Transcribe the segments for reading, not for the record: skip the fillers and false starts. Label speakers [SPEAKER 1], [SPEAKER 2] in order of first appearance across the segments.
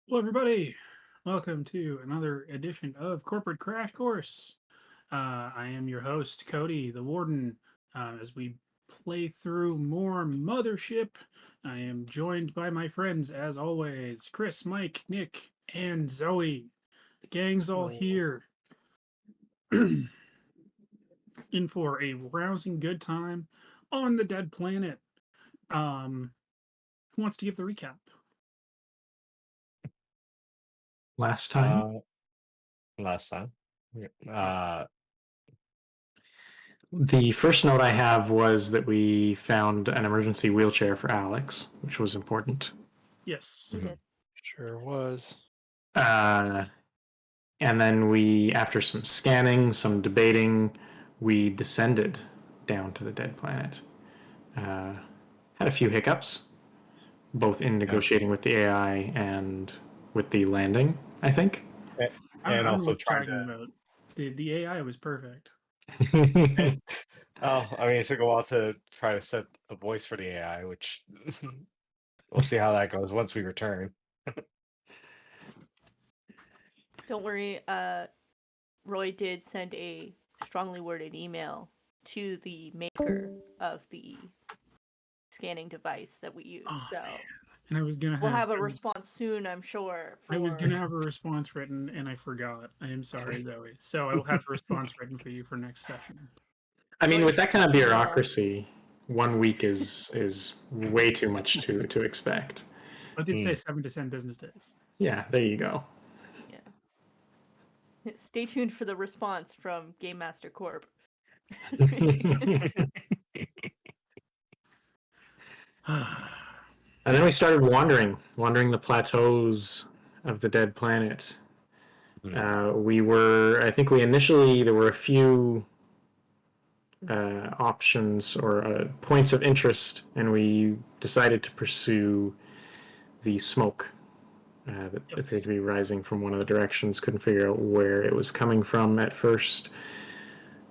[SPEAKER 1] Hello, everybody. Welcome to another edition of Corporate Crash Course. I am your host, Cody, the Warden. As we play through more Mothership, I am joined by my friends, as always, Chris, Mike, Nick, and Zoe. The gang's all
[SPEAKER 2] Oh,
[SPEAKER 1] here in for a rousing good time on the dead planet. Um, who wants to give the recap?
[SPEAKER 3] Last time.
[SPEAKER 2] uh, last time. Yeah.
[SPEAKER 1] Yes.
[SPEAKER 3] The first note I have was that we found an emergency wheelchair for Alex, which was important.
[SPEAKER 1] Yes.
[SPEAKER 4] We did.
[SPEAKER 5] Sure was.
[SPEAKER 3] Uh, and then we, after some scanning, some debating, we descended down to the dead planet. Had a few hiccups, both in negotiating with the AI and with the landing, I think.
[SPEAKER 2] A-
[SPEAKER 1] I
[SPEAKER 2] and
[SPEAKER 1] don't know
[SPEAKER 2] also
[SPEAKER 1] what you're
[SPEAKER 2] trying
[SPEAKER 1] talking
[SPEAKER 2] to.
[SPEAKER 1] about. The AI was perfect.
[SPEAKER 2] Oh, I mean, it took a while to try to set a voice for the AI, which we'll see how that goes once we return.
[SPEAKER 4] Don't worry, Roy did send a strongly worded email to the maker of the scanning device that we use.
[SPEAKER 1] Oh,
[SPEAKER 4] So
[SPEAKER 1] And I was gonna
[SPEAKER 4] we'll
[SPEAKER 1] have
[SPEAKER 4] have a response soon, I'm sure.
[SPEAKER 1] I was gonna have a response written and I forgot. I am sorry, Zoe. So I will have a response written for you for next session.
[SPEAKER 3] I mean,
[SPEAKER 4] Roy
[SPEAKER 3] with that kind of
[SPEAKER 4] should email.
[SPEAKER 3] bureaucracy, 1 week is way too much to expect.
[SPEAKER 1] I did say 7 to 10 business days.
[SPEAKER 3] Yeah, there you go.
[SPEAKER 4] Yeah. Stay tuned for the response from Game Master Corp.
[SPEAKER 3] And then we started wandering the plateaus of the dead planet. I think there were a few options or points of interest, and we decided to pursue the smoke that appeared to be rising from one of the directions. Couldn't figure out where it was coming from at first.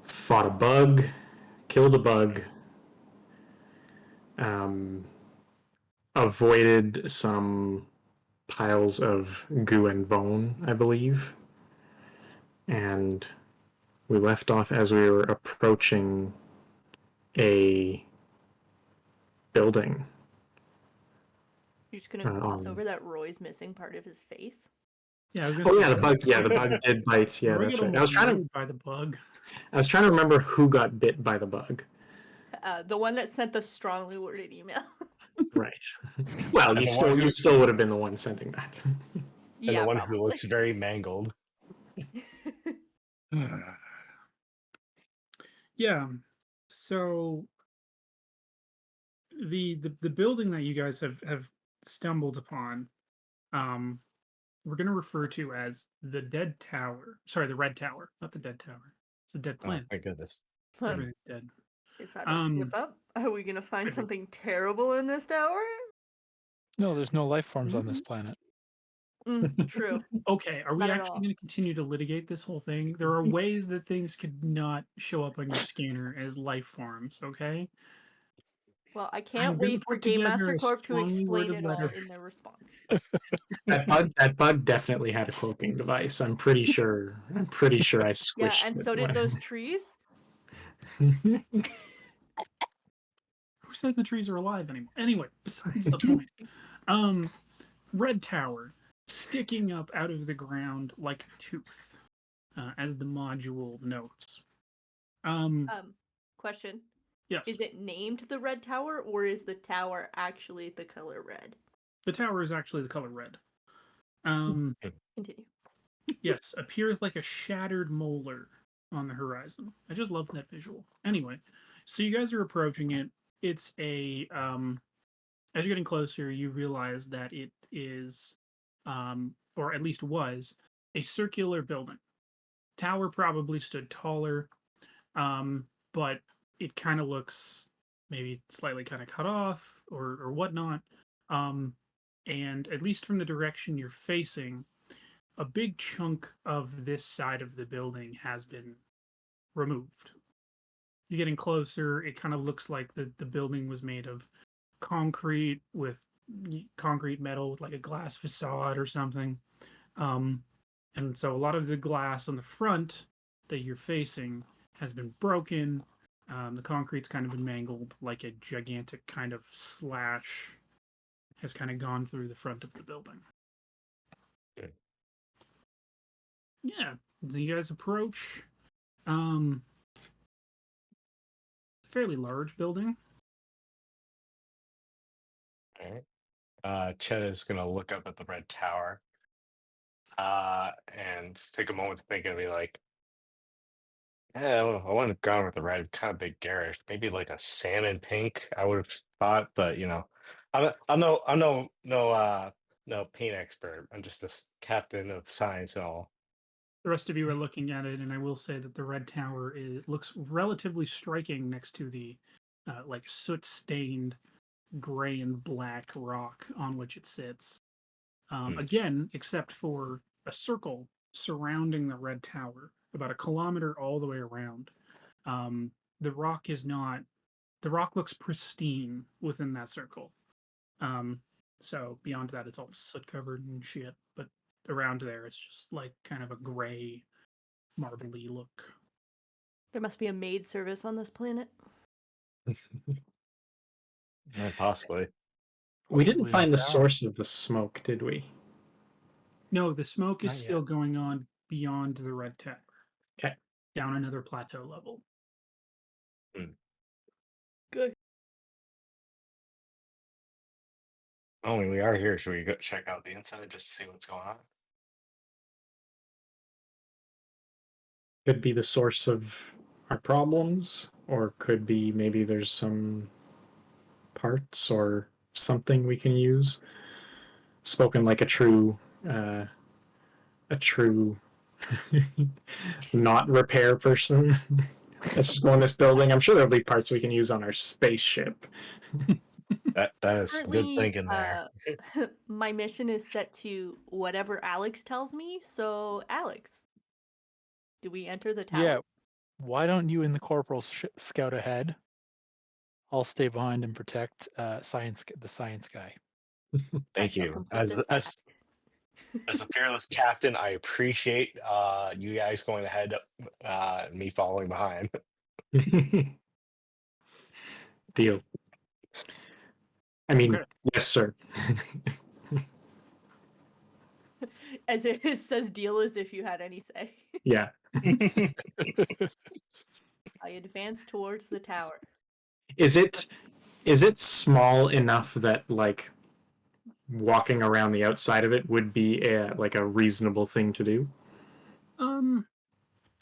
[SPEAKER 3] Fought a bug, killed a bug, avoided some piles of goo and bone, I believe. And we left off as we were approaching a building.
[SPEAKER 4] You're just gonna gloss over that Roy's missing part of his face.
[SPEAKER 1] Yeah, I was
[SPEAKER 3] Oh
[SPEAKER 1] gonna
[SPEAKER 3] yeah,
[SPEAKER 1] say,
[SPEAKER 3] the bug. Yeah, the bug did bite. Yeah,
[SPEAKER 1] Roy
[SPEAKER 3] that's
[SPEAKER 1] got
[SPEAKER 3] right.
[SPEAKER 1] almost murdered by the bug.
[SPEAKER 3] I was trying to remember who got bit by the bug.
[SPEAKER 4] The one that sent the strongly worded email.
[SPEAKER 3] Right. Well,
[SPEAKER 2] And
[SPEAKER 3] you
[SPEAKER 2] the one
[SPEAKER 3] still would have been the one sending that.
[SPEAKER 2] and
[SPEAKER 4] Yeah,
[SPEAKER 2] the one
[SPEAKER 4] probably.
[SPEAKER 2] who looks very mangled.
[SPEAKER 1] Yeah. So the building that you guys have stumbled upon, we're gonna refer to as the Dead Tower. Sorry, the Red Tower, not the Dead Tower. It's a dead
[SPEAKER 2] Oh
[SPEAKER 1] planet.
[SPEAKER 2] my goodness.
[SPEAKER 1] Everything's dead.
[SPEAKER 4] Is that a slip up? Are we gonna find
[SPEAKER 1] Maybe.
[SPEAKER 4] something terrible in this tower?
[SPEAKER 5] No, there's no life forms on this planet.
[SPEAKER 4] True.
[SPEAKER 1] Okay, are we
[SPEAKER 4] Not at
[SPEAKER 1] actually
[SPEAKER 4] all.
[SPEAKER 1] going to continue to litigate this whole thing? There are ways that things could not show up on your scanner as life forms, okay?
[SPEAKER 4] Well, I
[SPEAKER 1] I'm
[SPEAKER 4] can't
[SPEAKER 1] gonna
[SPEAKER 4] wait for
[SPEAKER 1] put
[SPEAKER 4] Game
[SPEAKER 1] together
[SPEAKER 4] Master
[SPEAKER 1] a
[SPEAKER 4] Corp to
[SPEAKER 1] strongly
[SPEAKER 4] explain
[SPEAKER 1] worded
[SPEAKER 4] it all
[SPEAKER 1] letter.
[SPEAKER 4] in their response.
[SPEAKER 3] That bug definitely had a cloaking device. I'm pretty sure I squished
[SPEAKER 4] Yeah, and
[SPEAKER 3] it.
[SPEAKER 4] so did those trees.
[SPEAKER 1] Who says the trees are alive anymore? Anyway, besides the point. Red Tower sticking up out of the ground like a tooth, as the module notes.
[SPEAKER 4] Question.
[SPEAKER 1] Yes.
[SPEAKER 4] Is it named the Red Tower, or is the tower actually the color red?
[SPEAKER 1] The tower is actually the color red.
[SPEAKER 4] Continue.
[SPEAKER 1] Yes, appears like a shattered molar on the horizon. I just love that visual. Anyway, so you guys are approaching it. It's as you're getting closer, you realize that it is, or at least was, a circular building. Tower probably stood taller, but it kind of looks maybe slightly kind of cut off or whatnot. And at least from the direction you're facing, a big chunk of this side of the building has been removed. You're getting closer, it kind of looks like the building was made of concrete with concrete metal with like a glass facade or something. And so a lot of the glass on the front that you're facing has been broken. The concrete's kind of been mangled, like a gigantic kind of slash has kind of gone through the front of the building.
[SPEAKER 2] Good.
[SPEAKER 1] Yeah, you guys approach. Fairly large building.
[SPEAKER 2] All right. Chet is gonna look up at the red tower, and take a moment to think and be like, "Yeah, I want to go with the red, kind of big garish, maybe like a salmon pink." I would have thought, but I'm no paint expert. I'm just this captain of science and all.
[SPEAKER 1] The rest of you are looking at it, and I will say that the red tower looks relatively striking next to the like soot-stained gray and black rock on which it sits. Again, except for a circle surrounding the red tower, about a kilometer all the way around. The rock is not. The rock looks pristine within that circle. So beyond that, it's all soot covered and shit. But around there, it's just like kind of a gray, marbly look.
[SPEAKER 4] There must be a maid service on this planet.
[SPEAKER 2] Possibly.
[SPEAKER 3] We didn't
[SPEAKER 5] Possibly
[SPEAKER 3] find the
[SPEAKER 5] tower.
[SPEAKER 3] source of the smoke, did we?
[SPEAKER 1] No, the smoke is
[SPEAKER 5] Not yet.
[SPEAKER 1] still going on beyond the red tower.
[SPEAKER 3] Okay.
[SPEAKER 1] Down another plateau level.
[SPEAKER 4] Good.
[SPEAKER 2] Oh, we are here. Should we go check out the inside just to see what's going on?
[SPEAKER 3] Could be the source of our problems, or could be maybe there's some parts or something we can use. Spoken like a true not repair person. Let's just go in this building. I'm sure there'll be parts we can use on our spaceship.
[SPEAKER 2] That is good
[SPEAKER 4] Currently,
[SPEAKER 2] thinking there.
[SPEAKER 4] my mission is set to whatever Alex tells me. So, Alex, do we enter the tower?
[SPEAKER 5] Yeah. Why don't you and the corporal scout ahead? I'll stay behind and protect the science guy.
[SPEAKER 4] I
[SPEAKER 2] Thank
[SPEAKER 4] shall
[SPEAKER 2] you.
[SPEAKER 4] complete
[SPEAKER 2] As
[SPEAKER 4] this
[SPEAKER 2] as
[SPEAKER 4] task.
[SPEAKER 2] as a fearless captain, I appreciate you guys going ahead, me following behind.
[SPEAKER 3] Deal. I mean,
[SPEAKER 1] Okay.
[SPEAKER 3] yes, sir.
[SPEAKER 4] As it says deal as if you had any say.
[SPEAKER 3] Yeah.
[SPEAKER 4] I advance towards the tower.
[SPEAKER 3] Is it small enough that like walking around the outside of it would be like a reasonable thing to do?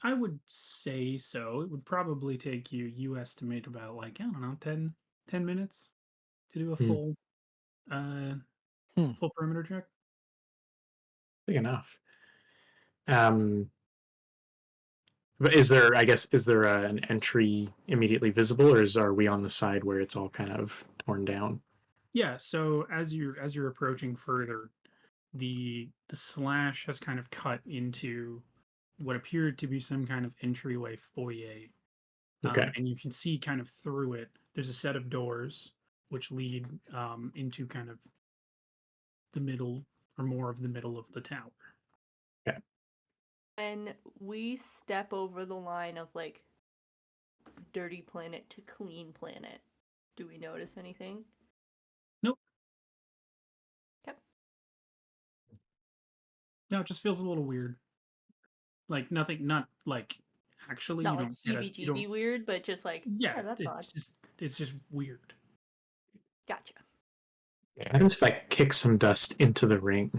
[SPEAKER 1] I would say so. It would probably take you, you estimate about like, I don't know, 10 minutes to do a full full perimeter check.
[SPEAKER 3] Big enough. But is there an entry immediately visible, or are we on the side where it's all kind of torn down?
[SPEAKER 1] Yeah, so as you're approaching further, the slash has kind of cut into what appeared to be some kind of entryway foyer.
[SPEAKER 3] Okay.
[SPEAKER 1] And you can see kind of through it, there's a set of doors which lead into kind of the middle or more of the middle of the tower.
[SPEAKER 3] Okay.
[SPEAKER 4] When we step over the line of like dirty planet to clean planet, do we notice anything?
[SPEAKER 1] Nope.
[SPEAKER 4] Okay.
[SPEAKER 1] No, it just feels a little weird. Like nothing, not like actually
[SPEAKER 4] Not
[SPEAKER 1] you
[SPEAKER 4] like
[SPEAKER 1] don't get it. You
[SPEAKER 4] heebie-jeebie
[SPEAKER 1] don't.
[SPEAKER 4] weird, but just like, yeah, that's
[SPEAKER 1] it's
[SPEAKER 4] odd.
[SPEAKER 1] just weird.
[SPEAKER 4] Gotcha.
[SPEAKER 3] What happens if I kick some dust into the ring?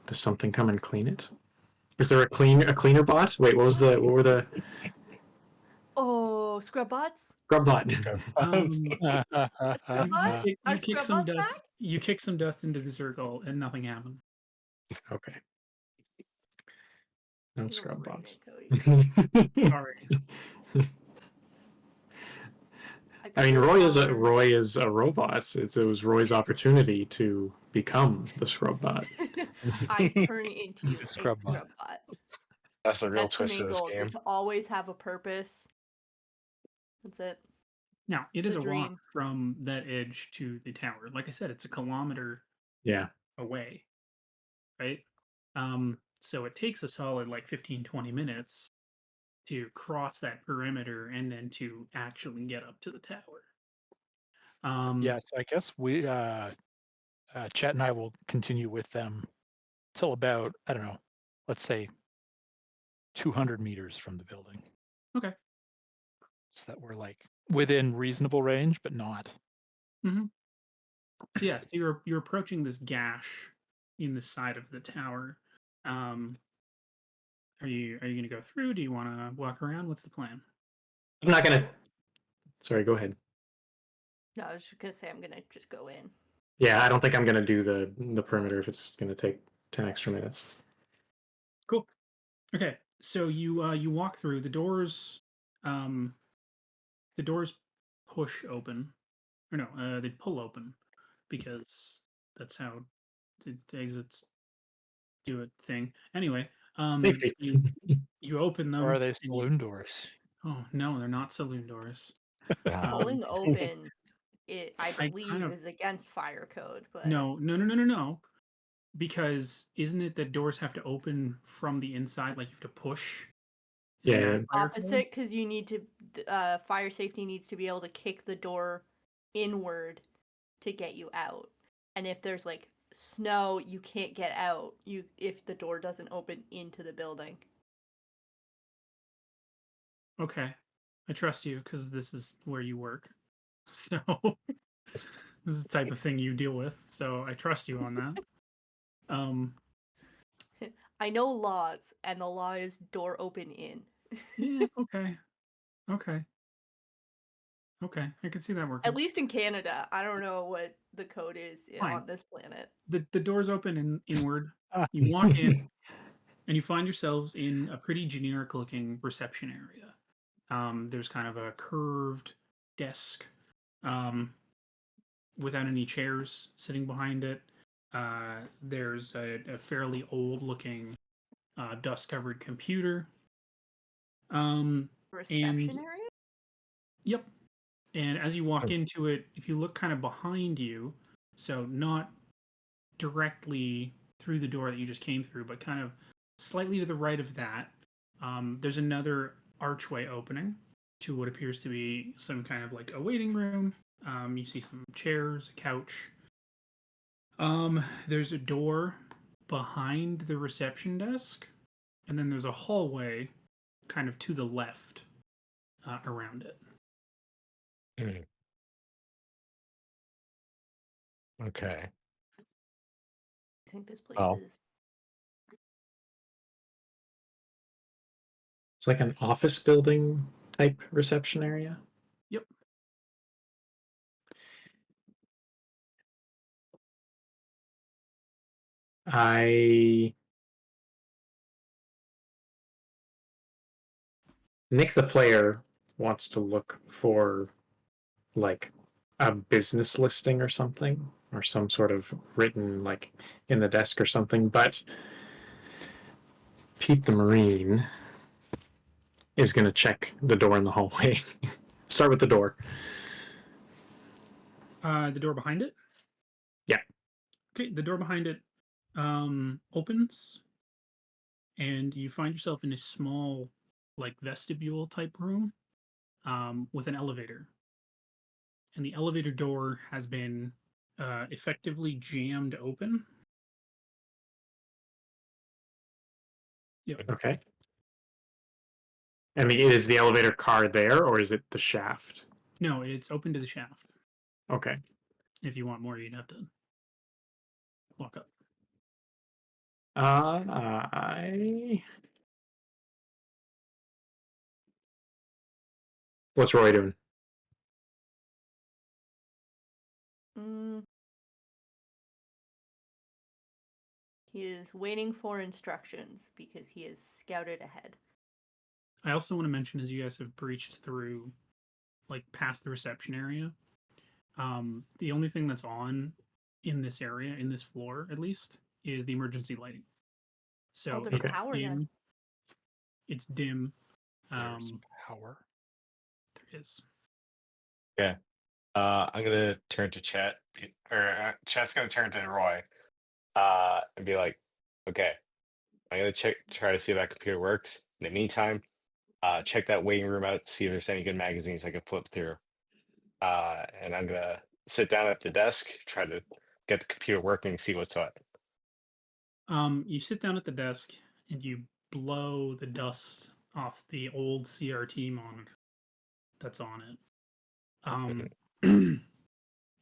[SPEAKER 3] Does something come and clean it? Is there a cleaner bot? Wait, what were the
[SPEAKER 4] Oh, scrub bots?
[SPEAKER 3] scrub bot?
[SPEAKER 4] Scrub bot?
[SPEAKER 1] You
[SPEAKER 4] Are
[SPEAKER 1] kick
[SPEAKER 4] scrub
[SPEAKER 1] some
[SPEAKER 4] bots back?
[SPEAKER 1] dust. You kick some dust into the circle, and nothing happened.
[SPEAKER 3] Okay. No
[SPEAKER 4] You're
[SPEAKER 3] scrub
[SPEAKER 4] ruining
[SPEAKER 3] bots.
[SPEAKER 4] it, Cody.
[SPEAKER 1] Sorry.
[SPEAKER 3] I mean, Roy is a robot. It was Roy's opportunity to become the scrub bot.
[SPEAKER 4] I turn into
[SPEAKER 5] The
[SPEAKER 4] a
[SPEAKER 5] scrub
[SPEAKER 4] scrub
[SPEAKER 5] bot.
[SPEAKER 4] bot.
[SPEAKER 2] That's the real
[SPEAKER 4] That's the
[SPEAKER 2] twist of
[SPEAKER 4] main
[SPEAKER 2] this
[SPEAKER 4] goal.
[SPEAKER 2] game.
[SPEAKER 4] Just always have a purpose. That's it.
[SPEAKER 1] Now, it is
[SPEAKER 4] The
[SPEAKER 1] a walk
[SPEAKER 4] dream.
[SPEAKER 1] from that edge to the tower. Like I said, it's a kilometer
[SPEAKER 3] Yeah.
[SPEAKER 1] away, right? So it takes a solid like 15, 20 minutes to cross that perimeter and then to actually get up to the tower.
[SPEAKER 5] Yeah, so I guess we Chet and I will continue with them till about, I don't know, let's say 200 meters from the building.
[SPEAKER 1] Okay.
[SPEAKER 5] So that we're like within reasonable range, but not.
[SPEAKER 1] So yeah, so you're approaching this gash in the side of the tower. Um, are you going to go through? Do you want to walk around? What's the plan?
[SPEAKER 3] I'm not gonna. Sorry, go ahead.
[SPEAKER 4] No, I was just gonna say I'm gonna just go in.
[SPEAKER 3] Yeah, I don't think I'm gonna do the perimeter if it's gonna take 10 extra minutes.
[SPEAKER 1] Cool. Okay, so you walk through the doors. Um, the doors push open, or no, they pull open because that's how the exits do a thing. Anyway, so
[SPEAKER 3] Maybe.
[SPEAKER 1] you open
[SPEAKER 5] Or are
[SPEAKER 1] them.
[SPEAKER 5] they
[SPEAKER 1] And you,
[SPEAKER 5] saloon doors?
[SPEAKER 1] oh no, they're not saloon doors.
[SPEAKER 2] Ah,
[SPEAKER 4] Pulling open, I
[SPEAKER 1] I kind
[SPEAKER 4] believe,
[SPEAKER 1] of
[SPEAKER 4] is against fire code, but
[SPEAKER 1] no, because isn't it that doors have to open from the inside, like you have to push? Isn't
[SPEAKER 3] Yeah,
[SPEAKER 1] that
[SPEAKER 3] yeah.
[SPEAKER 1] fire code?
[SPEAKER 4] opposite because you need to. Fire safety needs to be able to kick the door inward to get you out, and if there's like snow, you can't get out. If the door doesn't open into the building.
[SPEAKER 1] Okay, I trust you because this is where you work. So this is the type of thing you deal with. So I trust you on that. Um,
[SPEAKER 4] I know laws, and the law is door open in.
[SPEAKER 1] yeah, okay, okay, okay. I can see that working.
[SPEAKER 4] At least in Canada, I don't know what the code is
[SPEAKER 1] Fine.
[SPEAKER 4] on this planet.
[SPEAKER 1] The doors open inward.
[SPEAKER 5] Ah.
[SPEAKER 1] You walk in, and you find yourselves in a pretty generic looking reception area. There's kind of a curved desk without any chairs sitting behind it. There's a fairly old looking dust covered computer. And
[SPEAKER 4] Reception area?
[SPEAKER 1] yep. And as you walk into it, if you look kind of behind you, so not directly through the door that you just came through, but kind of slightly to the right of that, there's another archway opening to what appears to be some kind of like a waiting room. You see some chairs, a couch. There's a door behind the reception desk, and then there's a hallway kind of to the left around it.
[SPEAKER 2] okay.
[SPEAKER 4] I think this place
[SPEAKER 2] Oh.
[SPEAKER 4] is.
[SPEAKER 3] It's like an office building type reception area.
[SPEAKER 1] Yep.
[SPEAKER 3] Nick the player wants to look for like a business listing or something, or some sort of written like in the desk or something, but Pete the Marine is going to check the door in the hallway. Start with the door.
[SPEAKER 1] The door behind it?
[SPEAKER 3] Yeah.
[SPEAKER 1] Okay, the door behind it opens, and you find yourself in a small, like, vestibule type room with an elevator. And the elevator door has been effectively jammed open. Yep.
[SPEAKER 3] Okay. And is the elevator car there, or is it the shaft?
[SPEAKER 1] No, it's open to the shaft.
[SPEAKER 3] Okay.
[SPEAKER 1] If you want more, you'd have to walk up.
[SPEAKER 3] What's Roy doing?
[SPEAKER 4] He is waiting for instructions because he is scouted ahead.
[SPEAKER 1] I also want to mention, as you guys have breached through, like, past the reception area, the only thing that's on in this area, in this floor at least, is the emergency lighting. So
[SPEAKER 4] there's
[SPEAKER 1] it's
[SPEAKER 4] power
[SPEAKER 1] dim.
[SPEAKER 4] then.
[SPEAKER 1] It's dim.
[SPEAKER 5] There's power.
[SPEAKER 1] There is.
[SPEAKER 2] Yeah. I'm gonna turn to Chet, or Chet's gonna turn to Roy, and be like, "Okay, I'm gonna try to see if that computer works. In the meantime, check that waiting room out, see if there's any good magazines I can flip through. And I'm gonna sit down at the desk, try to get the computer working, see what's what."
[SPEAKER 1] You sit down at the desk and you blow the dust off the old CRT monitor that's on it.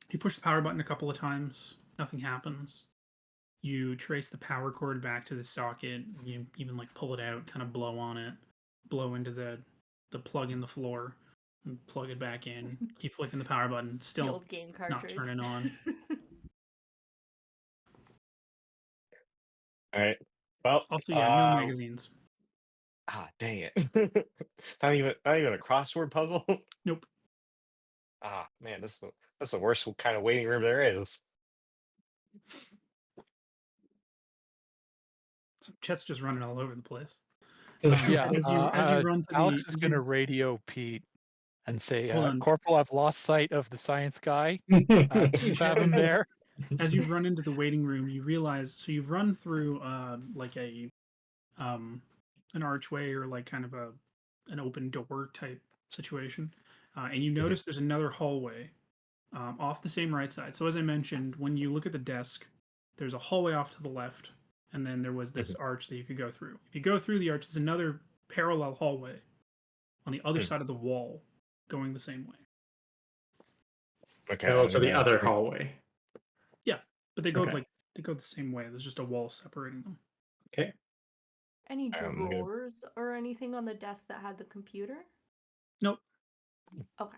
[SPEAKER 1] You push the power button a couple of times, nothing happens. You trace the power cord back to the socket. You even like pull it out, kind of blow on it, blow into the plug in the floor, and plug it back in. Keep flicking the power button,
[SPEAKER 4] The
[SPEAKER 1] still
[SPEAKER 4] old game
[SPEAKER 1] not
[SPEAKER 4] cartridge.
[SPEAKER 1] turning on.
[SPEAKER 2] All right. Well,
[SPEAKER 1] Also, yeah, no magazines.
[SPEAKER 2] dang it. Not even a crossword puzzle.
[SPEAKER 1] Nope.
[SPEAKER 2] Man, that's the worst kind of waiting room there is.
[SPEAKER 1] So Chet's just running all over the place.
[SPEAKER 5] Yeah.
[SPEAKER 1] As you run to
[SPEAKER 5] Alex
[SPEAKER 1] the,
[SPEAKER 5] is
[SPEAKER 1] as
[SPEAKER 5] going to
[SPEAKER 1] you,
[SPEAKER 5] radio Pete and say,
[SPEAKER 1] hold on.
[SPEAKER 5] Corporal, I've lost sight of the science guy. Do you have him there?
[SPEAKER 1] As you run into the waiting room, you realize, so you've run through like an archway or like kind of an open door type situation, and you notice there's another hallway off the same right side. So as I mentioned, when you look at the desk, there's a hallway off to the left, and then there was this arch that you could go through. If you go through the arch, there's another parallel hallway on the other side of the wall, going the same way.
[SPEAKER 2] Okay.
[SPEAKER 3] Go
[SPEAKER 2] I'm
[SPEAKER 3] to the
[SPEAKER 2] gonna-
[SPEAKER 3] other hallway.
[SPEAKER 1] Yeah, but they go
[SPEAKER 3] Okay.
[SPEAKER 1] they go the same way. There's just a wall separating them.
[SPEAKER 3] Okay.
[SPEAKER 4] Any
[SPEAKER 2] I'm gonna-
[SPEAKER 4] drawers or anything on the desk that had the computer?
[SPEAKER 1] Nope.
[SPEAKER 4] Okay.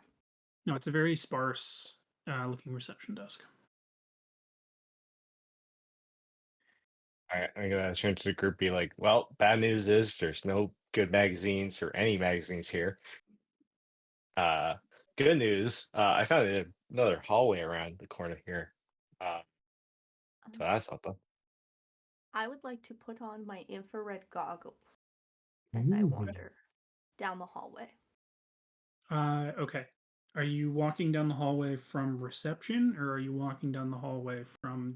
[SPEAKER 1] No, it's a very sparse looking reception desk.
[SPEAKER 2] All right, I'm gonna turn to the group, be like, "Well, bad news is there's no good magazines or any magazines here. Uh, Good news, I found another hallway around the corner here. So that's something."
[SPEAKER 4] I would like to put on my infrared goggles as I wander down the hallway.
[SPEAKER 1] Okay. Are you walking down the hallway from reception, or are you walking down the hallway from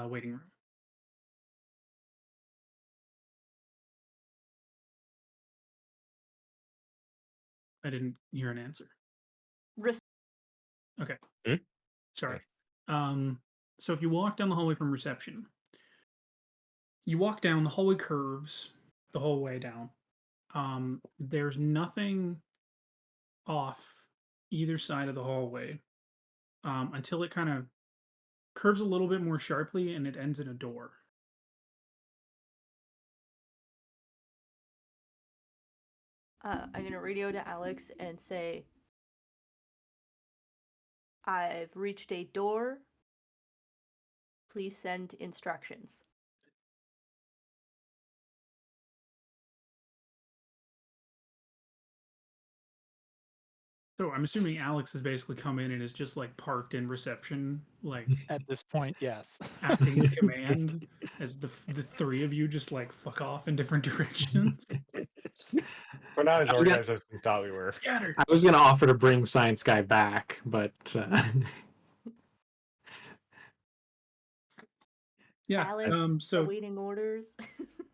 [SPEAKER 1] waiting room? I didn't hear an answer. Okay.
[SPEAKER 2] Hmm?
[SPEAKER 1] Sorry. So if you walk down the hallway from reception, you walk down, the hallway curves the whole way down. There's nothing off either side of the hallway until it kind of curves a little bit more sharply and it ends in a door.
[SPEAKER 4] I'm going to radio to Alex and say, I've reached a door. Please send instructions.
[SPEAKER 1] So I'm assuming Alex has basically come in and is just like parked in reception, like
[SPEAKER 5] At this point, yes.
[SPEAKER 1] acting his command as the three of you just like fuck off in different directions.
[SPEAKER 2] We're not as
[SPEAKER 3] I was gonna-
[SPEAKER 2] organized as we thought we were.
[SPEAKER 1] Scattered.
[SPEAKER 3] I was going to offer to bring Science Guy back, but
[SPEAKER 1] Yeah.
[SPEAKER 4] Alex,
[SPEAKER 1] So
[SPEAKER 4] awaiting orders.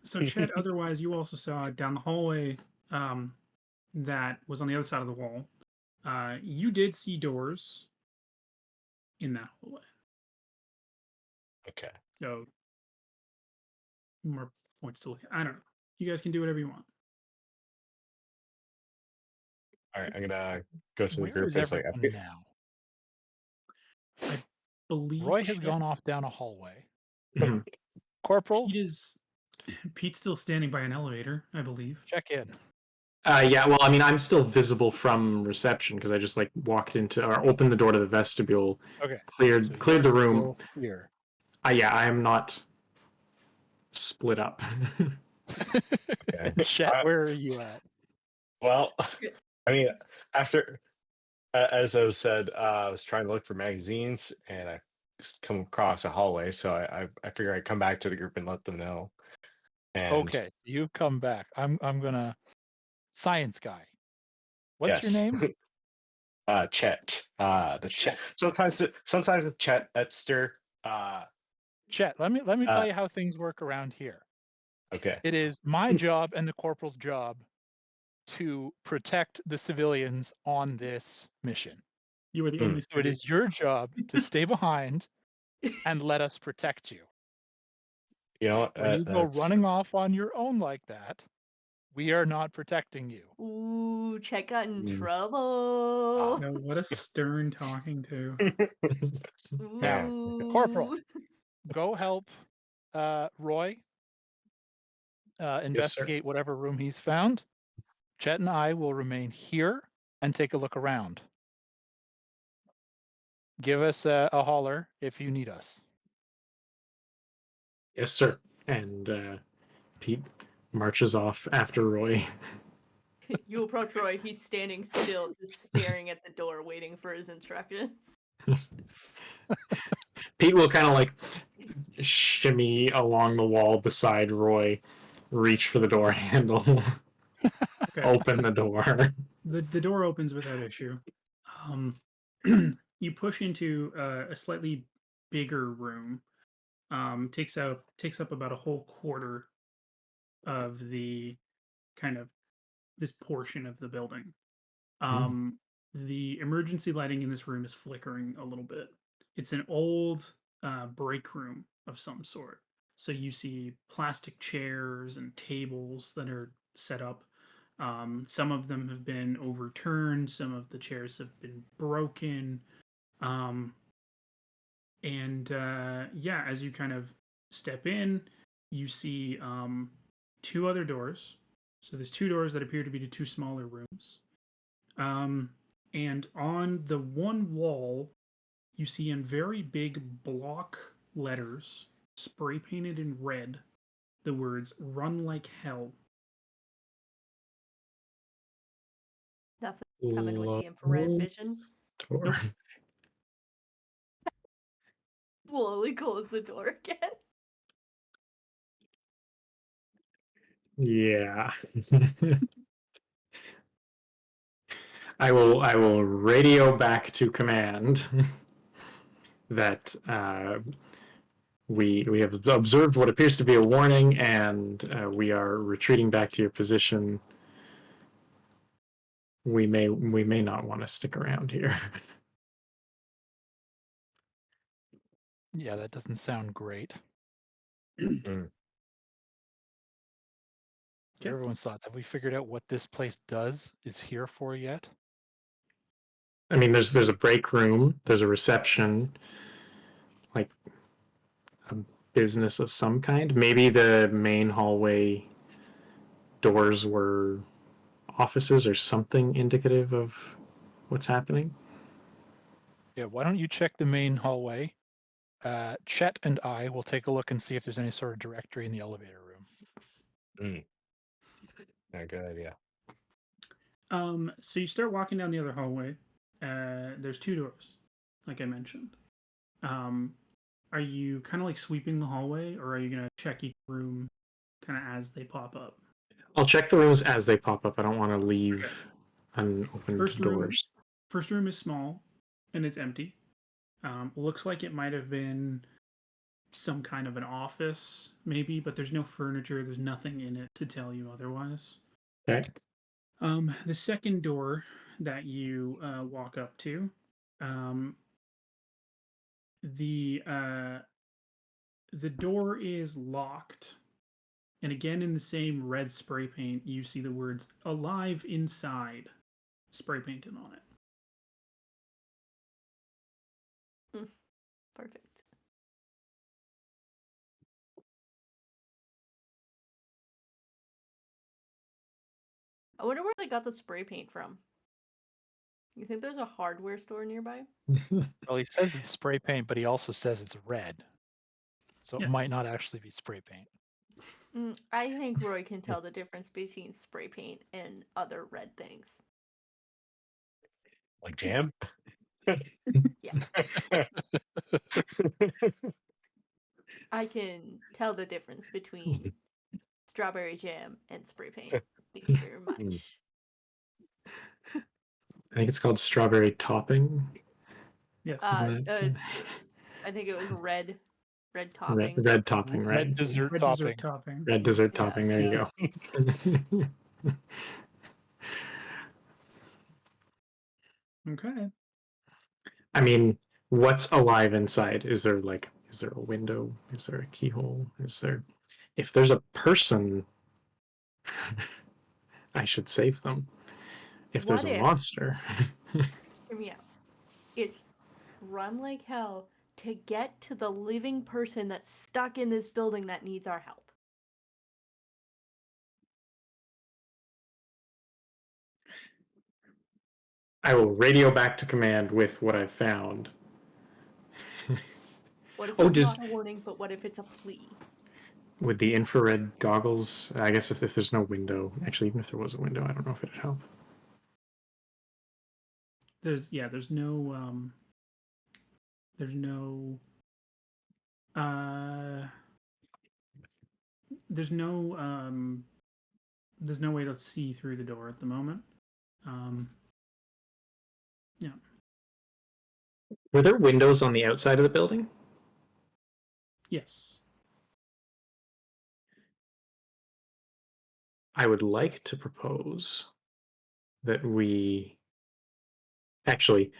[SPEAKER 1] so Chet, otherwise you also saw down the hallway that was on the other side of the wall. You did see doors in that hallway.
[SPEAKER 2] Okay.
[SPEAKER 1] So more points to look at. I don't know. You guys can do whatever you want.
[SPEAKER 2] All right, I'm gonna go to the
[SPEAKER 5] Where
[SPEAKER 2] group.
[SPEAKER 5] is
[SPEAKER 2] It's like,
[SPEAKER 5] everyone now?
[SPEAKER 1] I believe
[SPEAKER 5] Roy has
[SPEAKER 1] Chet-
[SPEAKER 5] gone off down a hallway.
[SPEAKER 3] Mhm.
[SPEAKER 5] Corporal,
[SPEAKER 1] Pete's still standing by an elevator, I believe.
[SPEAKER 5] check in.
[SPEAKER 3] yeah, well, I mean, I'm still visible from reception because I just like walked into or opened the door to the vestibule,
[SPEAKER 5] Okay.
[SPEAKER 3] cleared
[SPEAKER 5] So
[SPEAKER 3] the
[SPEAKER 5] you're
[SPEAKER 3] room.
[SPEAKER 5] still here.
[SPEAKER 3] Yeah, I am not split up.
[SPEAKER 2] okay.
[SPEAKER 5] Chet, where are you at?
[SPEAKER 2] Well, I mean, after as I said, I was trying to look for magazines, and I come across a hallway. So I figure I'd come back to the group and let them know. And
[SPEAKER 5] Okay, you've come back. I'm gonna science guy. What's your
[SPEAKER 2] yes.
[SPEAKER 5] name?
[SPEAKER 2] Chet. The Chet. Sometimes with Chet, that's stir.
[SPEAKER 5] Chet, let me tell you how things work around here.
[SPEAKER 2] Okay.
[SPEAKER 5] It is my job and the corporal's job to protect the civilians on this mission.
[SPEAKER 1] You are the only
[SPEAKER 5] So it is your job to stay behind and let us protect you.
[SPEAKER 2] You know what?
[SPEAKER 5] When you go running off on your own like that, we are not protecting you.
[SPEAKER 4] Ooh, Chet got in
[SPEAKER 2] Mm.
[SPEAKER 4] trouble.
[SPEAKER 1] No, what a stern talking to.
[SPEAKER 2] Yeah.
[SPEAKER 5] Corporal,
[SPEAKER 4] Ooh.
[SPEAKER 5] go help Roy investigate whatever room he's found. Chet and I will remain here and take a look around. Give us a holler if you need us.
[SPEAKER 3] Yes, sir. And Pete marches off after Roy.
[SPEAKER 4] You approach Roy, he's standing still, just staring at the door, waiting for his instructions.
[SPEAKER 3] Pete will kind of like shimmy along the wall beside Roy, reach for the door handle,
[SPEAKER 1] Okay.
[SPEAKER 3] open the door.
[SPEAKER 1] The door opens without issue. You push into a slightly bigger room. Takes up about a whole quarter of the kind of this portion of the building. The emergency lighting in this room is flickering a little bit. It's an old break room of some sort. So you see plastic chairs and tables that are set up. Some of them have been overturned. Some of the chairs have been broken. Yeah, as you kind of step in, you see two other doors. So there's two doors that appear to be to two smaller rooms. And on the one wall, you see in very big block letters, spray painted in red, the words "Run like hell."
[SPEAKER 4] Nothing coming with the infrared vision.
[SPEAKER 1] Nope.
[SPEAKER 4] Slowly close the door again.
[SPEAKER 3] Yeah. I will radio back to command that we have observed what appears to be a warning, and we are retreating back to your position. We may not want to stick around here.
[SPEAKER 5] Yeah, that doesn't sound great.
[SPEAKER 2] Mm.
[SPEAKER 1] Okay.
[SPEAKER 5] Everyone's thoughts. Have we figured out what this place is here for yet?
[SPEAKER 3] I mean, there's a break room, there's a reception, like a business of some kind. Maybe the main hallway doors were offices or something indicative of what's happening.
[SPEAKER 5] Yeah, why don't you check the main hallway? Chet and I will take a look and see if there's any sort of directory in the elevator room.
[SPEAKER 2] Yeah, good idea.
[SPEAKER 1] So you start walking down the other hallway. There's two doors, like I mentioned. Are you kind of like sweeping the hallway, or are you gonna check each room kind of as they pop up?
[SPEAKER 3] I'll check the rooms as they pop up. I don't want to leave unopened doors.
[SPEAKER 1] First room is small, and it's empty. Looks like it might have been some kind of an office, maybe, but there's no furniture. There's nothing in it to tell you otherwise.
[SPEAKER 3] Okay.
[SPEAKER 1] The second door that you walk up to, the door is locked, and again in the same red spray paint, you see the words "Alive Inside" spray painted on it.
[SPEAKER 4] Perfect. I wonder where they got the spray paint from. You think there's a hardware store nearby?
[SPEAKER 5] Well, he says it's spray paint, but he also says it's red. So
[SPEAKER 1] Yes.
[SPEAKER 5] it might not actually be spray paint.
[SPEAKER 4] I think Roy can tell the difference between spray paint and other red things.
[SPEAKER 2] Like jam?
[SPEAKER 4] Yeah. I can tell the difference between strawberry jam and spray paint. Thank you very much.
[SPEAKER 3] think it's called strawberry topping.
[SPEAKER 1] Yes.
[SPEAKER 3] Isn't it?
[SPEAKER 4] I think it was red topping.
[SPEAKER 3] Red topping, right?
[SPEAKER 5] Red dessert
[SPEAKER 1] Red
[SPEAKER 5] topping.
[SPEAKER 1] dessert topping.
[SPEAKER 3] Red dessert
[SPEAKER 4] Yeah.
[SPEAKER 3] topping. There you go.
[SPEAKER 1] Okay.
[SPEAKER 3] I mean, what's alive inside? Is there a window? Is there a keyhole? If there's a person, I should save them. If there's
[SPEAKER 4] What
[SPEAKER 3] a
[SPEAKER 4] if-
[SPEAKER 3] monster,
[SPEAKER 4] Hear me out. It's run like hell to get to the living person that's stuck in this building that needs our help.
[SPEAKER 3] I will radio back to command with what I've found.
[SPEAKER 4] What if
[SPEAKER 3] Oh,
[SPEAKER 4] it's
[SPEAKER 3] does-
[SPEAKER 4] not a warning, but what if it's a plea?
[SPEAKER 3] With the infrared goggles, I guess if there's no window, actually, even if there was a window, I don't know if it'd help.
[SPEAKER 1] There's no there's no way to see through the door at the moment. Yeah.
[SPEAKER 3] Were there windows on the outside of the building?
[SPEAKER 1] Yes.
[SPEAKER 3] I would like to propose that we actually,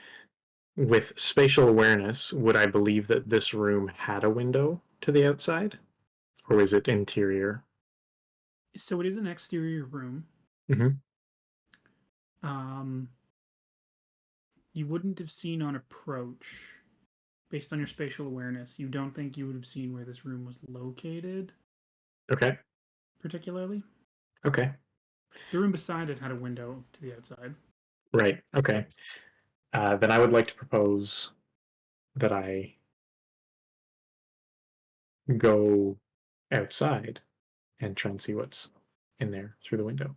[SPEAKER 3] with spatial awareness, would I believe that this room had a window to the outside? Or is it interior?
[SPEAKER 1] So it is an exterior room.
[SPEAKER 3] Mhm.
[SPEAKER 1] You wouldn't have seen on approach, based on your spatial awareness. You don't think you would have seen where this room was located,
[SPEAKER 3] Okay.
[SPEAKER 1] particularly.
[SPEAKER 3] Okay.
[SPEAKER 1] The room beside it had a window to the outside.
[SPEAKER 3] Right. Okay. Then I would like to propose that I go outside and try and see what's in there through the window.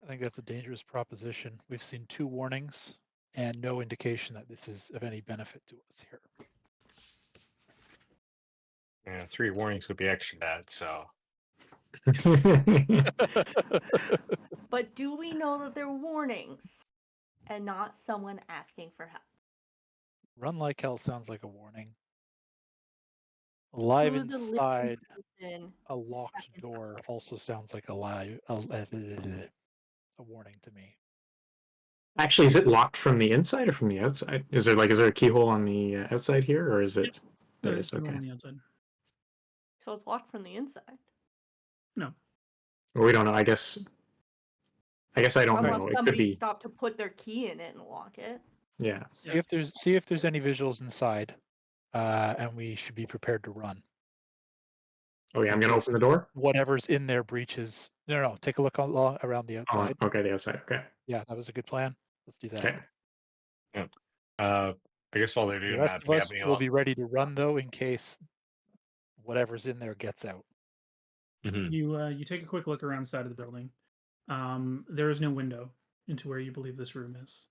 [SPEAKER 5] I think that's a dangerous proposition. We've seen 2 warnings and no indication that this is of any benefit to us here.
[SPEAKER 2] Yeah, 3 warnings would be extra bad. So
[SPEAKER 4] But do we know that they're warnings and not someone asking for help?
[SPEAKER 5] Run like hell sounds like a warning. Alive
[SPEAKER 4] Who the living
[SPEAKER 5] inside
[SPEAKER 4] person
[SPEAKER 5] a locked
[SPEAKER 4] seconds
[SPEAKER 5] door
[SPEAKER 4] after?
[SPEAKER 5] also sounds like a warning to me.
[SPEAKER 3] Actually, is it locked from the inside or from the outside? Is there a keyhole on the outside here, or is it? There
[SPEAKER 1] There's
[SPEAKER 3] is.
[SPEAKER 1] no
[SPEAKER 3] Okay.
[SPEAKER 1] on the outside.
[SPEAKER 4] So it's locked from the inside.
[SPEAKER 1] No.
[SPEAKER 3] Well, we don't know. I guess I don't
[SPEAKER 4] Unless
[SPEAKER 3] know. It could
[SPEAKER 4] somebody
[SPEAKER 3] be.
[SPEAKER 4] stopped to put their key in it and lock it.
[SPEAKER 3] Yeah.
[SPEAKER 5] See if there's any visuals inside, and we should be prepared to run.
[SPEAKER 3] Oh yeah. I'm gonna
[SPEAKER 5] case
[SPEAKER 3] open the door.
[SPEAKER 5] Whatever's in there breaches. No. Take a look around the
[SPEAKER 3] Oh,
[SPEAKER 5] outside.
[SPEAKER 3] okay. The outside. Okay.
[SPEAKER 5] Yeah, that was a good plan. Let's do that.
[SPEAKER 3] Okay.
[SPEAKER 2] I guess while they're
[SPEAKER 5] The
[SPEAKER 2] doing
[SPEAKER 5] rest
[SPEAKER 2] that,
[SPEAKER 5] of
[SPEAKER 2] do we
[SPEAKER 5] us
[SPEAKER 2] have any
[SPEAKER 5] will be ready to run though in case whatever's in there gets out.
[SPEAKER 2] Mhm.
[SPEAKER 1] You take a quick look around the side of the building. There is no window into where you believe this room is.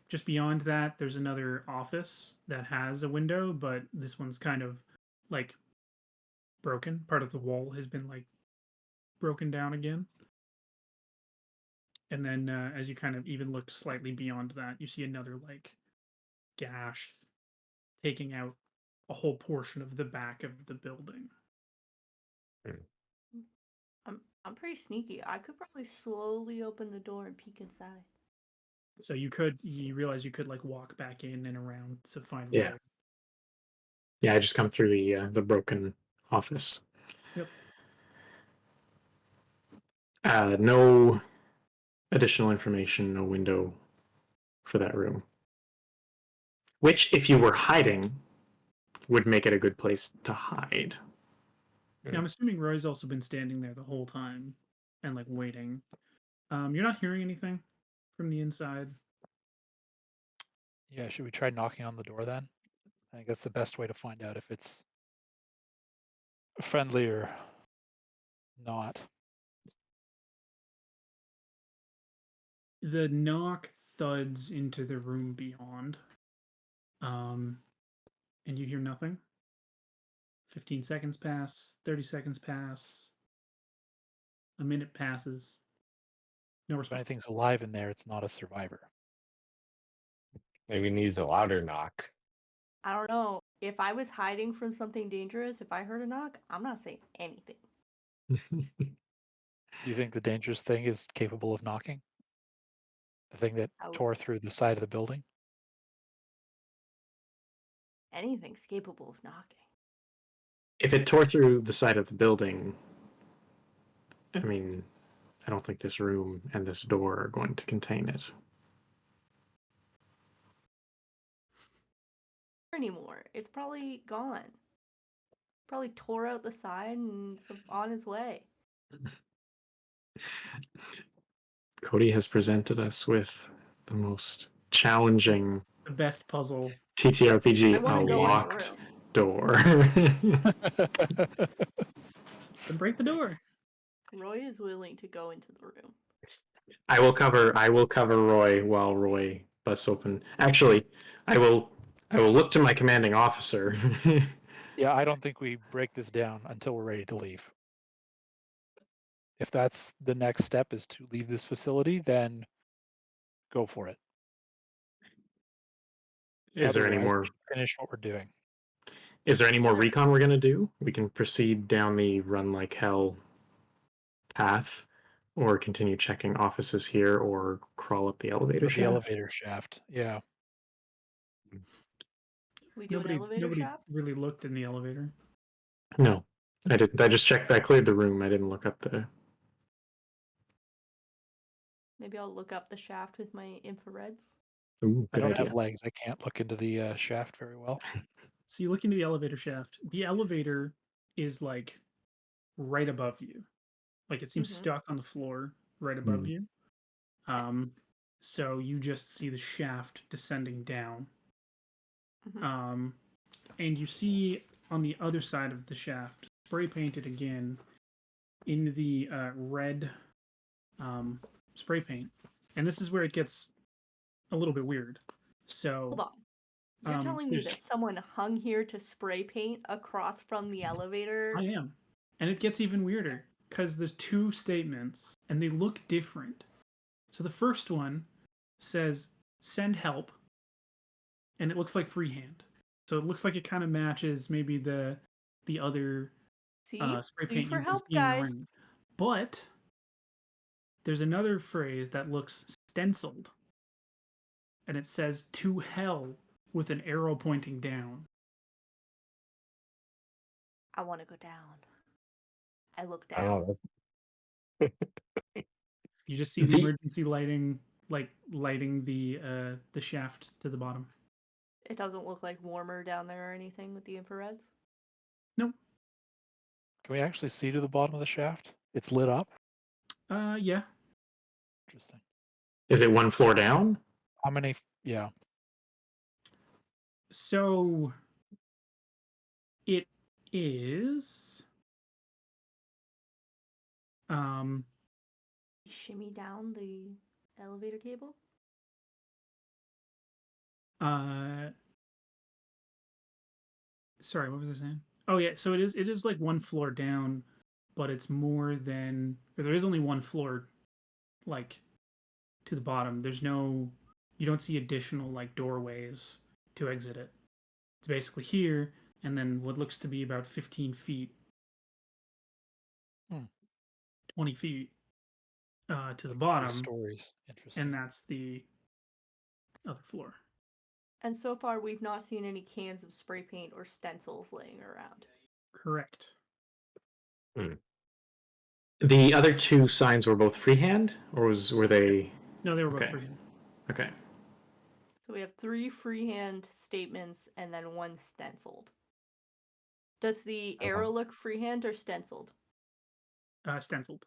[SPEAKER 1] Just beyond that, there's another office that has a window, but this one's kind of like broken. Part of the wall has been like broken down again. And then as you kind of even look slightly beyond that, you see another like gash taking out a whole portion of the back of the building.
[SPEAKER 4] I'm pretty sneaky. I could probably slowly open the door and peek inside.
[SPEAKER 1] So you realize you could like walk back in and around to find
[SPEAKER 3] Yeah.
[SPEAKER 1] Roy.
[SPEAKER 3] Yeah. I just come through the broken office.
[SPEAKER 1] Yep.
[SPEAKER 3] No additional information. No window for that room. Which, if you were hiding, would make it a good place to hide.
[SPEAKER 1] Yeah, I'm assuming Roy's also been standing there the whole time and like waiting. You're not hearing anything from the inside.
[SPEAKER 5] Yeah, should we try knocking on the door then? I think that's the best way to find out if it's friendly or not.
[SPEAKER 1] The knock thuds into the room beyond. And you hear nothing. 15 seconds pass, 30 seconds pass, a minute passes. No
[SPEAKER 5] If
[SPEAKER 1] response.
[SPEAKER 5] anything's alive in there, it's not a survivor.
[SPEAKER 2] Maybe it needs a louder knock.
[SPEAKER 4] I don't know. If I was hiding from something dangerous, if I heard a knock, I'm not saying anything.
[SPEAKER 5] Do you think the dangerous thing is capable of knocking? The thing that
[SPEAKER 4] I would,
[SPEAKER 5] tore through the side of the building?
[SPEAKER 4] anything's capable of knocking.
[SPEAKER 3] If it tore through the side of the building, I mean, I don't think this room and this door are going to contain it.
[SPEAKER 4] Anymore. It's probably gone. Probably tore out the side and it's on its way.
[SPEAKER 3] Cody has presented us with the most challenging
[SPEAKER 1] The best puzzle.
[SPEAKER 3] TTRPG,
[SPEAKER 4] I want
[SPEAKER 3] a
[SPEAKER 4] to go in the
[SPEAKER 3] locked
[SPEAKER 4] room.
[SPEAKER 3] door.
[SPEAKER 1] Then break the door.
[SPEAKER 4] Roy is willing to go into the room.
[SPEAKER 3] I will cover Roy while Roy busts open. Actually, I will look to my commanding officer.
[SPEAKER 5] Yeah, I don't think we break this down until we're ready to leave. If that's the next step is to leave this facility, then go for it.
[SPEAKER 3] Is there any
[SPEAKER 5] Otherwise, we
[SPEAKER 3] more
[SPEAKER 5] should finish what we're doing.
[SPEAKER 3] Is there any more
[SPEAKER 4] Sure.
[SPEAKER 3] recon we're gonna do? We can proceed down the run like hell path, or continue checking offices here, or crawl up the elevator
[SPEAKER 5] The
[SPEAKER 3] shaft.
[SPEAKER 5] elevator shaft. Yeah.
[SPEAKER 4] We do an elevator
[SPEAKER 1] Nobody
[SPEAKER 4] shaft?
[SPEAKER 1] really looked in the elevator.
[SPEAKER 3] No, I didn't. I just checked. I cleared the room. I didn't look up the.
[SPEAKER 4] Maybe I'll look up the shaft with my infrareds.
[SPEAKER 3] Ooh,
[SPEAKER 5] I
[SPEAKER 3] good
[SPEAKER 5] don't
[SPEAKER 3] idea.
[SPEAKER 5] have legs. I can't look into the shaft very well.
[SPEAKER 1] So you look into the elevator shaft. The elevator is like right above you. Like it seems
[SPEAKER 4] Mhm.
[SPEAKER 1] stuck on the floor right above
[SPEAKER 3] Hmm.
[SPEAKER 1] you. So you just see the shaft descending down.
[SPEAKER 4] Mhm.
[SPEAKER 1] And you see on the other side of the shaft, spray painted again in the red spray paint. And this is where it gets a little bit weird. So
[SPEAKER 4] Hold on. You're telling me that
[SPEAKER 1] there's
[SPEAKER 4] someone hung here to spray paint across from the elevator?
[SPEAKER 1] I am. And it gets even weirder because there's two statements and they look different. So the first one says send help and it looks like freehand. So it looks like it kind of matches maybe the other
[SPEAKER 4] See?
[SPEAKER 1] spray
[SPEAKER 4] See
[SPEAKER 1] paint
[SPEAKER 4] for
[SPEAKER 1] you've been
[SPEAKER 4] help,
[SPEAKER 1] seeing
[SPEAKER 4] guys.
[SPEAKER 1] around. But there's another phrase that looks stenciled and it says to hell with an arrow pointing down.
[SPEAKER 4] I want to go down. I look
[SPEAKER 2] I
[SPEAKER 4] down.
[SPEAKER 2] don't know.
[SPEAKER 1] You just see the emergency lighting like lighting the shaft to the bottom.
[SPEAKER 4] It doesn't look like warmer down there or anything with the infrareds.
[SPEAKER 1] Nope.
[SPEAKER 5] Can we actually see to the bottom of the shaft? It's lit up.
[SPEAKER 1] Yeah.
[SPEAKER 5] Interesting.
[SPEAKER 3] Is it one floor down?
[SPEAKER 5] How many? Yeah.
[SPEAKER 1] So it is
[SPEAKER 4] Shimmy down the elevator cable.
[SPEAKER 1] sorry, what was I saying? Oh yeah, so it is like one floor down, but it's more than or there is only one floor like to the bottom. There's no you don't see additional like doorways to exit it. It's basically here and then what looks to be about 15 feet 20 feet to the
[SPEAKER 5] 3
[SPEAKER 1] bottom,
[SPEAKER 5] stories. Interesting.
[SPEAKER 1] and that's the other floor.
[SPEAKER 4] And so far, we've not seen any cans of spray paint or stencils laying around.
[SPEAKER 1] Correct.
[SPEAKER 3] The other two signs were both freehand, or were they?
[SPEAKER 1] No, they were both
[SPEAKER 3] Okay.
[SPEAKER 1] freehand.
[SPEAKER 3] Okay.
[SPEAKER 4] So we have 3 freehand statements and then 1 stenciled. Does the arrow look freehand or stenciled?
[SPEAKER 1] Stenciled.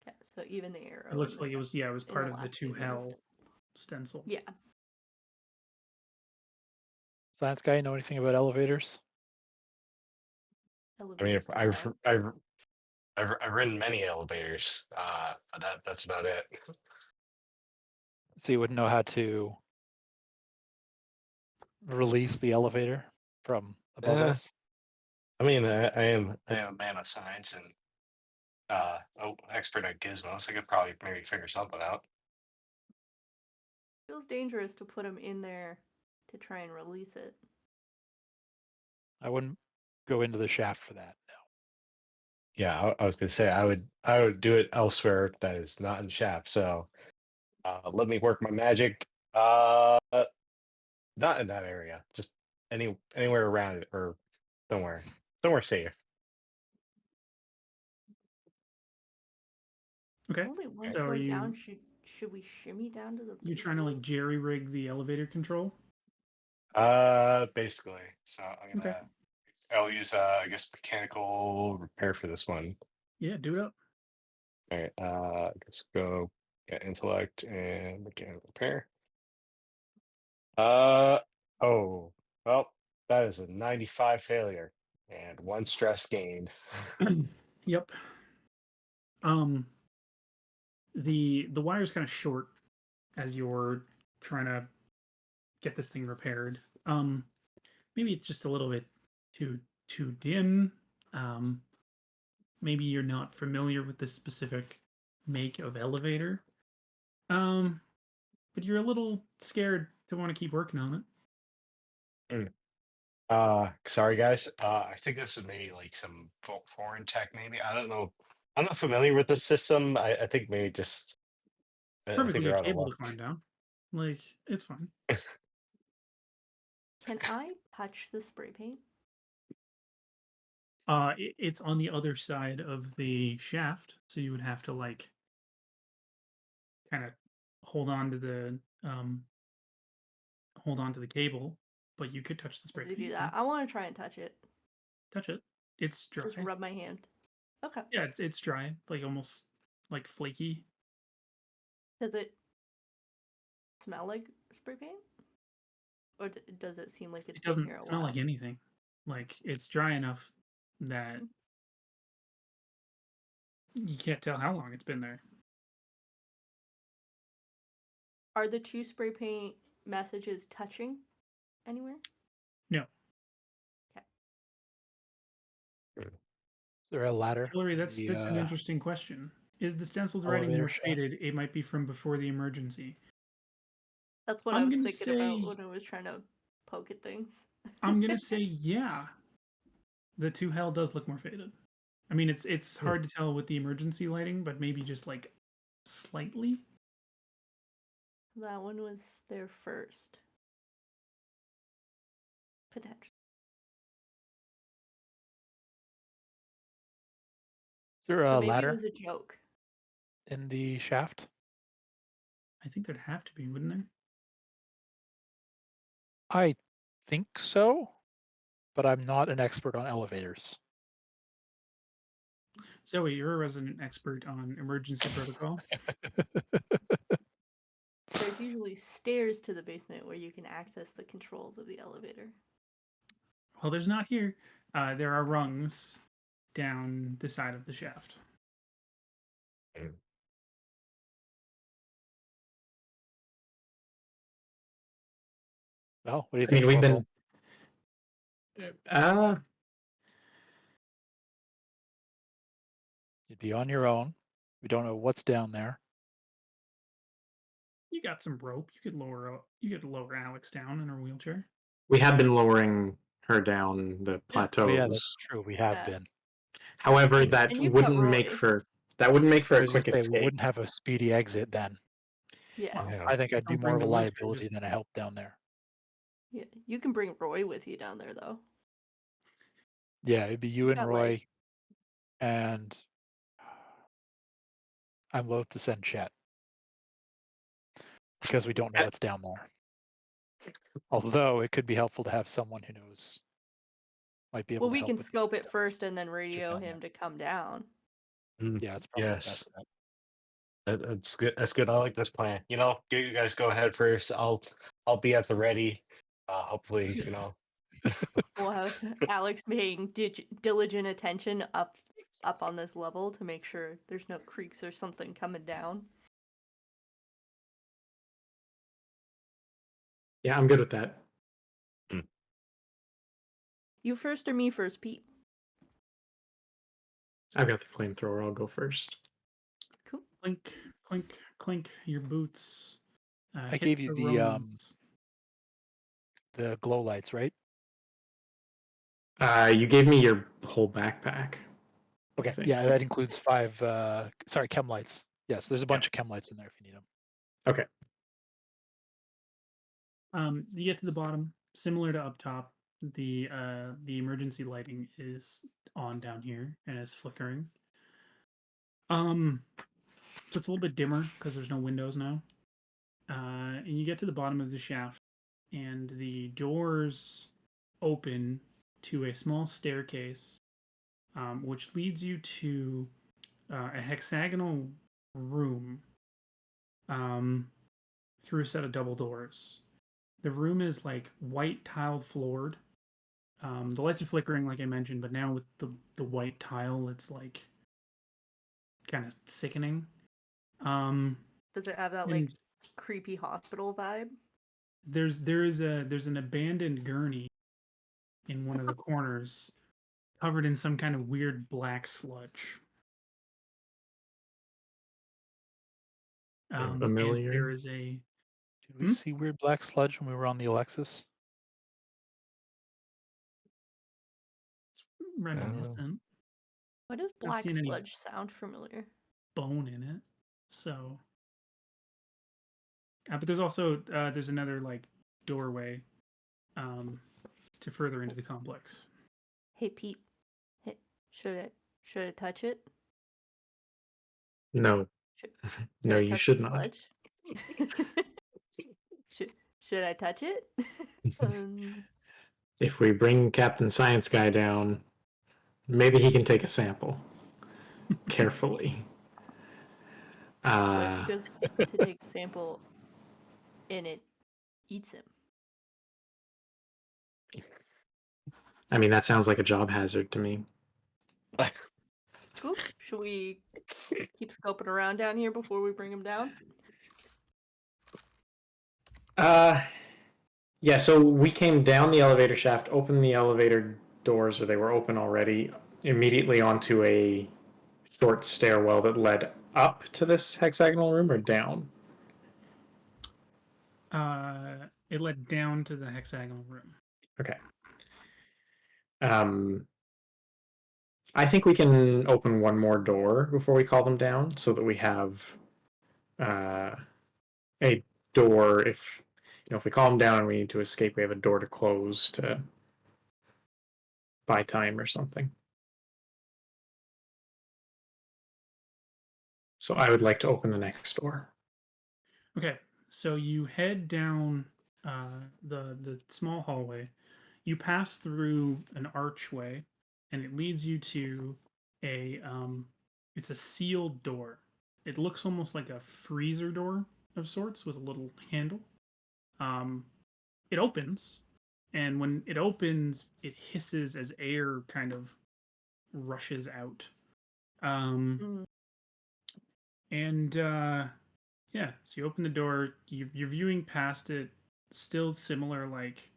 [SPEAKER 4] Okay, so even the arrow.
[SPEAKER 1] It looks
[SPEAKER 4] in
[SPEAKER 1] like it was yeah, it was
[SPEAKER 4] in
[SPEAKER 1] part of the
[SPEAKER 4] last
[SPEAKER 1] to
[SPEAKER 4] statement is
[SPEAKER 1] hell
[SPEAKER 4] stenciled.
[SPEAKER 1] stencil.
[SPEAKER 4] Yeah.
[SPEAKER 5] Science guy, know anything about elevators?
[SPEAKER 2] I mean,
[SPEAKER 4] Elevators to hell.
[SPEAKER 2] I've ridden many elevators, but that's about it.
[SPEAKER 5] So you wouldn't know how to release the elevator from above us?
[SPEAKER 2] I mean, I am a man of science, and expert at gizmos. I could probably maybe figure something out.
[SPEAKER 4] Feels dangerous to put him in there to try and release it.
[SPEAKER 5] I wouldn't go into the shaft for that. No.
[SPEAKER 2] Yeah, I was gonna say I would do it elsewhere that is not in shaft. So let me work my magic. Not in that area. Just anywhere around it or somewhere safe.
[SPEAKER 4] It's
[SPEAKER 1] Okay.
[SPEAKER 4] only one
[SPEAKER 1] So
[SPEAKER 4] floor down. Should we shimmy down to the
[SPEAKER 1] you're trying to like
[SPEAKER 4] basement?
[SPEAKER 1] jerry rig the elevator control?
[SPEAKER 2] Basically. So
[SPEAKER 1] Okay.
[SPEAKER 2] I'll use I guess mechanical repair for this one.
[SPEAKER 1] Yeah, do it up.
[SPEAKER 2] All right. Let's go get intellect and mechanical repair. Oh, well, that is a 95 failure and 1 stress gained.
[SPEAKER 1] Yep. The wire's kind of short as you're trying to get this thing repaired. Maybe it's just a little bit too dim. Um, maybe you're not familiar with this specific make of elevator. But you're a little scared to want to keep working on it.
[SPEAKER 2] Mm. Sorry guys. I think this is maybe like some foreign tech. Maybe I don't know. I'm not familiar with this system. I think maybe just I think
[SPEAKER 1] Perfectly a
[SPEAKER 2] we're out of
[SPEAKER 1] cable
[SPEAKER 2] luck.
[SPEAKER 1] to climb down. Like it's fine.
[SPEAKER 4] Can I touch the spray paint?
[SPEAKER 1] It's on the other side of the shaft, so you would have to like kind of hold on to the hold on to the cable, but you could touch the spray
[SPEAKER 4] To do
[SPEAKER 1] paint.
[SPEAKER 4] that, I want to try and touch it.
[SPEAKER 1] Touch it. It's dry.
[SPEAKER 4] Just rub my hand. Okay.
[SPEAKER 1] Yeah, it's dry, like almost like flaky.
[SPEAKER 4] Does it smell like spray paint? Or does it seem like it's
[SPEAKER 1] It
[SPEAKER 4] been
[SPEAKER 1] doesn't
[SPEAKER 4] here a
[SPEAKER 1] smell
[SPEAKER 4] while?
[SPEAKER 1] like anything. Like it's dry enough that you can't tell how long it's been there.
[SPEAKER 4] Are the 2 spray paint messages touching anywhere?
[SPEAKER 1] No.
[SPEAKER 4] Okay.
[SPEAKER 5] Is there a ladder?
[SPEAKER 1] Hillary,
[SPEAKER 5] in
[SPEAKER 1] that's
[SPEAKER 5] the
[SPEAKER 1] an interesting question. Is the stenciled writing
[SPEAKER 5] elevator
[SPEAKER 1] more
[SPEAKER 5] shaft?
[SPEAKER 1] faded? It might be from before the emergency.
[SPEAKER 4] That's what I
[SPEAKER 1] I'm
[SPEAKER 4] was
[SPEAKER 1] gonna
[SPEAKER 4] thinking about
[SPEAKER 1] say
[SPEAKER 4] when I was trying to poke at things.
[SPEAKER 1] I'm gonna say yeah. The 2 hell does look more faded. I mean, it's hard to tell with the emergency lighting, but maybe just like slightly.
[SPEAKER 4] That one was there first. Potential.
[SPEAKER 5] Is there
[SPEAKER 4] So
[SPEAKER 5] a
[SPEAKER 4] maybe it
[SPEAKER 5] ladder
[SPEAKER 4] was a joke.
[SPEAKER 5] in the shaft?
[SPEAKER 1] I think there'd have to be, wouldn't there?
[SPEAKER 5] I think so, but I'm not an expert on elevators.
[SPEAKER 1] Zoe, you're a resident expert on emergency protocol.
[SPEAKER 4] There's usually stairs to the basement where you can access the controls of the elevator.
[SPEAKER 1] Well, there's not here. There are rungs down the side of the shaft.
[SPEAKER 5] Well, what do you
[SPEAKER 3] I mean,
[SPEAKER 5] think,
[SPEAKER 3] we've
[SPEAKER 5] Corporal?
[SPEAKER 3] been.
[SPEAKER 5] You'd be on your own. We don't know what's down there.
[SPEAKER 1] You got some rope. You could lower Alex down in her wheelchair.
[SPEAKER 3] We have been lowering her down the
[SPEAKER 5] Oh yeah, that's
[SPEAKER 3] plateaus.
[SPEAKER 5] true. We have
[SPEAKER 4] Yeah.
[SPEAKER 5] been.
[SPEAKER 3] However,
[SPEAKER 4] And
[SPEAKER 3] that
[SPEAKER 4] you've got
[SPEAKER 3] wouldn't make
[SPEAKER 4] Roy.
[SPEAKER 3] for
[SPEAKER 5] I
[SPEAKER 3] a
[SPEAKER 5] was
[SPEAKER 3] quick
[SPEAKER 5] gonna say we
[SPEAKER 3] escape.
[SPEAKER 5] wouldn't have a speedy exit then.
[SPEAKER 4] Yeah.
[SPEAKER 1] Well,
[SPEAKER 2] Yeah.
[SPEAKER 5] I think I'd be
[SPEAKER 1] don't
[SPEAKER 5] more
[SPEAKER 1] bring
[SPEAKER 5] of a
[SPEAKER 1] the wheelchair,
[SPEAKER 5] liability
[SPEAKER 1] just
[SPEAKER 5] than a help down there.
[SPEAKER 4] Yeah. You can bring Roy with you down there though.
[SPEAKER 5] Yeah, it'd be you
[SPEAKER 4] He's
[SPEAKER 5] and
[SPEAKER 4] got
[SPEAKER 5] Roy,
[SPEAKER 4] legs.
[SPEAKER 5] and I'm loath to send Chet because we don't know what's down there. Although it could be helpful to have someone who knows, might be able
[SPEAKER 4] Well,
[SPEAKER 5] to
[SPEAKER 4] we
[SPEAKER 5] help
[SPEAKER 4] can
[SPEAKER 5] with these
[SPEAKER 4] scope it
[SPEAKER 5] because
[SPEAKER 4] first and then
[SPEAKER 5] Chet
[SPEAKER 4] radio
[SPEAKER 5] down
[SPEAKER 4] him
[SPEAKER 5] there.
[SPEAKER 4] to come down.
[SPEAKER 5] Yeah, it's probably the best
[SPEAKER 2] Yes,
[SPEAKER 5] bet.
[SPEAKER 2] that's good. That's good. I like this plan. You guys go ahead first. I'll be at the ready. Hopefully,
[SPEAKER 4] We'll have Alex paying diligent attention up on this level to make sure there's no creaks or something coming down.
[SPEAKER 3] Yeah, I'm good with that.
[SPEAKER 4] You first or me first, Pete?
[SPEAKER 3] I've got the flamethrower. I'll go first.
[SPEAKER 4] Cool.
[SPEAKER 1] Clink, clink, clink. Your boots.
[SPEAKER 5] I
[SPEAKER 1] Hit
[SPEAKER 5] gave you
[SPEAKER 1] the
[SPEAKER 5] the
[SPEAKER 1] Romans.
[SPEAKER 5] the glow lights, right?
[SPEAKER 3] You gave me your whole backpack. I
[SPEAKER 5] Okay.
[SPEAKER 3] think.
[SPEAKER 5] Yeah, that includes 5 chem lights. Yes, there's a bunch of chem lights in there if you need them.
[SPEAKER 3] Okay.
[SPEAKER 1] You get to the bottom, similar to up top. The emergency lighting is on down here and is flickering. So it's a little bit dimmer because there's no windows now. And you get to the bottom of the shaft, and the doors open to a small staircase, which leads you to a hexagonal room through a set of double doors. The room is like white tiled floored. The lights are flickering, like I mentioned, but now with the white tile, it's like kind of sickening.
[SPEAKER 4] Does it have that like creepy hospital vibe?
[SPEAKER 1] There's an abandoned gurney in one of the corners, covered in some kind of weird black sludge. And
[SPEAKER 3] Familiar.
[SPEAKER 1] there is a
[SPEAKER 5] Did we see weird black sludge when we were on the Alexis?
[SPEAKER 1] reminiscent.
[SPEAKER 4] Why does
[SPEAKER 1] Not
[SPEAKER 4] black
[SPEAKER 1] seen any
[SPEAKER 4] sludge sound familiar?
[SPEAKER 1] bone in it, so. But there's also there's another like doorway to further into the complex.
[SPEAKER 4] Hey Pete, should I touch it?
[SPEAKER 3] No.
[SPEAKER 4] Should
[SPEAKER 3] No,
[SPEAKER 4] I
[SPEAKER 3] you
[SPEAKER 4] touch
[SPEAKER 3] should
[SPEAKER 4] the
[SPEAKER 3] not.
[SPEAKER 4] sludge? should I touch it?
[SPEAKER 3] If we bring Captain Science Guy down, maybe he can take a sample. Carefully.
[SPEAKER 4] What if he goes to take a sample and it eats him?
[SPEAKER 3] I mean, that sounds like a job hazard to me.
[SPEAKER 4] Cool. Should we keep scoping around down here before we bring him down?
[SPEAKER 3] Yeah, so we came down the elevator shaft, opened the elevator doors, or they were open already, immediately onto a short stairwell that led up to this hexagonal room or down?
[SPEAKER 1] It led down to the hexagonal room.
[SPEAKER 3] Okay. I think we can open one more door before we call them down so that we have a door if if we call them down and we need to escape, we have a door to close to buy time or something. So I would like to open the next door.
[SPEAKER 1] Okay, so you head down the small hallway. You pass through an archway, and it leads you to a it's a sealed door. It looks almost like a freezer door of sorts with a little handle. It opens, and when it opens, it hisses as air kind of rushes out. And yeah, so you open the door. You're viewing past it. Still similar, like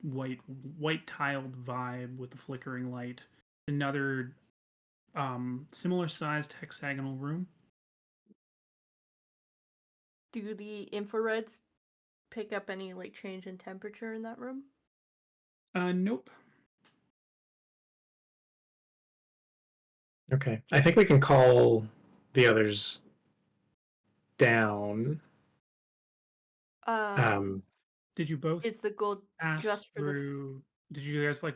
[SPEAKER 1] white tiled vibe with the flickering light. Another similar sized hexagonal room.
[SPEAKER 4] Do the infrareds pick up any like change in temperature in that room?
[SPEAKER 1] Nope.
[SPEAKER 3] Okay. I think we can call the others down.
[SPEAKER 1] Did you both
[SPEAKER 4] is the goal
[SPEAKER 1] pass
[SPEAKER 4] just for
[SPEAKER 1] through? Did you guys like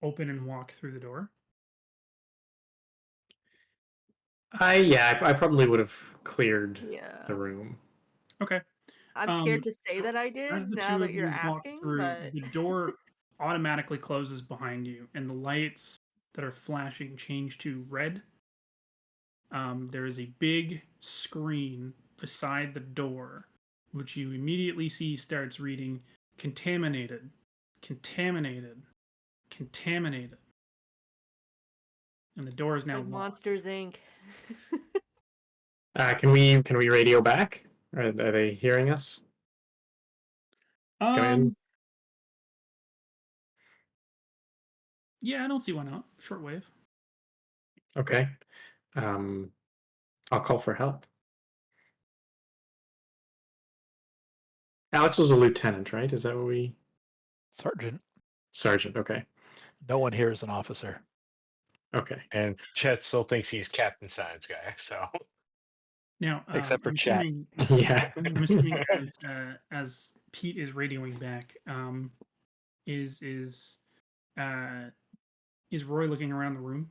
[SPEAKER 1] open and walk through the door?
[SPEAKER 3] I probably would have cleared
[SPEAKER 4] Yeah.
[SPEAKER 3] the room.
[SPEAKER 1] Okay.
[SPEAKER 4] I'm scared to say
[SPEAKER 1] so
[SPEAKER 4] that I
[SPEAKER 1] as
[SPEAKER 4] did
[SPEAKER 1] the
[SPEAKER 4] now
[SPEAKER 1] two
[SPEAKER 4] that
[SPEAKER 1] of
[SPEAKER 4] you're
[SPEAKER 1] you walk
[SPEAKER 4] asking,
[SPEAKER 1] through,
[SPEAKER 4] but
[SPEAKER 1] the door automatically closes behind you, and the lights that are flashing change to red. There is a big screen beside the door, which you immediately see starts reading contaminated, contaminated, contaminated. And the door is now
[SPEAKER 4] like
[SPEAKER 1] locked.
[SPEAKER 4] Monsters Inc.
[SPEAKER 3] Can we radio back? Are they hearing us? Go in.
[SPEAKER 1] Yeah, I don't see why not. Shortwave.
[SPEAKER 3] Okay. I'll call for help. Alex was a lieutenant, right? Is that what we...
[SPEAKER 5] Sergeant.
[SPEAKER 3] Sergeant, okay.
[SPEAKER 5] No one here is an officer.
[SPEAKER 3] Okay.
[SPEAKER 2] And Chet still thinks he's Captain Science Guy, so
[SPEAKER 1] Now,
[SPEAKER 5] Except for
[SPEAKER 1] I'm
[SPEAKER 5] Chet.
[SPEAKER 1] assuming,
[SPEAKER 3] Yeah.
[SPEAKER 1] I'm assuming as Pete is radioing back, is Roy looking around the room?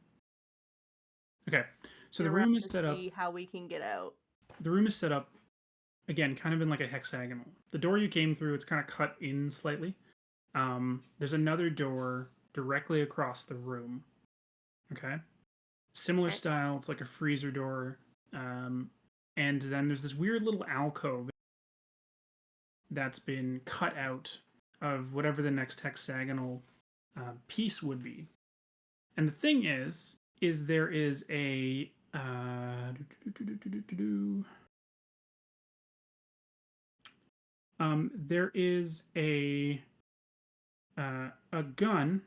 [SPEAKER 1] Okay, so the
[SPEAKER 4] Around
[SPEAKER 1] room is
[SPEAKER 4] to
[SPEAKER 1] set up.
[SPEAKER 4] see how we can get out.
[SPEAKER 1] The room is set up again, kind of in like a hexagonal. The door you came through, it's kind of cut in slightly. There's another door directly across the room. Okay, similar
[SPEAKER 4] Okay.
[SPEAKER 1] style. It's like a freezer door. And then there's this weird little alcove that's been cut out of whatever the next hexagonal piece would be. And the thing is there is a there is a gun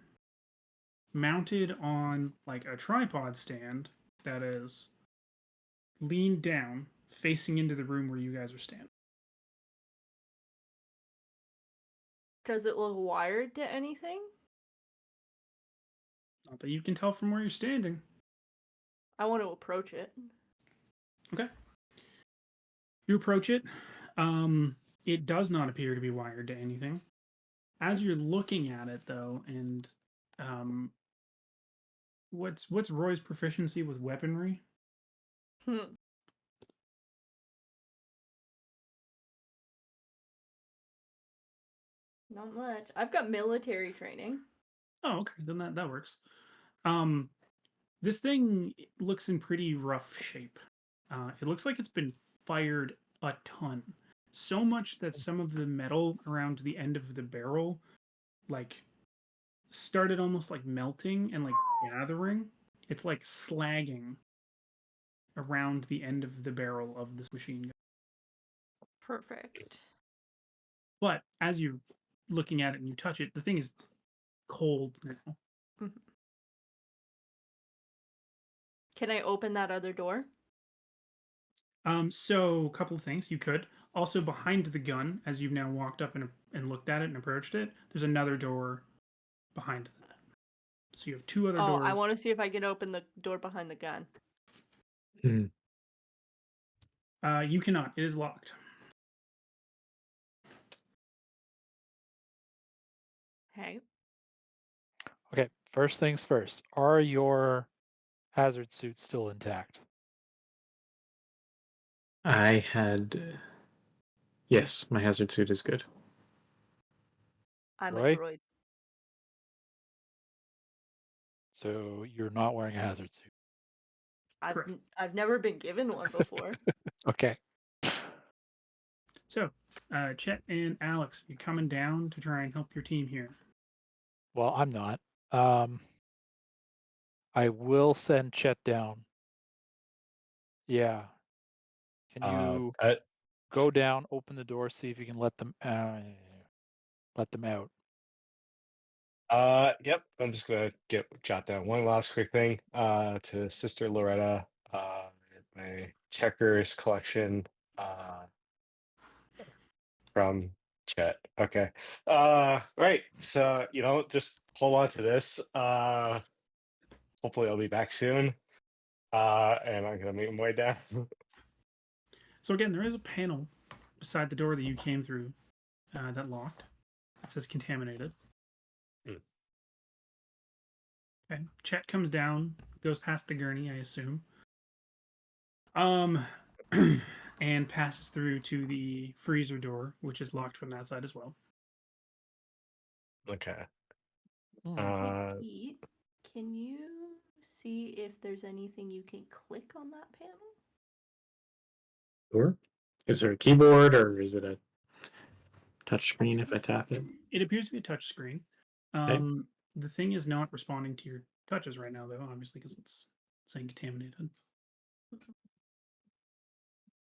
[SPEAKER 1] mounted on like a tripod stand that is leaned down, facing into the room where you guys are standing.
[SPEAKER 4] Does it look wired to anything?
[SPEAKER 1] Not that you can tell from where you're standing.
[SPEAKER 4] I want to approach it.
[SPEAKER 1] Okay. You approach it. It does not appear to be wired to anything. As you're looking at it, though, and what's Roy's proficiency with weaponry?
[SPEAKER 4] Not much. I've got military training.
[SPEAKER 1] Oh, okay. Then that works. This thing looks in pretty rough shape. It looks like it's been fired a ton. So much that some of the metal around the end of the barrel, like, started almost like melting and like gathering. It's like slagging around the end of the barrel of this machine gun.
[SPEAKER 4] Perfect.
[SPEAKER 1] But as you're looking at it and you touch it, the thing is cold now.
[SPEAKER 4] Mhm. Can I open that other door?
[SPEAKER 1] So a couple of things you could. Also behind the gun, as you've now walked up and looked at it and approached it, there's another door behind that. So you have two other doors.
[SPEAKER 4] I want to see if I can open the door behind the gun.
[SPEAKER 1] You cannot. It is locked.
[SPEAKER 4] Okay.
[SPEAKER 5] Okay, first things first. Are your hazard suits still intact?
[SPEAKER 3] I had... Yes, my hazard suit is good.
[SPEAKER 4] I'm
[SPEAKER 5] Roy?
[SPEAKER 4] a droid.
[SPEAKER 5] So you're not wearing a hazard suit.
[SPEAKER 1] Correct.
[SPEAKER 4] I've never been given one before.
[SPEAKER 5] Okay.
[SPEAKER 1] So, Chet and Alex, you coming down to try and help your team here?
[SPEAKER 5] Well, I'm not. I will send Chet down. Yeah. Can you go down, open the door, see if you can let them out?
[SPEAKER 2] Yep. I'm just gonna jot down one last quick thing. To Sister Loretta, my checkers collection, from Chet. Okay. Right. So just hold on to this. Hopefully I'll be back soon. And I'm gonna make my way down.
[SPEAKER 1] So again, there is a panel beside the door that you came through that locked. It says contaminated. Okay. Chet comes down, goes past the gurney, I assume. And passes through to the freezer door, which is locked from that side as well.
[SPEAKER 2] Okay.
[SPEAKER 4] Hey, Pete, can you see if there's anything you can click on that panel?
[SPEAKER 3] Sure. Is there a keyboard or is it a touch screen if I tap it?
[SPEAKER 1] It appears to be a touch screen.
[SPEAKER 3] Okay.
[SPEAKER 1] The thing is not responding to your touches right now, though, obviously, because it's saying contaminated.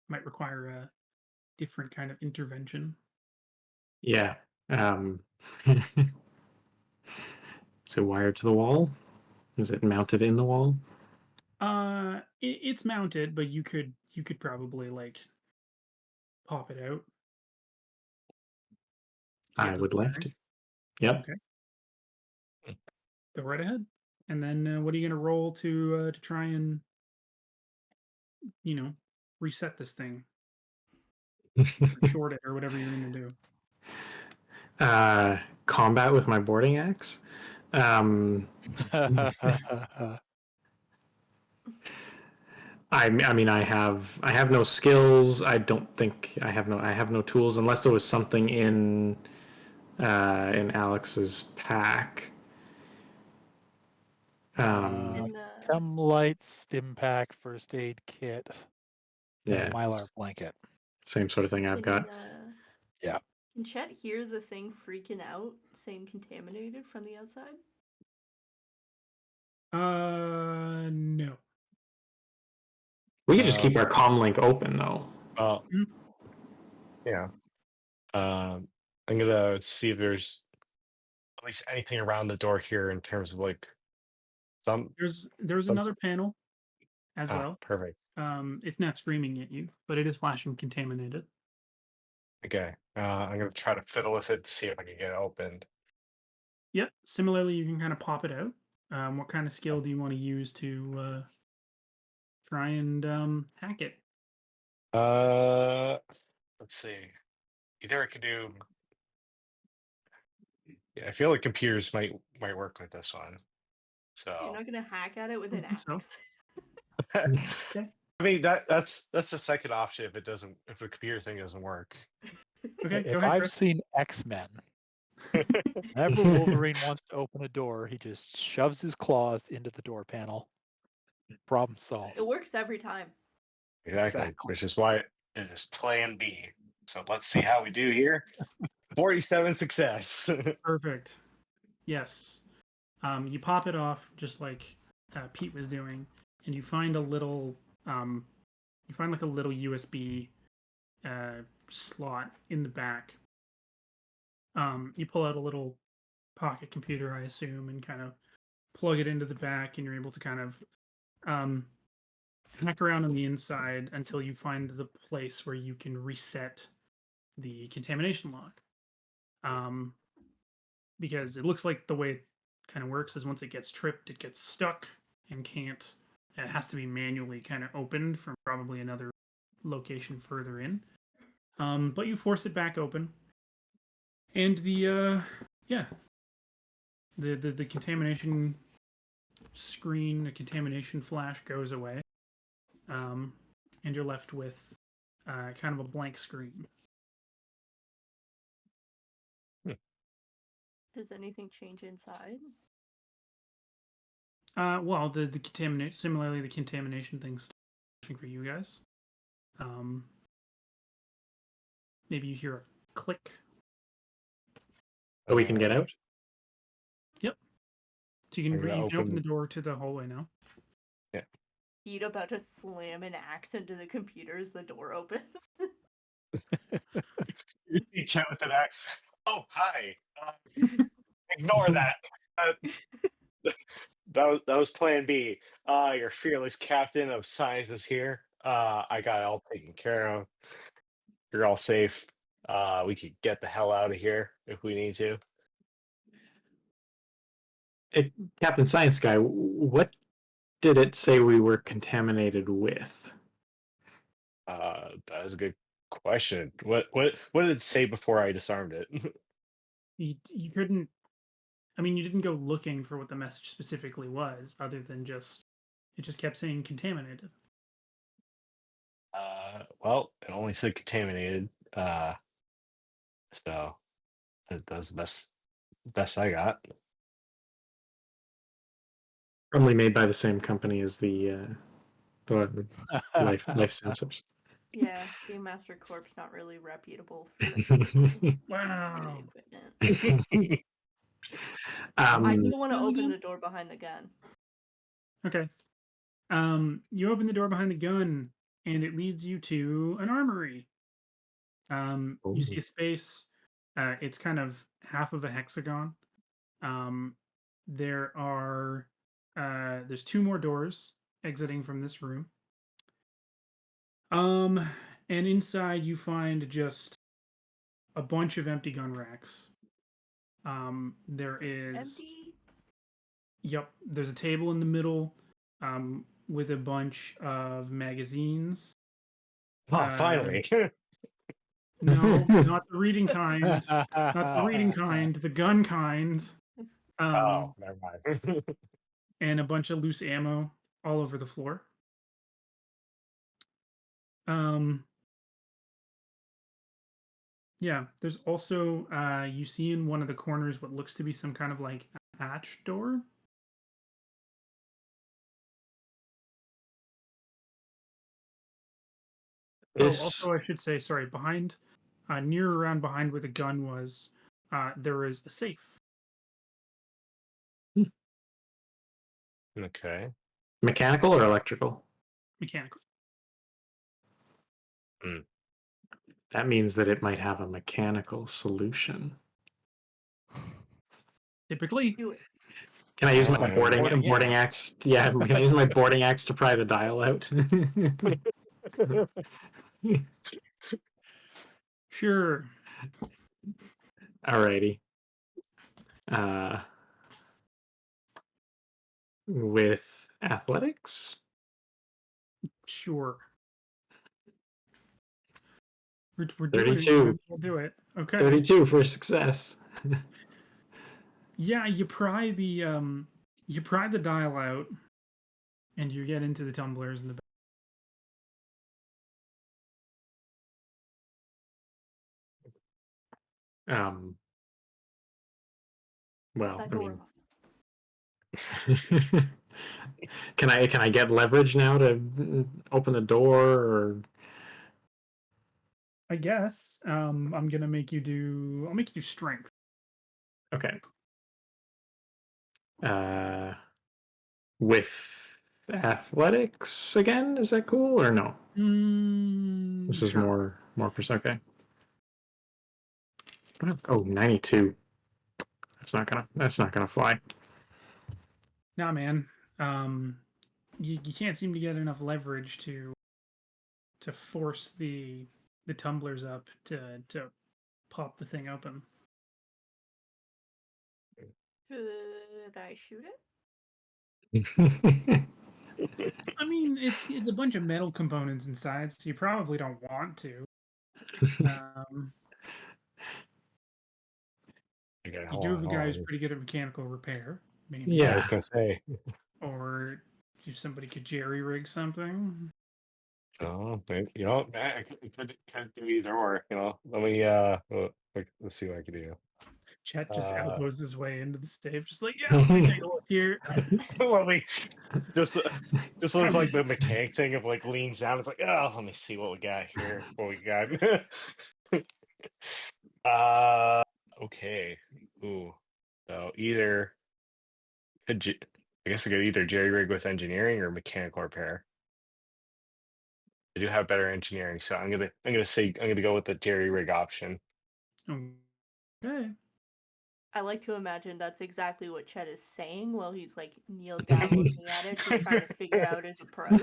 [SPEAKER 1] Might require a different kind of intervention.
[SPEAKER 3] Yeah. Is it wired to the wall? Is it mounted in the wall?
[SPEAKER 1] It's mounted, but you could probably like pop it out. To
[SPEAKER 3] I
[SPEAKER 1] get to
[SPEAKER 3] would
[SPEAKER 1] the
[SPEAKER 3] like
[SPEAKER 1] bag.
[SPEAKER 3] to. Yep.
[SPEAKER 1] Okay. Go right ahead. And then what are you gonna roll to try and reset this thing, or short it, or whatever you're gonna do?
[SPEAKER 3] Combat with my boarding axe. I mean, I have no skills. I don't think I have no tools unless there was something in Alex's pack.
[SPEAKER 4] In the
[SPEAKER 5] Chem light, stim pack, first aid kit, and
[SPEAKER 3] Yeah,
[SPEAKER 5] a mylar blanket.
[SPEAKER 3] same sort of thing I've got.
[SPEAKER 5] Yeah.
[SPEAKER 4] Can Chet hear the thing freaking out, saying contaminated from the outside?
[SPEAKER 1] No.
[SPEAKER 3] We could just keep our comm link open though.
[SPEAKER 2] Well, yeah. I'm gonna see if there's at least anything around the door here in terms of like some.
[SPEAKER 1] There's another panel as well.
[SPEAKER 2] Perfect.
[SPEAKER 1] It's not screaming at you, but it is flashing contaminated.
[SPEAKER 2] Okay. I'm gonna try to fiddle with it to see if I can get it opened.
[SPEAKER 1] Yep. Similarly, you can kind of pop it out. What kind of skill do you want to use to try and hack it?
[SPEAKER 2] Let's see. Either I could do. Yeah, I feel like computers might work with this one.
[SPEAKER 4] You're
[SPEAKER 2] So
[SPEAKER 4] not gonna hack at it with
[SPEAKER 1] I
[SPEAKER 4] an
[SPEAKER 1] think so.
[SPEAKER 4] axe.
[SPEAKER 1] Okay.
[SPEAKER 2] I mean that's the second option if the computer thing doesn't work.
[SPEAKER 1] Okay. Go
[SPEAKER 5] If
[SPEAKER 1] ahead,
[SPEAKER 5] I've
[SPEAKER 1] Chris.
[SPEAKER 5] seen X-Men, whenever Wolverine wants to open a door, he just shoves his claws into the door panel. Problem solved.
[SPEAKER 4] It works every time.
[SPEAKER 2] Exactly. Which is why it is plan B. So let's see how we do here. 47 success.
[SPEAKER 1] Perfect. Yes. You pop it off just like Pete was doing, and you find a little like a little USB slot in the back. You pull out a little pocket computer, I assume, and kind of plug it into the back, and you're able to kind of hack around on the inside until you find the place where you can reset the contamination log. Because it looks like the way it kind of works is once it gets tripped, it gets stuck and can't. It has to be manually kind of opened from probably another location further in. But you force it back open, and the contamination screen, the contamination flash goes away, and you're left with kind of a blank screen.
[SPEAKER 4] Does anything change inside?
[SPEAKER 1] Well, the contamination, similarly, the contamination thing's for you guys. Maybe you hear a click.
[SPEAKER 3] But we can get out.
[SPEAKER 1] Yep. So you
[SPEAKER 2] I'm
[SPEAKER 1] can
[SPEAKER 2] gonna
[SPEAKER 1] open the door to the hallway now.
[SPEAKER 2] Yeah.
[SPEAKER 4] Pete about to slam an axe into the computer as the door opens.
[SPEAKER 2] You chat with an act. Oh, hi. Ignore that. That was plan B. Your fearless captain of science is here. I got it all taken care of. You're all safe. We could get the hell out of here if we need to.
[SPEAKER 3] Captain Science Guy, what did it say we were contaminated with?
[SPEAKER 2] That is a good question. What did it say before I disarmed it?
[SPEAKER 1] You couldn't. I mean, you didn't go looking for what the message specifically was, other than it just kept saying contaminated.
[SPEAKER 2] Well, it only said contaminated. So that's the best I got.
[SPEAKER 3] Probably made by the same company as the life sensors.
[SPEAKER 4] Yeah, Game Master Corp's not really reputable for
[SPEAKER 1] Wow.
[SPEAKER 4] equipment. I still want to open
[SPEAKER 1] again?
[SPEAKER 4] the door behind the gun.
[SPEAKER 1] Okay. You open the door behind the gun, and it leads you to an armory. You see a space. It's kind of half of a hexagon. There's two more doors exiting from this room. And inside you find just a bunch of empty gun racks. There is
[SPEAKER 4] Empty.
[SPEAKER 1] Yep, there's a table in the middle, with a bunch of magazines.
[SPEAKER 2] Oh, finally.
[SPEAKER 1] No, not the reading kind. Not the reading kind. The gun kind.
[SPEAKER 2] Oh, never mind.
[SPEAKER 1] And a bunch of loose ammo all over the floor. Yeah, there's also you see in one of the corners what looks to be some kind of like hatch door.
[SPEAKER 3] This
[SPEAKER 1] Also, I should say, sorry, behind, near around behind where the gun was, there is a safe.
[SPEAKER 2] Okay.
[SPEAKER 3] mechanical or electrical?
[SPEAKER 1] Mechanical.
[SPEAKER 3] That means that it might have a mechanical solution.
[SPEAKER 1] Typically,
[SPEAKER 4] Do it.
[SPEAKER 3] Can I use my
[SPEAKER 2] Boarding
[SPEAKER 3] boarding axe? Yeah, can I use my boarding axe to pry the dial out?
[SPEAKER 1] sure.
[SPEAKER 3] Alrighty. With athletics?
[SPEAKER 1] Sure. We're doing it.
[SPEAKER 3] 32.
[SPEAKER 1] We'll do it. Okay.
[SPEAKER 3] 32 for success.
[SPEAKER 1] Yeah, you pry the dial out, and you get into the tumblers in the back.
[SPEAKER 3] Well,
[SPEAKER 4] That
[SPEAKER 3] I
[SPEAKER 4] door
[SPEAKER 3] mean,
[SPEAKER 4] off.
[SPEAKER 3] can I get leverage now to open the door, or
[SPEAKER 1] I guess. I'm gonna make you do. I'll make you do strength.
[SPEAKER 3] okay? With athletics again, is that cool or no? This is
[SPEAKER 1] Sure.
[SPEAKER 3] more percent. Okay. Oh, 92. That's not gonna fly.
[SPEAKER 1] Nah, man. You can't seem to get enough leverage to force the tumblers up to pop the thing open.
[SPEAKER 4] Should I shoot it?
[SPEAKER 1] I mean, it's a bunch of metal components inside, so you probably don't want to.
[SPEAKER 2] Okay,
[SPEAKER 1] You do have a guy who's pretty good at mechanical repair, maybe.
[SPEAKER 2] Yeah, I
[SPEAKER 3] Yeah.
[SPEAKER 2] was gonna say.
[SPEAKER 1] Or if somebody could jerry rig something.
[SPEAKER 2] Oh, you know, I could do either or. You know, let me let's see what I can do.
[SPEAKER 1] Chet just elbows his way into the safe, just like, yeah, let me take a look here.
[SPEAKER 2] Let me just looks like the mechanic thing of like leans down. It's like, oh, let me see what we got here. What we got. Okay. Ooh. So either I guess I could either jerry rig with engineering or mechanical repair. I do have better engineering, so I'm gonna go with the jerry rig option.
[SPEAKER 1] Okay.
[SPEAKER 4] I like to imagine that's exactly what Chet is saying while he's like kneeled down looking at it, just trying to figure out his approach.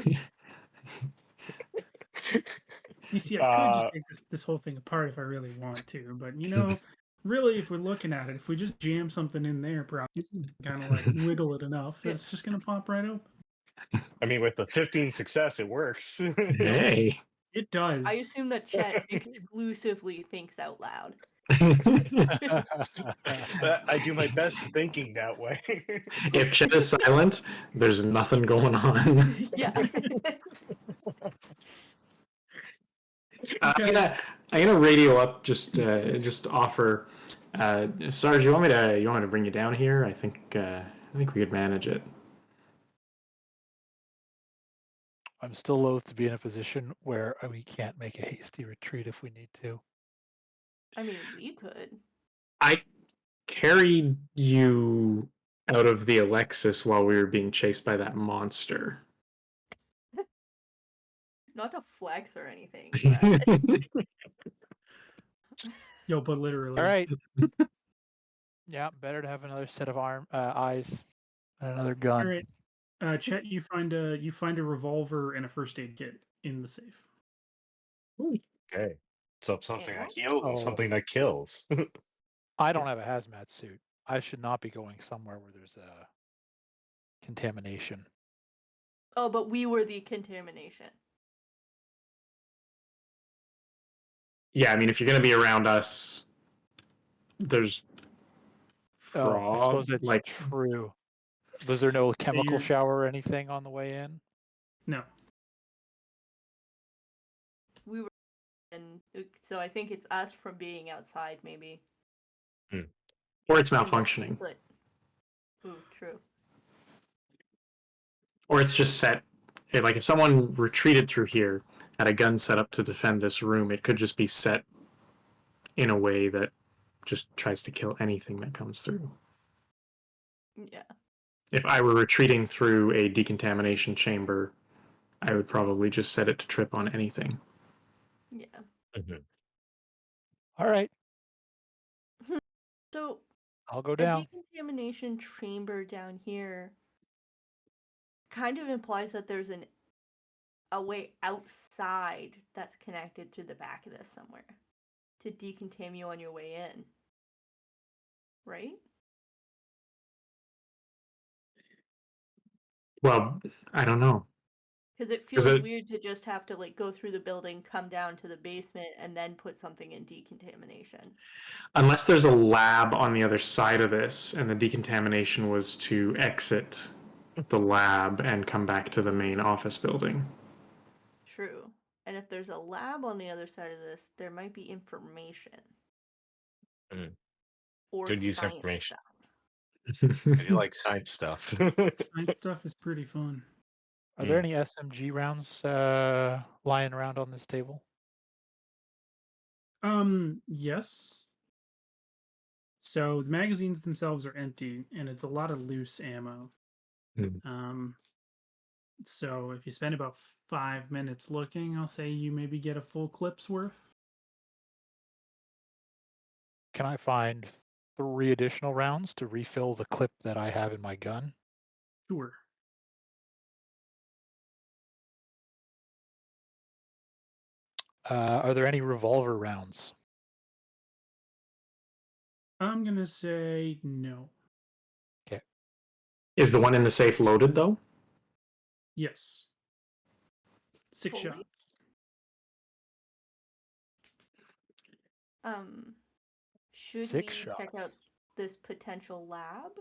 [SPEAKER 1] You see, I could just take this whole thing apart if I really want to, but really, if we're looking at it, if we just jam something in there, probably kind of like wiggle it enough, it's just gonna pop right open.
[SPEAKER 2] I mean, with the 15 success, it works.
[SPEAKER 3] Hey.
[SPEAKER 1] It does.
[SPEAKER 4] I assume that Chet exclusively thinks out loud.
[SPEAKER 2] I do my best thinking that way.
[SPEAKER 3] If Chet is silent, there's nothing going on.
[SPEAKER 4] Yeah.
[SPEAKER 1] Okay.
[SPEAKER 3] I'm gonna radio up just offer. Sarge, you want me to bring you down here? I think we could manage it.
[SPEAKER 5] I'm still loath to be in a position where we can't make a hasty retreat if we need to.
[SPEAKER 4] I mean, we could.
[SPEAKER 3] I carried you out of the Alexis while we were being chased by that monster.
[SPEAKER 4] Not to flex or anything, but
[SPEAKER 1] Yo, but literally.
[SPEAKER 5] All right. Yeah, better to have another set of eyes and another gun.
[SPEAKER 1] All right. Chet, you find a revolver and a first aid kit in the safe.
[SPEAKER 2] Okay. So something
[SPEAKER 4] Ammo?
[SPEAKER 2] that heals and
[SPEAKER 5] Oh.
[SPEAKER 2] something that kills.
[SPEAKER 5] I don't have a hazmat suit. I should not be going somewhere where there's a contamination.
[SPEAKER 4] Oh, but we were the contamination.
[SPEAKER 3] Yeah, I mean, if you're going to be around us, there's
[SPEAKER 5] Oh, I suppose that's
[SPEAKER 3] like
[SPEAKER 5] true. Was there no chemical
[SPEAKER 1] you're-
[SPEAKER 5] shower or anything on the way in?
[SPEAKER 1] No.
[SPEAKER 4] We were, and so I think it's us from being outside, maybe.
[SPEAKER 3] or it's
[SPEAKER 4] And the
[SPEAKER 3] malfunctioning,
[SPEAKER 4] soot. Ooh, true.
[SPEAKER 3] or it's just set. Like if someone retreated through here, had a gun set up to defend this room, it could just be set in a way that just tries to kill anything that comes through.
[SPEAKER 4] Yeah.
[SPEAKER 3] If I were retreating through a decontamination chamber, I would probably just set it to trip on anything.
[SPEAKER 4] Yeah.
[SPEAKER 5] All right,
[SPEAKER 4] So
[SPEAKER 5] I'll go
[SPEAKER 4] a
[SPEAKER 5] down.
[SPEAKER 4] decontamination chamber down here kind of implies that there's a way outside that's connected through the back of this somewhere to decontam you on your way in. Right?
[SPEAKER 3] Well, I don't know.
[SPEAKER 4] Because it feels weird to just have to like go through the building, come down to the basement, and then put something in decontamination.
[SPEAKER 3] Unless there's a lab on the other side of this, and the decontamination was to exit the lab and come back to the main office building.
[SPEAKER 4] True. And if there's a lab on the other side of this, there might be information. Or
[SPEAKER 2] Good use of
[SPEAKER 4] science
[SPEAKER 2] information.
[SPEAKER 4] stuff.
[SPEAKER 2] I do like science stuff.
[SPEAKER 1] Science stuff is pretty fun.
[SPEAKER 5] Are there any SMG rounds lying around on this table?
[SPEAKER 1] Yes. So the magazines themselves are empty, and it's a lot of loose ammo. So if you spend about 5 minutes looking, I'll say you maybe get a full clip's worth.
[SPEAKER 5] Can I find 3 additional rounds to refill the clip that I have in my gun?
[SPEAKER 1] Sure.
[SPEAKER 5] Are there any revolver rounds?
[SPEAKER 1] I'm gonna say no.
[SPEAKER 5] Okay.
[SPEAKER 3] Is the one in the safe loaded though?
[SPEAKER 1] Yes. 6
[SPEAKER 4] Fully?
[SPEAKER 1] shots.
[SPEAKER 4] Should
[SPEAKER 5] 6
[SPEAKER 4] we check out
[SPEAKER 5] shots.
[SPEAKER 4] this potential lab?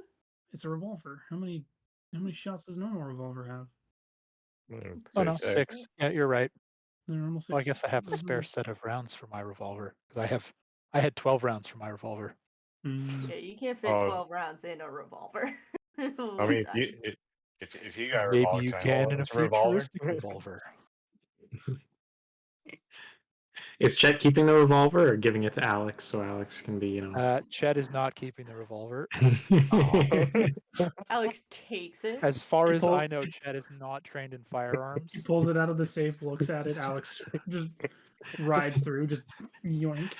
[SPEAKER 1] It's a revolver. How many shots does a normal revolver have?
[SPEAKER 5] Oh no, 6. Yeah, you're right.
[SPEAKER 1] The normal 6.
[SPEAKER 5] Well, I guess I have a spare set of rounds for my revolver because I had 12 rounds for my revolver.
[SPEAKER 4] Yeah, you can't fit 12 rounds in a revolver.
[SPEAKER 2] I mean, if you got a
[SPEAKER 5] Maybe
[SPEAKER 2] revolver,
[SPEAKER 5] you
[SPEAKER 2] can I
[SPEAKER 5] can
[SPEAKER 2] hold
[SPEAKER 5] in a
[SPEAKER 2] it as a revolver?
[SPEAKER 5] futuristic revolver.
[SPEAKER 3] Is Chet keeping the revolver or giving it to Alex so Alex can be,
[SPEAKER 5] Chet is not keeping the revolver.
[SPEAKER 4] Alex takes it.
[SPEAKER 5] As far as I know, Chet is not trained in
[SPEAKER 1] He
[SPEAKER 5] firearms.
[SPEAKER 1] pulls it out of the safe, looks at it. Alex just rides through, just yoink.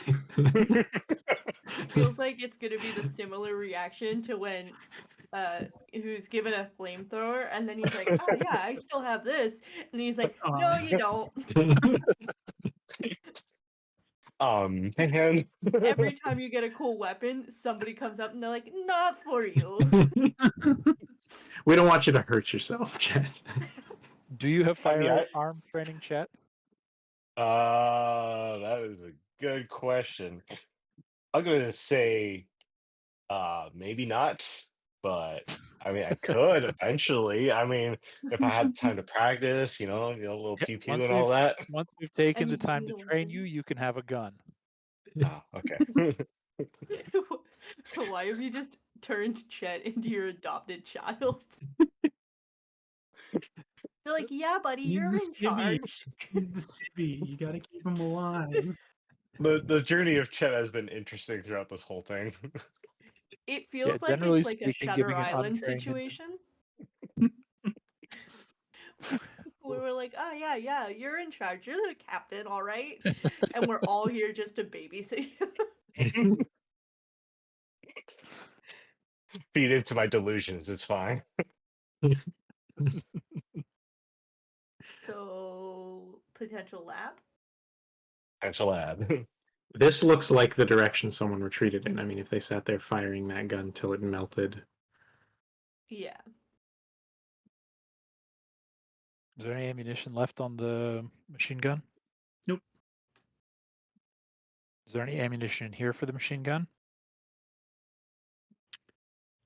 [SPEAKER 4] Feels like it's gonna be the similar reaction to when who's given a flamethrower and then he's like, oh yeah, I still have this, and he's like, no, you don't.
[SPEAKER 2] Man.
[SPEAKER 4] Every time you get a cool weapon, somebody comes up and they're like, not for you.
[SPEAKER 3] We don't want you to hurt yourself, Chet.
[SPEAKER 5] Do you have firearm training, Chet?
[SPEAKER 2] That is a good question. I'm gonna say maybe not, but I mean I could eventually. I mean, if I had time to practice, a little pew pew and all that.
[SPEAKER 5] Once we've taken
[SPEAKER 4] And
[SPEAKER 5] the
[SPEAKER 4] you can
[SPEAKER 5] time
[SPEAKER 4] be
[SPEAKER 5] to
[SPEAKER 4] the
[SPEAKER 5] train
[SPEAKER 4] one.
[SPEAKER 5] you, you can have a gun.
[SPEAKER 2] Oh, okay.
[SPEAKER 4] Why have you just turned Chet into your adopted child? They're like, yeah, buddy,
[SPEAKER 1] He's
[SPEAKER 4] you're
[SPEAKER 1] the
[SPEAKER 4] in
[SPEAKER 1] civvy.
[SPEAKER 4] charge.
[SPEAKER 1] He's the civvy. You gotta keep him alive.
[SPEAKER 2] The journey of Chet has been interesting throughout this whole thing.
[SPEAKER 4] It feels like
[SPEAKER 5] generally
[SPEAKER 4] it's like a
[SPEAKER 5] speaking,
[SPEAKER 4] Shutter
[SPEAKER 5] giving an
[SPEAKER 4] Island
[SPEAKER 5] untrained
[SPEAKER 4] situation. We were like, oh yeah, you're in charge. You're the captain, all right? And we're all here just to babysit you.
[SPEAKER 2] Feed into my delusions. It's fine.
[SPEAKER 4] So potential lab.
[SPEAKER 2] Potential lab.
[SPEAKER 3] This looks like the direction someone retreated in. I mean, if they sat there firing that gun till it melted.
[SPEAKER 4] Yeah.
[SPEAKER 5] Is there any ammunition left on the machine gun?
[SPEAKER 1] Nope.
[SPEAKER 5] Is there any ammunition in here for the machine gun?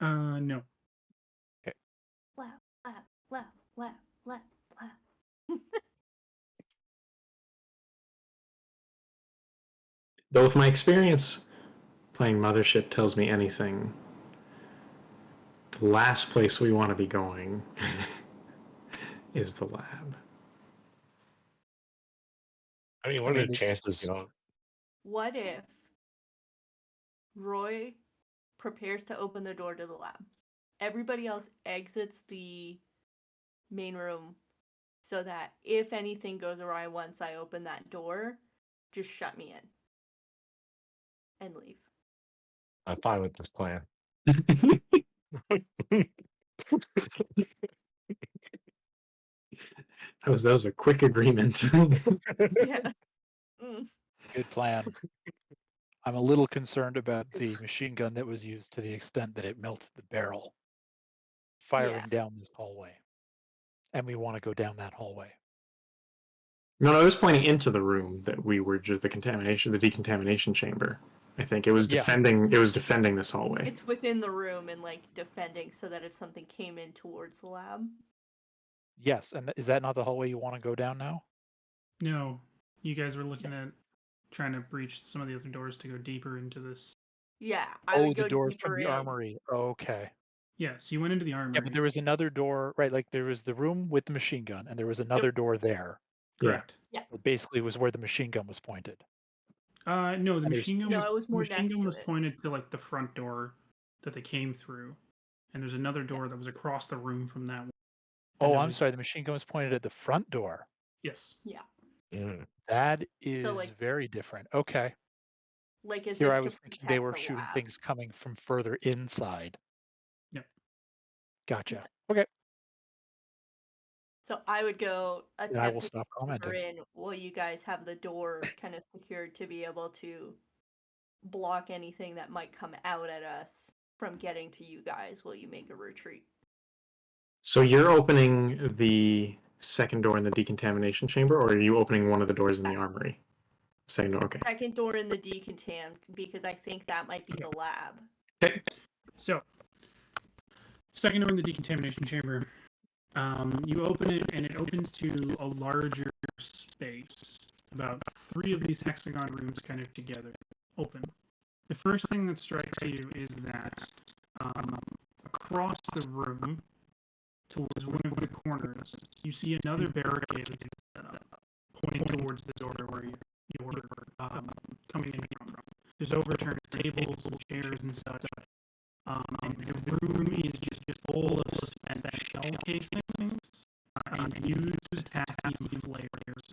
[SPEAKER 1] No.
[SPEAKER 4] Lab, lab, lab, lab, lab, lab.
[SPEAKER 3] Though if my experience playing Mothership tells me anything, the last place we want to be going is the lab.
[SPEAKER 2] I mean,
[SPEAKER 5] I
[SPEAKER 2] what are
[SPEAKER 5] mean,
[SPEAKER 2] the chances, you know?
[SPEAKER 4] What if Roy prepares to open the door to the lab? Everybody else exits the main room so that if anything goes awry once I open that door, just shut me in and leave.
[SPEAKER 2] I'm fine with this plan.
[SPEAKER 3] That was a quick agreement.
[SPEAKER 4] Yeah. Mm.
[SPEAKER 5] good plan. I'm a little concerned about the machine gun that was used to the extent that it melted the barrel, firing down this hallway. And we want to go down that hallway.
[SPEAKER 3] No, I was pointing into the room that we were just the decontamination chamber. I think it was
[SPEAKER 5] Yeah.
[SPEAKER 3] defending. It was defending this hallway.
[SPEAKER 4] It's within the room and like defending so that if something came in towards the lab.
[SPEAKER 5] Yes, and is that not the hallway you want to go down now?
[SPEAKER 1] No. You guys were looking at trying to breach some of the other doors to go deeper into this.
[SPEAKER 4] Yeah, I would
[SPEAKER 5] the
[SPEAKER 4] go
[SPEAKER 5] doors
[SPEAKER 4] deeper
[SPEAKER 5] from the
[SPEAKER 4] in.
[SPEAKER 5] armory. Okay.
[SPEAKER 1] Yes, you went into the armory.
[SPEAKER 5] Yeah, but there was another door, right? Like there was the room with the machine gun, and there was another door there.
[SPEAKER 3] Correct.
[SPEAKER 4] Yeah.
[SPEAKER 5] It basically was where the machine gun was pointed.
[SPEAKER 1] No, the
[SPEAKER 5] And there's-
[SPEAKER 1] machine gun
[SPEAKER 4] No,
[SPEAKER 1] was,
[SPEAKER 4] it was
[SPEAKER 1] the
[SPEAKER 4] more
[SPEAKER 1] machine
[SPEAKER 4] next
[SPEAKER 1] gun
[SPEAKER 4] to
[SPEAKER 1] was
[SPEAKER 4] it.
[SPEAKER 1] pointed to like the front door that they came through, and there's another door that was across the room from that one.
[SPEAKER 5] Oh,
[SPEAKER 1] there
[SPEAKER 5] I'm
[SPEAKER 1] was-
[SPEAKER 5] sorry. The machine gun was pointed at the front door.
[SPEAKER 1] Yes.
[SPEAKER 4] Yeah.
[SPEAKER 2] Mm.
[SPEAKER 5] That is
[SPEAKER 4] like-
[SPEAKER 5] very different. Okay.
[SPEAKER 4] Like as
[SPEAKER 5] Here
[SPEAKER 4] if
[SPEAKER 5] I
[SPEAKER 4] to
[SPEAKER 5] was thinking they
[SPEAKER 4] protect
[SPEAKER 5] were
[SPEAKER 4] the
[SPEAKER 5] shooting
[SPEAKER 4] lab.
[SPEAKER 5] things coming from further inside.
[SPEAKER 1] Yep.
[SPEAKER 5] Gotcha.
[SPEAKER 4] Yeah.
[SPEAKER 5] Okay.
[SPEAKER 4] So I would go
[SPEAKER 5] Then I will
[SPEAKER 4] attempt to
[SPEAKER 5] stop
[SPEAKER 4] get deeper
[SPEAKER 5] commenting.
[SPEAKER 4] in while you guys have the door kind of secured to be able to block anything that might come out at us from getting to you guys while you make a retreat.
[SPEAKER 3] So you're opening the second door in the decontamination chamber, or are you opening one of the doors in the armory? Second door. Okay.
[SPEAKER 4] Second door in the decontam because I think that might be the lab.
[SPEAKER 3] Okay.
[SPEAKER 1] So, second door in the decontamination chamber. You open it, and it opens to a larger space. About 3 of these hexagon rooms kind of together, open. The first thing that strikes you is that across the room, towards one of the corners, you see another barricade that's set up, pointing towards the door where you're coming in from. There's overturned tables, chairs, and such. And the room is just full of spent shell casings and used passive flares.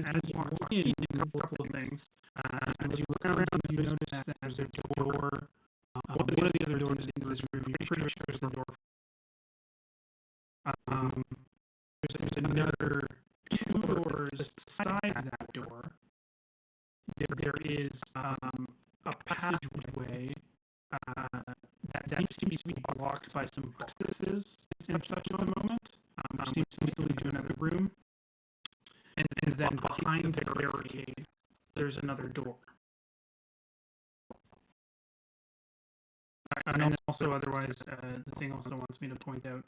[SPEAKER 1] As you walk in, a couple of things. As you look around, you notice that there's a door. One of the other doors into this room, you're pretty sure is the door. There's another 2 doors beside that door. There is a passageway that seems to be blocked by some boxes and such at the moment. Which seems to lead to another room. And then behind the barricade, there's another door. And then also, otherwise, the thing also wants me to point out,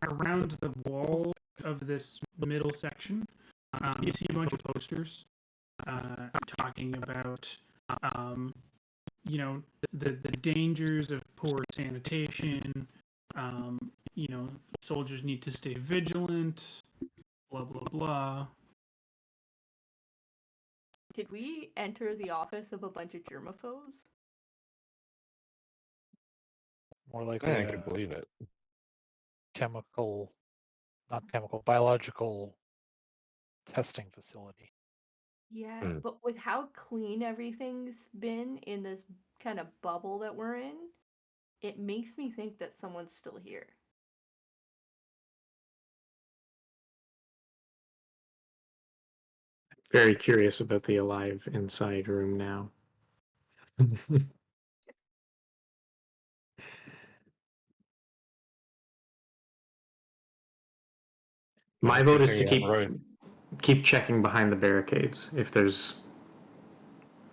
[SPEAKER 1] around the wall of this middle section, you see a bunch of posters talking about, the dangers of poor sanitation. Soldiers need to stay vigilant. Blah blah blah.
[SPEAKER 4] Did we enter the office of a bunch of germaphobes?
[SPEAKER 5] More likely
[SPEAKER 2] I could believe it.
[SPEAKER 5] biological testing facility.
[SPEAKER 4] Yeah, but with how clean everything's been in this kind of bubble that we're in, it makes me think that someone's still here.
[SPEAKER 3] Very curious about the alive inside room now. My vote is to keep checking behind the barricades. If there's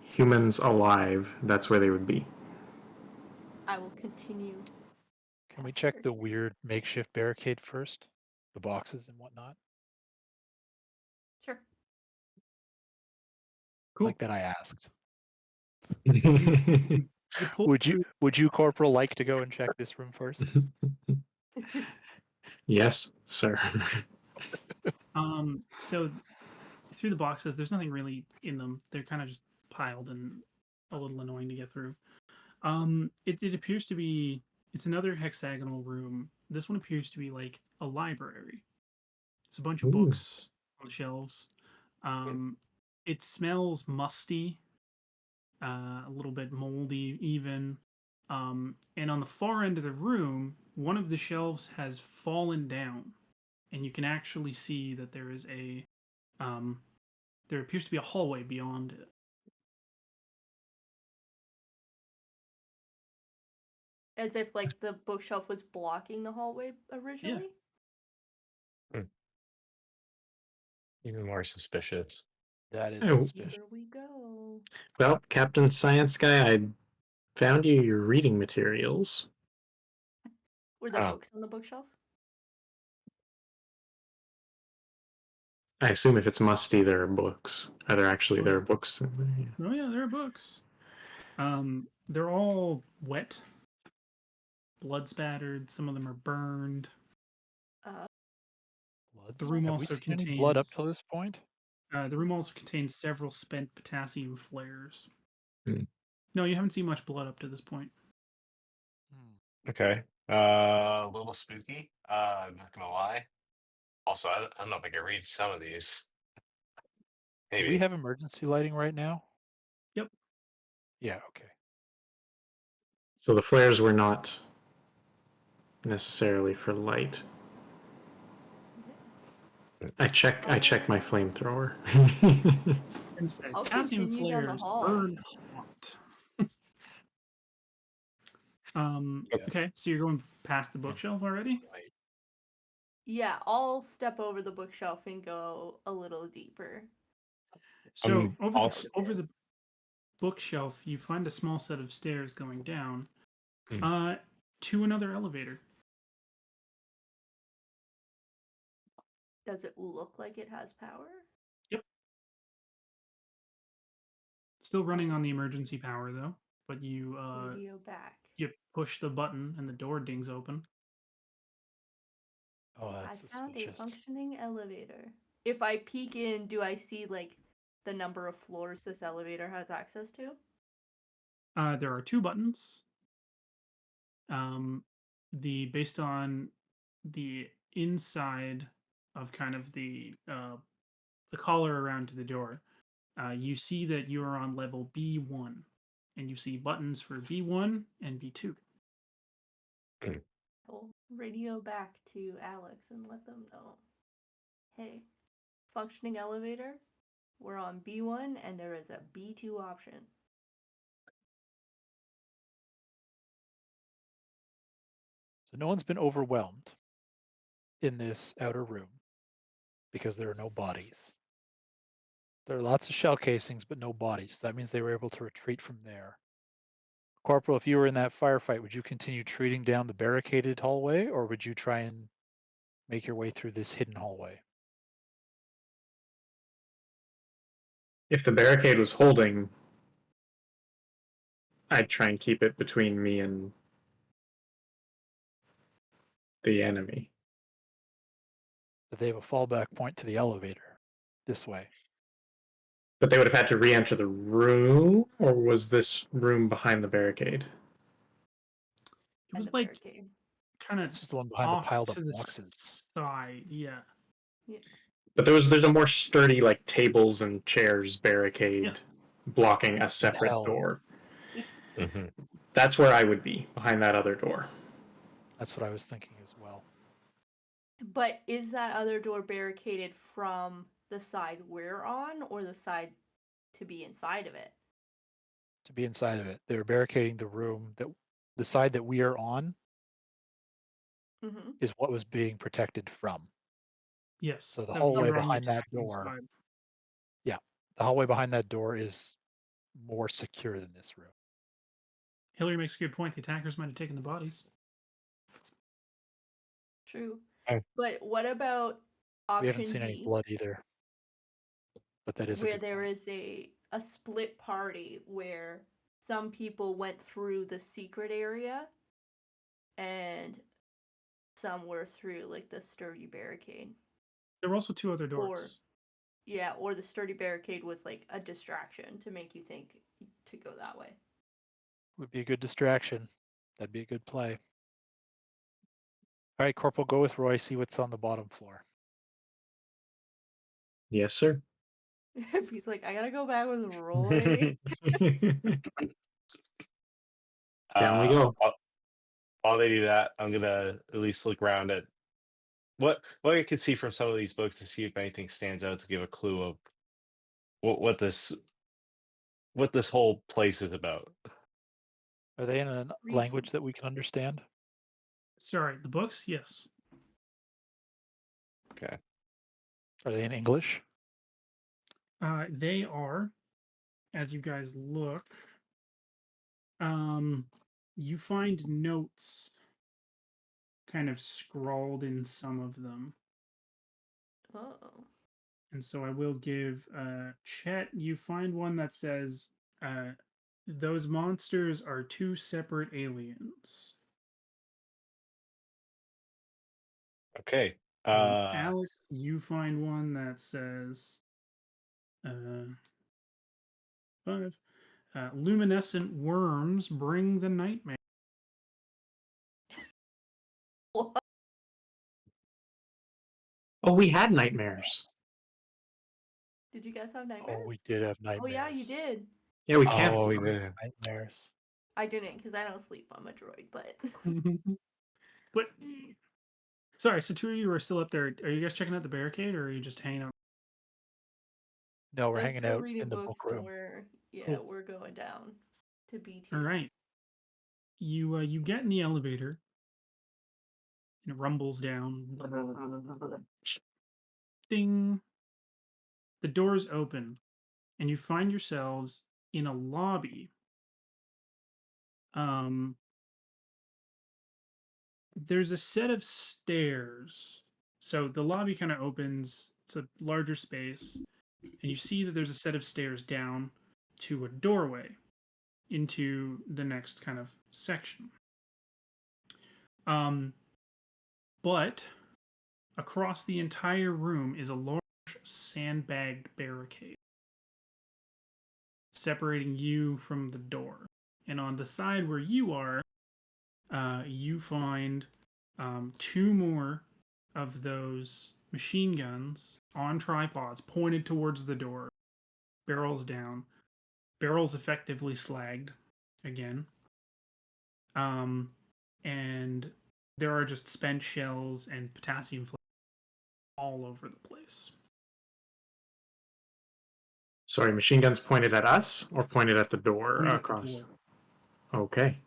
[SPEAKER 3] humans alive, that's where they would be.
[SPEAKER 4] I will continue.
[SPEAKER 5] Can we
[SPEAKER 4] past
[SPEAKER 5] check the
[SPEAKER 4] barricades.
[SPEAKER 5] weird makeshift barricade first? The boxes and whatnot?
[SPEAKER 4] Sure.
[SPEAKER 1] Cool.
[SPEAKER 5] Like that I asked.
[SPEAKER 1] You pull through.
[SPEAKER 5] Would you, Corporal, like to go and check this room first?
[SPEAKER 3] Yes, sir.
[SPEAKER 1] So through the boxes, there's nothing really in them. They're kind of just piled and a little annoying to get through. It appears to be, it's another hexagonal room. This one appears to be like a library. It's a bunch of
[SPEAKER 3] Ooh.
[SPEAKER 1] books on the shelves. It smells musty, a little bit moldy even. And on the far end of the room, one of the shelves has fallen down, and you can actually see that there is there appears to be a hallway beyond it.
[SPEAKER 4] As if like the bookshelf was blocking the hallway originally.
[SPEAKER 2] Even more suspicious.
[SPEAKER 5] That is
[SPEAKER 3] Oh.
[SPEAKER 5] suspicious.
[SPEAKER 4] Here we go.
[SPEAKER 3] Well, Captain Science Guy, I found you your reading materials.
[SPEAKER 4] Were there books on the bookshelf?
[SPEAKER 3] I assume if it's musty, there are books. There are books in there. Yeah.
[SPEAKER 1] Oh yeah, there are books. They're all wet, blood spattered. Some of them are burned. The room
[SPEAKER 5] Have we
[SPEAKER 1] also
[SPEAKER 5] seen any blood up
[SPEAKER 1] contains
[SPEAKER 5] to this point?
[SPEAKER 1] the room also contains several spent potassium flares.
[SPEAKER 3] Hmm.
[SPEAKER 1] No, you haven't seen much blood up to this point.
[SPEAKER 2] Okay. A little spooky. I'm not gonna lie. Also, I don't know if I can read some of these. Maybe.
[SPEAKER 5] Do we have emergency lighting right now?
[SPEAKER 1] Yep.
[SPEAKER 5] Yeah, okay.
[SPEAKER 3] So the flares were not necessarily for light. I check my flamethrower.
[SPEAKER 4] I'll
[SPEAKER 1] Potassium
[SPEAKER 4] continue down the
[SPEAKER 1] flares
[SPEAKER 4] hall.
[SPEAKER 1] burn hot. Okay, so you're going past the bookshelf already?
[SPEAKER 5] Right.
[SPEAKER 4] Yeah, I'll step over the bookshelf and go a little deeper.
[SPEAKER 1] So
[SPEAKER 2] also-
[SPEAKER 1] over the bookshelf, you find a small set of stairs going down to another elevator.
[SPEAKER 4] Does it look like it has power?
[SPEAKER 1] Yep. Still running on the emergency power though, but you
[SPEAKER 4] Radio back.
[SPEAKER 1] you push the button and the door dings open.
[SPEAKER 5] Oh,
[SPEAKER 4] I
[SPEAKER 5] that's
[SPEAKER 4] found a
[SPEAKER 5] suspicious.
[SPEAKER 4] functioning elevator. If I peek in, do I see like the number of floors this elevator has access to?
[SPEAKER 1] There are two buttons. Based on the inside of kind of the collar around to the door, you see that you are on level B1, and you see buttons for B1 and B2.
[SPEAKER 4] I'll radio back to Alex and let them know. Hey, functioning elevator. We're on B1 and there is a B2 option.
[SPEAKER 5] So no one's been overwhelmed in this outer room because there are no bodies. There are lots of shell casings, but no bodies. That means they were able to retreat from there. Corporal, if you were in that firefight, would you continue treating down the barricaded hallway, or would you try and make your way through this hidden hallway?
[SPEAKER 3] If the barricade was holding, I'd try and keep it between me and the enemy.
[SPEAKER 5] But they have a fallback point to the elevator this way.
[SPEAKER 3] But they would have had to re-enter the room, or was this room behind the barricade?
[SPEAKER 1] It was
[SPEAKER 4] the
[SPEAKER 1] like
[SPEAKER 4] barricade.
[SPEAKER 1] kind of
[SPEAKER 5] This was the one behind the
[SPEAKER 1] off
[SPEAKER 5] piled
[SPEAKER 1] to
[SPEAKER 5] up
[SPEAKER 1] the
[SPEAKER 5] boxes.
[SPEAKER 1] side, yeah.
[SPEAKER 3] But there's a more sturdy, like, tables and chairs barricade blocking a separate
[SPEAKER 5] hell.
[SPEAKER 3] door.
[SPEAKER 2] Mhm.
[SPEAKER 3] That's where I would be, behind that other door.
[SPEAKER 5] That's what I was thinking as well.
[SPEAKER 4] But is that other door barricaded from the side we're on, or the side to be inside of it?
[SPEAKER 5] To be inside of it, they're barricading the room that the side that we are on
[SPEAKER 4] Mm-hmm.
[SPEAKER 5] is what was being protected from.
[SPEAKER 1] Yes.
[SPEAKER 5] So the
[SPEAKER 1] that
[SPEAKER 5] hallway
[SPEAKER 1] you're on the
[SPEAKER 5] behind that
[SPEAKER 1] attacking
[SPEAKER 5] door,
[SPEAKER 1] side.
[SPEAKER 5] yeah, the hallway behind that door is more secure than this room.
[SPEAKER 1] Hillary makes a good point. The attackers might have taken the bodies.
[SPEAKER 4] True.
[SPEAKER 2] Oh.
[SPEAKER 4] But what about
[SPEAKER 5] We haven't
[SPEAKER 4] option
[SPEAKER 5] seen any
[SPEAKER 4] B,
[SPEAKER 5] blood either, but that is a
[SPEAKER 4] where
[SPEAKER 5] good
[SPEAKER 4] there
[SPEAKER 5] point.
[SPEAKER 4] is a split party where some people went through the secret area and some were through like the sturdy barricade?
[SPEAKER 1] There were also 2 other doors.
[SPEAKER 4] Or yeah, or the sturdy barricade was like a distraction to make you think to go that way.
[SPEAKER 5] Would be a good distraction. That'd be a good play. All right, Corporal, go with Roy. See what's on the bottom floor.
[SPEAKER 3] Yes, sir.
[SPEAKER 4] He's like, I gotta go back with Roy.
[SPEAKER 3] Down we go.
[SPEAKER 2] While they do that, I'm gonna at least look around at what I can see from some of these books to see if anything stands out to give a clue of what this whole place is about.
[SPEAKER 5] Are they in a
[SPEAKER 4] Read
[SPEAKER 5] language
[SPEAKER 4] some
[SPEAKER 5] that we can understand?
[SPEAKER 1] Sorry, the books? Yes.
[SPEAKER 2] Okay.
[SPEAKER 5] Are they in English?
[SPEAKER 1] They are, as you guys look, you find notes kind of scrawled in some of them.
[SPEAKER 4] Oh.
[SPEAKER 1] And so I will give Chet, you find one that says, those monsters are 2 separate aliens.
[SPEAKER 2] Okay.
[SPEAKER 1] Alex, you find one that says, 5. Luminescent worms bring the nightmare.
[SPEAKER 4] What?
[SPEAKER 3] Oh, we had nightmares.
[SPEAKER 4] Did you guys have
[SPEAKER 5] Oh,
[SPEAKER 4] nightmares?
[SPEAKER 5] we did have
[SPEAKER 4] Oh
[SPEAKER 5] nightmares.
[SPEAKER 4] yeah, you did.
[SPEAKER 3] Yeah, we
[SPEAKER 2] Oh,
[SPEAKER 3] camped.
[SPEAKER 2] we did.
[SPEAKER 5] Nightmares.
[SPEAKER 4] I didn't because I don't sleep on my droid, but
[SPEAKER 1] But sorry, so 2 of you are still up there. Are you guys checking out the barricade, or are you just hanging out?
[SPEAKER 5] No, we're
[SPEAKER 4] they're
[SPEAKER 5] hanging
[SPEAKER 4] still
[SPEAKER 5] out
[SPEAKER 4] reading
[SPEAKER 5] in the
[SPEAKER 4] books
[SPEAKER 5] book room.
[SPEAKER 4] and
[SPEAKER 1] Cool.
[SPEAKER 4] we're going down to B2.
[SPEAKER 1] All right. You get in the elevator, and it rumbles down. Ding. The doors open, and you find yourselves in a lobby. There's a set of stairs. So the lobby kind of opens. It's a larger space, and you see that there's a set of stairs down to a doorway into the next kind of section. But across the entire room is a large sandbagged barricade separating you from the door. And on the side where you are, you find 2 more of those machine guns on tripods pointed towards the door, barrels down, barrels effectively slagged again. And there are just spent shells and potassium all over the place.
[SPEAKER 3] Sorry, machine guns pointed at us or pointed at the door
[SPEAKER 1] Pointed at the
[SPEAKER 3] across?
[SPEAKER 1] door.
[SPEAKER 3] Okay.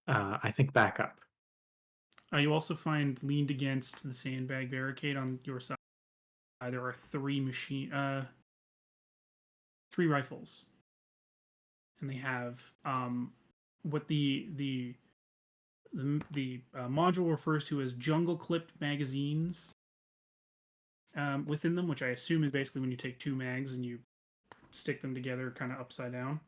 [SPEAKER 3] I think back up.
[SPEAKER 1] You also find leaned against the sandbag barricade on your side. There are 3 rifles, and they have what the module refers to as jungle clipped magazines within them, which I assume is basically when you take 2 mags and you stick them together kind of upside down.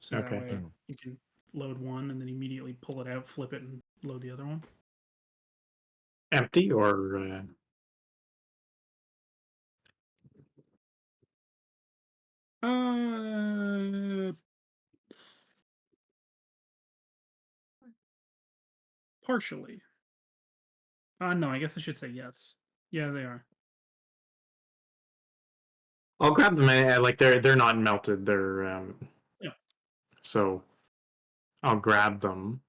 [SPEAKER 1] So
[SPEAKER 3] Okay.
[SPEAKER 1] that way you can load one and then immediately pull it out, flip it, and load the other one.
[SPEAKER 3] Empty or
[SPEAKER 1] Partially. No, I guess I should say yes. Yeah, they are.
[SPEAKER 3] I'll grab them. Like they're not melted. They're
[SPEAKER 1] Yeah.
[SPEAKER 3] So I'll grab them.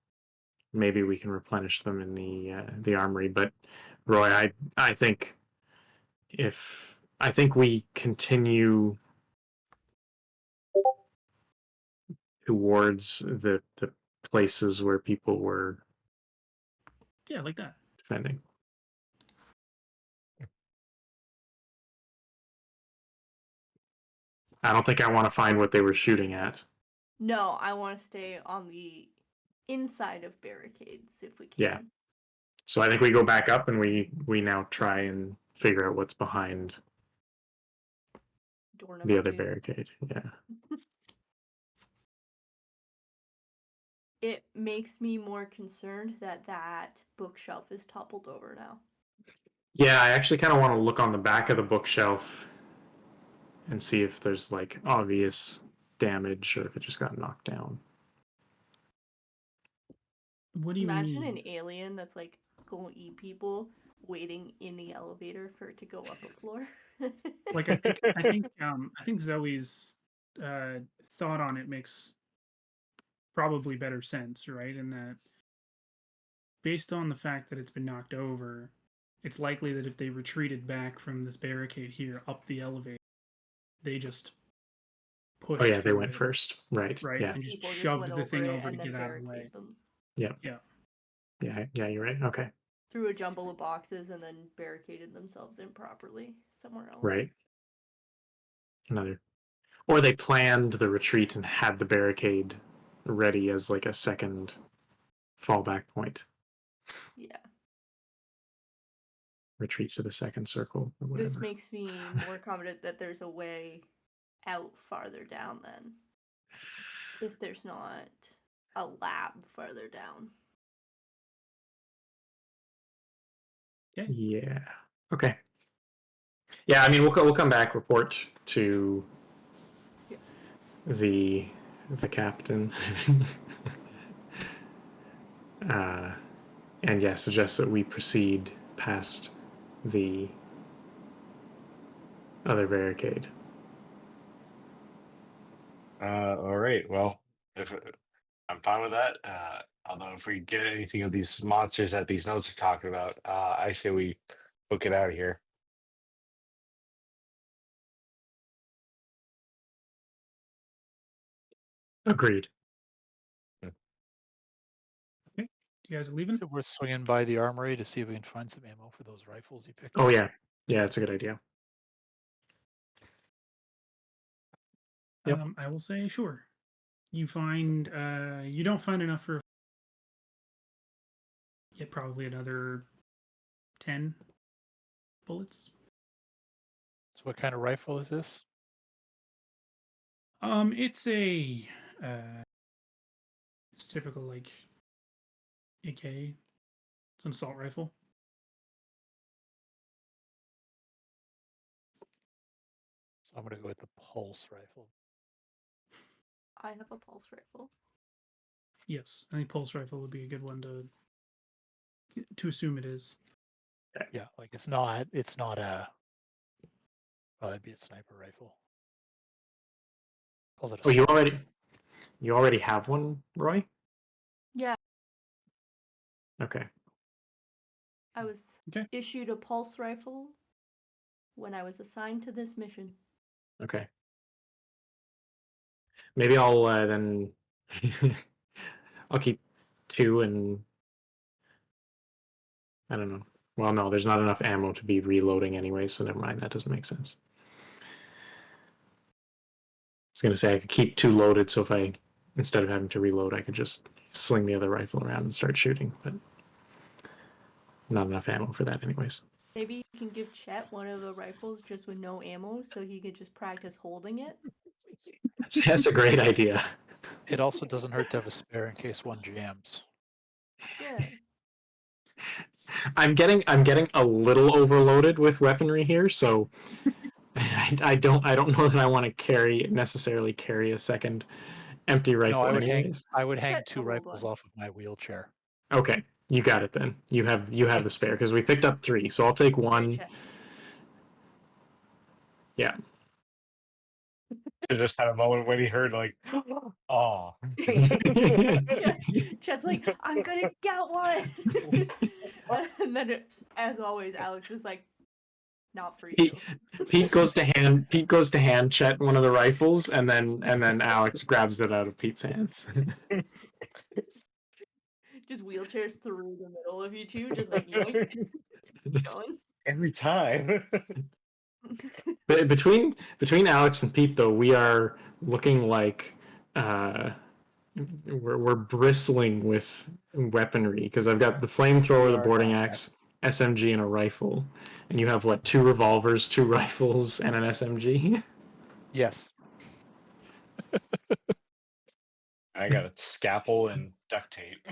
[SPEAKER 3] Maybe we can replenish them in the armory. But Roy, I think we continue towards the places where people were
[SPEAKER 1] Yeah, like that.
[SPEAKER 3] defending. I don't think I want to find what they were shooting at.
[SPEAKER 4] No, I want to stay on the inside of barricades if we can.
[SPEAKER 3] Yeah. So I think we go back up and we now try and figure out what's behind
[SPEAKER 4] Door
[SPEAKER 3] the
[SPEAKER 4] number
[SPEAKER 3] other
[SPEAKER 4] 2.
[SPEAKER 3] barricade. Yeah.
[SPEAKER 4] It makes me more concerned that that bookshelf is toppled over now.
[SPEAKER 3] Yeah, I actually kind of want to look on the back of the bookshelf and see if there's like obvious damage or if it just got knocked down.
[SPEAKER 1] What do you
[SPEAKER 4] Imagine
[SPEAKER 1] mean?
[SPEAKER 4] an alien that's like going to eat people waiting in the elevator for it to go up a floor.
[SPEAKER 1] Like I think Zoe's thought on it makes probably better sense, right? In that, based on the fact that it's been knocked over, it's likely that if they retreated back from this barricade here up the elevator, they just pushed.
[SPEAKER 3] Oh yeah, they
[SPEAKER 1] through
[SPEAKER 3] went
[SPEAKER 1] it,
[SPEAKER 3] first. Right.
[SPEAKER 1] right?
[SPEAKER 3] Yeah.
[SPEAKER 1] And just
[SPEAKER 4] People just
[SPEAKER 1] shoved
[SPEAKER 4] went
[SPEAKER 1] the
[SPEAKER 4] over
[SPEAKER 1] thing
[SPEAKER 4] it
[SPEAKER 1] over to
[SPEAKER 4] and then
[SPEAKER 1] get out of the way.
[SPEAKER 4] barricade them.
[SPEAKER 3] Yeah.
[SPEAKER 1] Yeah.
[SPEAKER 3] Yeah, you're right. Okay.
[SPEAKER 4] Through a jumble of boxes and then barricaded themselves improperly somewhere else.
[SPEAKER 3] Right. Or they planned the retreat and had the barricade ready as like a second fallback point.
[SPEAKER 4] Yeah.
[SPEAKER 3] Retreat to the second circle or whatever.
[SPEAKER 4] This makes me more confident that there's a way out farther down then. If there's not a lab farther down.
[SPEAKER 3] Yeah. Okay. Yeah, I mean we'll come back, report to the captain. And yeah, suggest that we proceed past the other barricade.
[SPEAKER 2] All right. Well, if I'm fine with that. Although if we get anything of these monsters that these notes are talking about, I say we book it out of here.
[SPEAKER 3] Agreed.
[SPEAKER 1] Okay. You guys are leaving?
[SPEAKER 5] So we're swinging by the armory to see if we can find some ammo for those rifles you picked.
[SPEAKER 3] Oh yeah. Yeah, that's a good idea. Yep.
[SPEAKER 1] I will say sure. You find you don't find enough for get probably another 10 bullets.
[SPEAKER 5] So what kind of rifle is this?
[SPEAKER 1] It's a it's typical like AK. It's an assault rifle.
[SPEAKER 5] So I'm gonna go with the pulse rifle.
[SPEAKER 4] I have a pulse rifle.
[SPEAKER 1] Yes, I think pulse rifle would be a good one to assume it is.
[SPEAKER 5] Yeah, like it's not a well, it'd be a sniper rifle. Calls it a
[SPEAKER 3] Oh, you
[SPEAKER 5] sniper.
[SPEAKER 3] already have one, Roy?
[SPEAKER 4] Yeah,
[SPEAKER 3] Okay.
[SPEAKER 4] I was
[SPEAKER 1] Okay.
[SPEAKER 4] issued a pulse rifle when I was assigned to this mission.
[SPEAKER 3] Okay. Maybe I'll then I'll keep 2 and I don't know. Well, no, there's not enough ammo to be reloading anyway, so never mind. That doesn't make sense. I was gonna say I could keep 2 loaded, so if I instead of having to reload, I could just sling the other rifle around and start shooting, but not enough ammo for that anyways.
[SPEAKER 4] Maybe you can give Chet one of the rifles just with no ammo so he could just practice holding it.
[SPEAKER 3] That's a great idea.
[SPEAKER 5] It also doesn't hurt to have a spare in case one jams.
[SPEAKER 4] Yeah.
[SPEAKER 3] I'm getting a little overloaded with weaponry here, so I don't know that I want to necessarily carry a second empty rifle.
[SPEAKER 5] No,
[SPEAKER 3] anyways.
[SPEAKER 5] I would hang
[SPEAKER 4] Chet
[SPEAKER 5] 2
[SPEAKER 4] will hold
[SPEAKER 5] rifles
[SPEAKER 4] one.
[SPEAKER 5] off of my wheelchair.
[SPEAKER 3] Okay, you got it then. You have the spare because we picked up 3, so I'll take 1.
[SPEAKER 4] Chet.
[SPEAKER 3] Yeah.
[SPEAKER 2] I just had a moment when he heard like, oh.
[SPEAKER 4] Yeah, Chet's like, I'm gonna get one. And then, as always, Alex is like, not for you.
[SPEAKER 3] Pete goes to hand Chet one of the rifles, and then Alex grabs it out of Pete's hands.
[SPEAKER 4] Just wheelchairs through the middle of you two, just like yoink, going.
[SPEAKER 2] Every time.
[SPEAKER 3] But between Alex and Pete, though, we are looking like we're bristling with weaponry because I've got the flamethrower, the boarding axe, SMG, and a rifle, and you have what, 2 revolvers, 2 rifles, and an SMG.
[SPEAKER 5] Yes.
[SPEAKER 2] I got a scalpel and duct tape.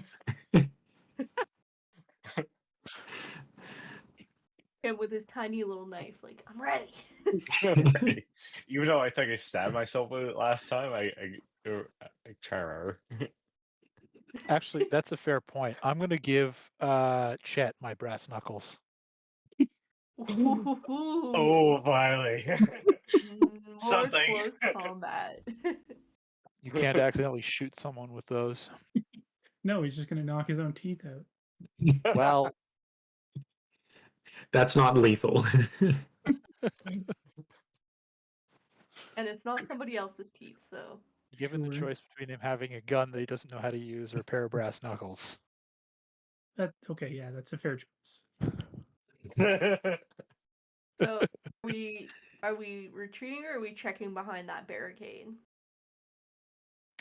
[SPEAKER 4] And with his tiny little knife, like, I'm ready.
[SPEAKER 2] Right. Even though I think I stabbed myself with it last time, I try to remember.
[SPEAKER 5] Actually, that's a fair point. I'm going to give Chet my brass knuckles.
[SPEAKER 2] Oh, finally.
[SPEAKER 4] More
[SPEAKER 2] Something.
[SPEAKER 4] close combat.
[SPEAKER 5] You can't accidentally shoot someone with those.
[SPEAKER 1] No, he's just gonna knock his own teeth out.
[SPEAKER 5] Well,
[SPEAKER 3] That's not lethal.
[SPEAKER 4] And it's not somebody else's teeth, so.
[SPEAKER 5] given the
[SPEAKER 1] Sure.
[SPEAKER 5] choice between him having a gun that he doesn't know how to use or a pair of brass knuckles.
[SPEAKER 1] Okay, yeah, that's a fair choice.
[SPEAKER 4] So are we retreating or are we checking behind that barricade?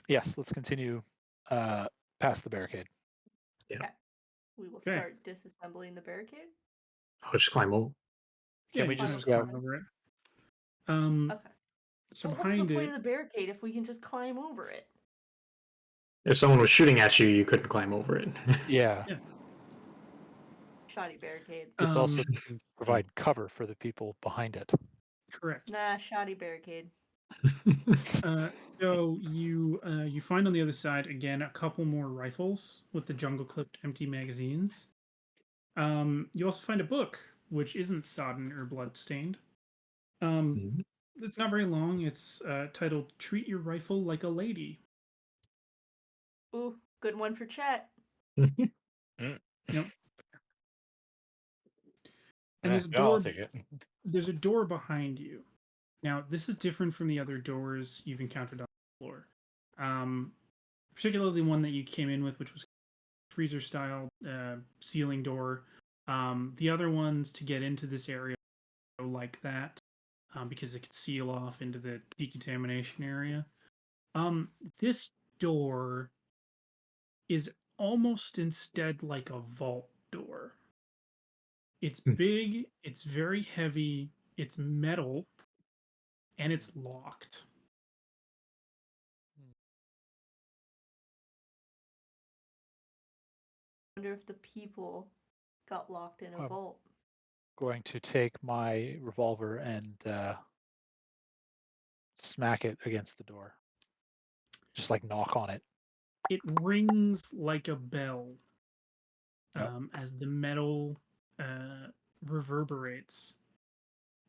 [SPEAKER 5] Yes, let's continue past the barricade.
[SPEAKER 4] We will
[SPEAKER 1] Okay.
[SPEAKER 4] start disassembling the barricade.
[SPEAKER 3] I'll just climb over.
[SPEAKER 5] Can we
[SPEAKER 1] you can
[SPEAKER 5] just
[SPEAKER 1] climb over it.
[SPEAKER 4] Okay.
[SPEAKER 1] So
[SPEAKER 4] Well, what's the
[SPEAKER 1] behind
[SPEAKER 4] point
[SPEAKER 1] it,
[SPEAKER 4] of the barricade if we can just climb over it?
[SPEAKER 3] If someone was shooting at you, you couldn't climb over it.
[SPEAKER 5] Yeah.
[SPEAKER 4] Shoddy barricade.
[SPEAKER 5] It's also to provide cover for the people behind it.
[SPEAKER 1] correct.
[SPEAKER 4] Nah, shoddy barricade.
[SPEAKER 1] So you find on the other side again a couple more rifles with the jungle clipped empty magazines. You also find a book which isn't sodden or bloodstained. It's not very long. It's titled "Treat Your Rifle Like a Lady."
[SPEAKER 4] Ooh, good one for Chet.
[SPEAKER 1] Yep. And there's a
[SPEAKER 2] Yeah, I'll
[SPEAKER 1] door.
[SPEAKER 2] take it.
[SPEAKER 1] There's a door behind you. Now, this is different from the other doors you've encountered on the floor. Particularly the one that you came in with, which was freezer style ceiling door. The other ones to get into this area go like that because it could seal off into the decontamination area. This door is almost instead like a vault door. It's big, it's very heavy, it's metal, and it's locked.
[SPEAKER 4] I wonder if the people got locked in a vault.
[SPEAKER 5] Going to take my revolver and smack it against the door. Just like knock on it.
[SPEAKER 1] It rings like a bell
[SPEAKER 5] Yep.
[SPEAKER 1] as the metal reverberates.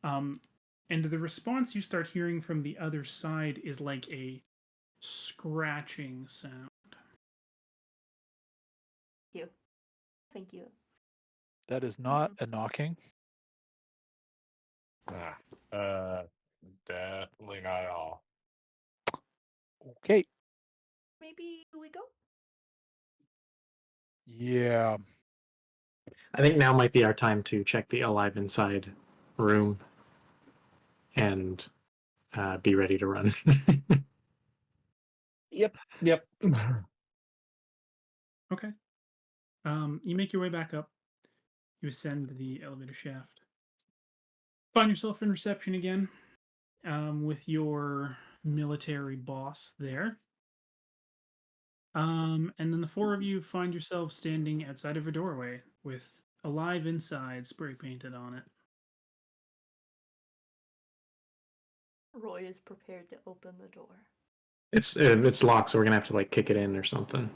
[SPEAKER 1] And the response you start hearing from the other side is like a scratching sound.
[SPEAKER 4] Thank you.
[SPEAKER 5] That is not a knocking.
[SPEAKER 2] Definitely not at all.
[SPEAKER 5] Okay.
[SPEAKER 4] Maybe we go?
[SPEAKER 5] Yeah.
[SPEAKER 3] I think now might be our time to check the alive inside room and be ready to run.
[SPEAKER 2] Yep.
[SPEAKER 1] Okay. You make your way back up. You ascend the elevator shaft. Find yourself in reception again with your military boss there. And then the 4 of you find yourselves standing outside of a doorway with "Alive Inside" spray painted on it.
[SPEAKER 4] Roy is prepared to open the door.
[SPEAKER 3] It's locked, so we're gonna have to like kick it in or something.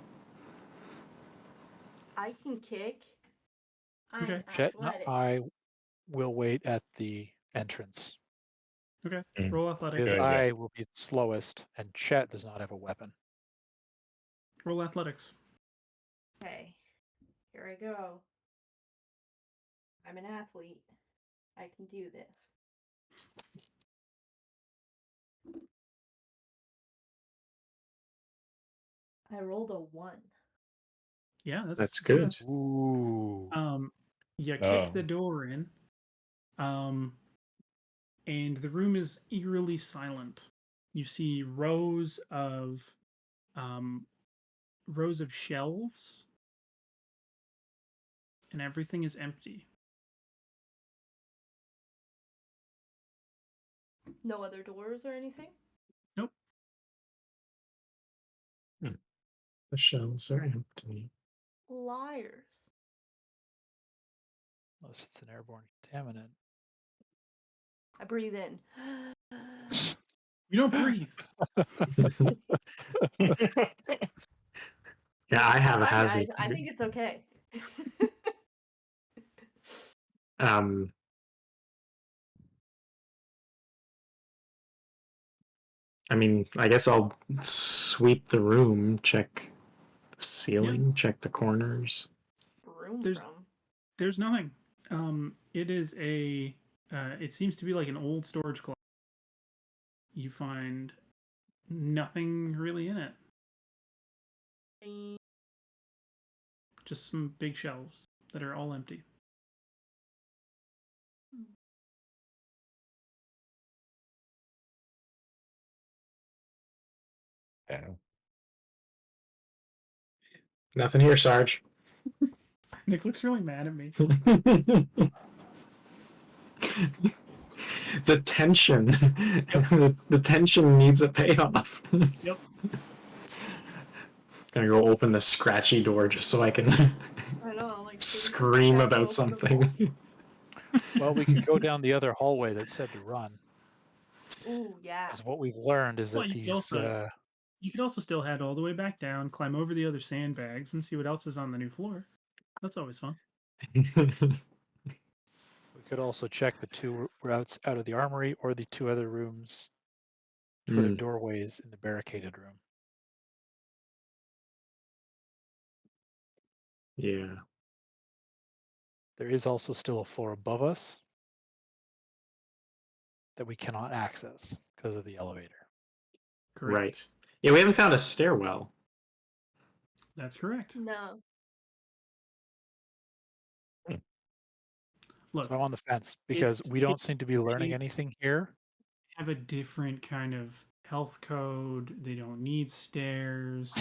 [SPEAKER 4] I can kick. I'm
[SPEAKER 1] Okay.
[SPEAKER 5] Chet,
[SPEAKER 4] athletic.
[SPEAKER 5] I will wait at the entrance.
[SPEAKER 1] Okay.
[SPEAKER 2] Mm.
[SPEAKER 1] Roll athletics.
[SPEAKER 5] Because
[SPEAKER 2] Good idea.
[SPEAKER 5] I will be the slowest, and Chet does not have a weapon.
[SPEAKER 1] Roll athletics.
[SPEAKER 4] Okay, here I go. I'm an athlete. I can do this. I rolled a 1.
[SPEAKER 1] Yeah, that's
[SPEAKER 3] That's
[SPEAKER 1] success.
[SPEAKER 3] good.
[SPEAKER 5] Ooh.
[SPEAKER 1] You kick
[SPEAKER 2] Oh.
[SPEAKER 1] the door in, and the room is eerily silent. You see rows of shelves, and everything is empty.
[SPEAKER 4] No other doors or anything?
[SPEAKER 1] Nope.
[SPEAKER 3] The shelves are empty.
[SPEAKER 4] Liars.
[SPEAKER 5] Unless it's an airborne contaminant.
[SPEAKER 4] I breathe in.
[SPEAKER 1] You don't breathe.
[SPEAKER 3] Yeah, I have a
[SPEAKER 4] Fine,
[SPEAKER 3] hazard.
[SPEAKER 4] guys. I think it's okay.
[SPEAKER 3] Um, I mean, I guess I'll sweep the room, check the ceiling, check the corners.
[SPEAKER 4] Broom
[SPEAKER 1] There's-
[SPEAKER 4] from.
[SPEAKER 1] There's nothing. It is a. It seems to be like an old storage closet. You find nothing really in it. Just some big shelves that are all empty.
[SPEAKER 2] Yeah.
[SPEAKER 3] Nothing here, Sarge.
[SPEAKER 1] Nick looks really mad at me.
[SPEAKER 3] The tension.
[SPEAKER 1] Yep.
[SPEAKER 3] The tension needs a payoff.
[SPEAKER 1] Yep.
[SPEAKER 3] Gonna go open the scratchy door just so I can
[SPEAKER 4] I know, like
[SPEAKER 3] scream about something.
[SPEAKER 5] Well, we could go down the other hallway that said to run.
[SPEAKER 4] Ooh, yeah.
[SPEAKER 5] Because what we've learned is
[SPEAKER 1] Well,
[SPEAKER 5] that
[SPEAKER 1] you could
[SPEAKER 5] these.
[SPEAKER 1] also- You could also still head all the way back down, climb over the other sandbags, and see what else is on the new floor. That's always fun.
[SPEAKER 5] We could also check the 2 routes out of the armory or the 2 other rooms, 2 other doorways in the barricaded room.
[SPEAKER 3] Yeah.
[SPEAKER 5] There is also still a floor above us that we cannot access because of the elevator.
[SPEAKER 1] Correct.
[SPEAKER 3] Right. Yeah, we haven't found a stairwell.
[SPEAKER 1] That's correct.
[SPEAKER 4] No.
[SPEAKER 1] Look,
[SPEAKER 5] So I'm on the fence because we don't seem to be learning anything here.
[SPEAKER 1] Have a different kind of health code. They don't need stairs.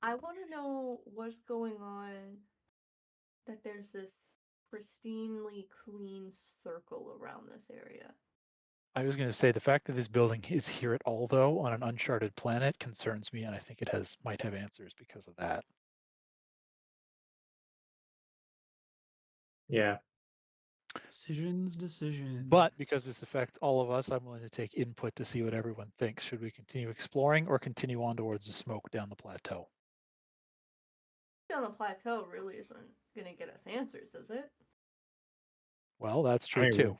[SPEAKER 4] I want to know what's going on. That there's this pristinely clean circle around this area.
[SPEAKER 5] I was going to say the fact that this building is here at all, though, on an uncharted planet concerns me, and I think it might have answers because of that.
[SPEAKER 3] Yeah.
[SPEAKER 1] Decisions.
[SPEAKER 5] But because this affects all of us, I'm willing to take input to see what everyone thinks. Should we continue exploring or continue on towards the smoke down the plateau?
[SPEAKER 4] Down the plateau really isn't going to get us answers, is it?
[SPEAKER 5] Well, that's true
[SPEAKER 2] I
[SPEAKER 5] too.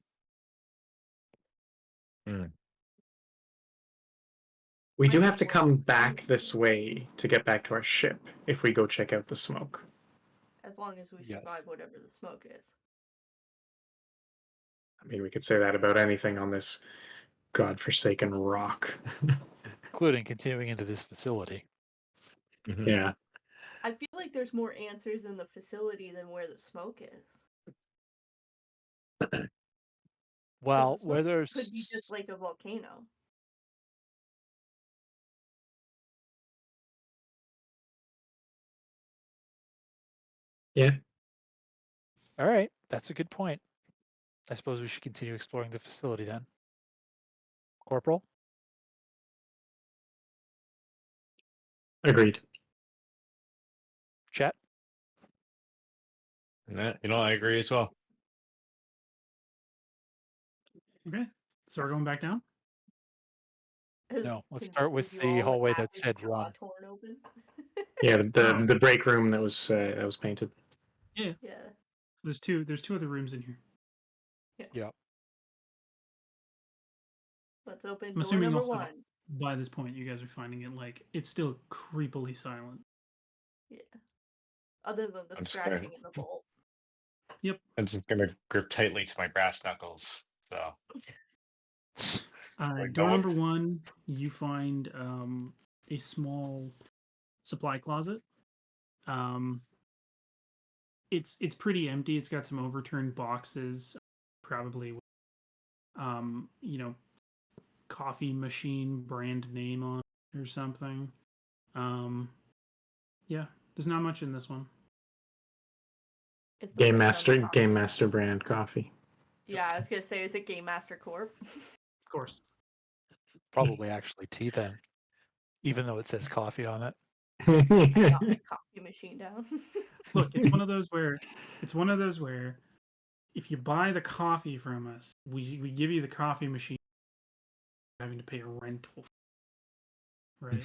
[SPEAKER 3] We do
[SPEAKER 4] Might
[SPEAKER 3] have
[SPEAKER 4] be
[SPEAKER 3] to
[SPEAKER 4] more
[SPEAKER 3] come back
[SPEAKER 4] confusing.
[SPEAKER 3] this way to get back to our ship if we go check out the smoke.
[SPEAKER 4] As long as we
[SPEAKER 5] Yes.
[SPEAKER 4] survive whatever the smoke is.
[SPEAKER 3] I mean, we could say that about anything on this godforsaken rock.
[SPEAKER 5] Including continuing into this facility.
[SPEAKER 3] Yeah.
[SPEAKER 4] I feel like there's more answers in the facility than where the smoke is.
[SPEAKER 5] Well,
[SPEAKER 4] The smoke
[SPEAKER 5] where there's
[SPEAKER 4] could be just like a volcano.
[SPEAKER 3] Yeah.
[SPEAKER 5] all right, that's a good point. I suppose we should continue exploring the facility then. Corporal?
[SPEAKER 3] Agreed.
[SPEAKER 5] Chet?
[SPEAKER 2] I agree as well.
[SPEAKER 1] Okay. So we're going back down?
[SPEAKER 5] No, let's start with
[SPEAKER 4] Is
[SPEAKER 5] the
[SPEAKER 4] Rawl
[SPEAKER 5] hallway
[SPEAKER 4] half
[SPEAKER 5] that
[SPEAKER 4] his
[SPEAKER 5] said
[SPEAKER 4] jaw
[SPEAKER 5] run.
[SPEAKER 4] torn open?
[SPEAKER 3] Yeah, the break room that was painted.
[SPEAKER 1] Yeah.
[SPEAKER 4] Yeah.
[SPEAKER 1] There's two other rooms in here.
[SPEAKER 5] Yep.
[SPEAKER 4] Let's open
[SPEAKER 1] I'm
[SPEAKER 4] door
[SPEAKER 1] assuming
[SPEAKER 4] number
[SPEAKER 1] also
[SPEAKER 4] 1.
[SPEAKER 1] by this point you guys are finding it like it's still creepily silent.
[SPEAKER 4] Yeah. Other than the
[SPEAKER 2] I'm just gonna,
[SPEAKER 4] scratching in the bolt.
[SPEAKER 1] Yep.
[SPEAKER 2] I'm just gonna grip tightly to my brass knuckles. So like,
[SPEAKER 1] Door
[SPEAKER 2] no,
[SPEAKER 1] number 1, you find a small supply closet. It's pretty empty. It's got some overturned boxes, probably with, you know, coffee machine brand name on it or something. Yeah, there's not much in this one.
[SPEAKER 4] Is the lid on the top-
[SPEAKER 3] Game Master brand coffee.
[SPEAKER 4] Yeah, I was gonna say, is it Game Master Corp?
[SPEAKER 1] Of course.
[SPEAKER 5] Probably actually tea then, even though it says coffee on it.
[SPEAKER 4] I got my coffee machine down.
[SPEAKER 1] Look, it's one of those where if you buy the coffee from us, we give you the coffee machine, having to pay a rental, right?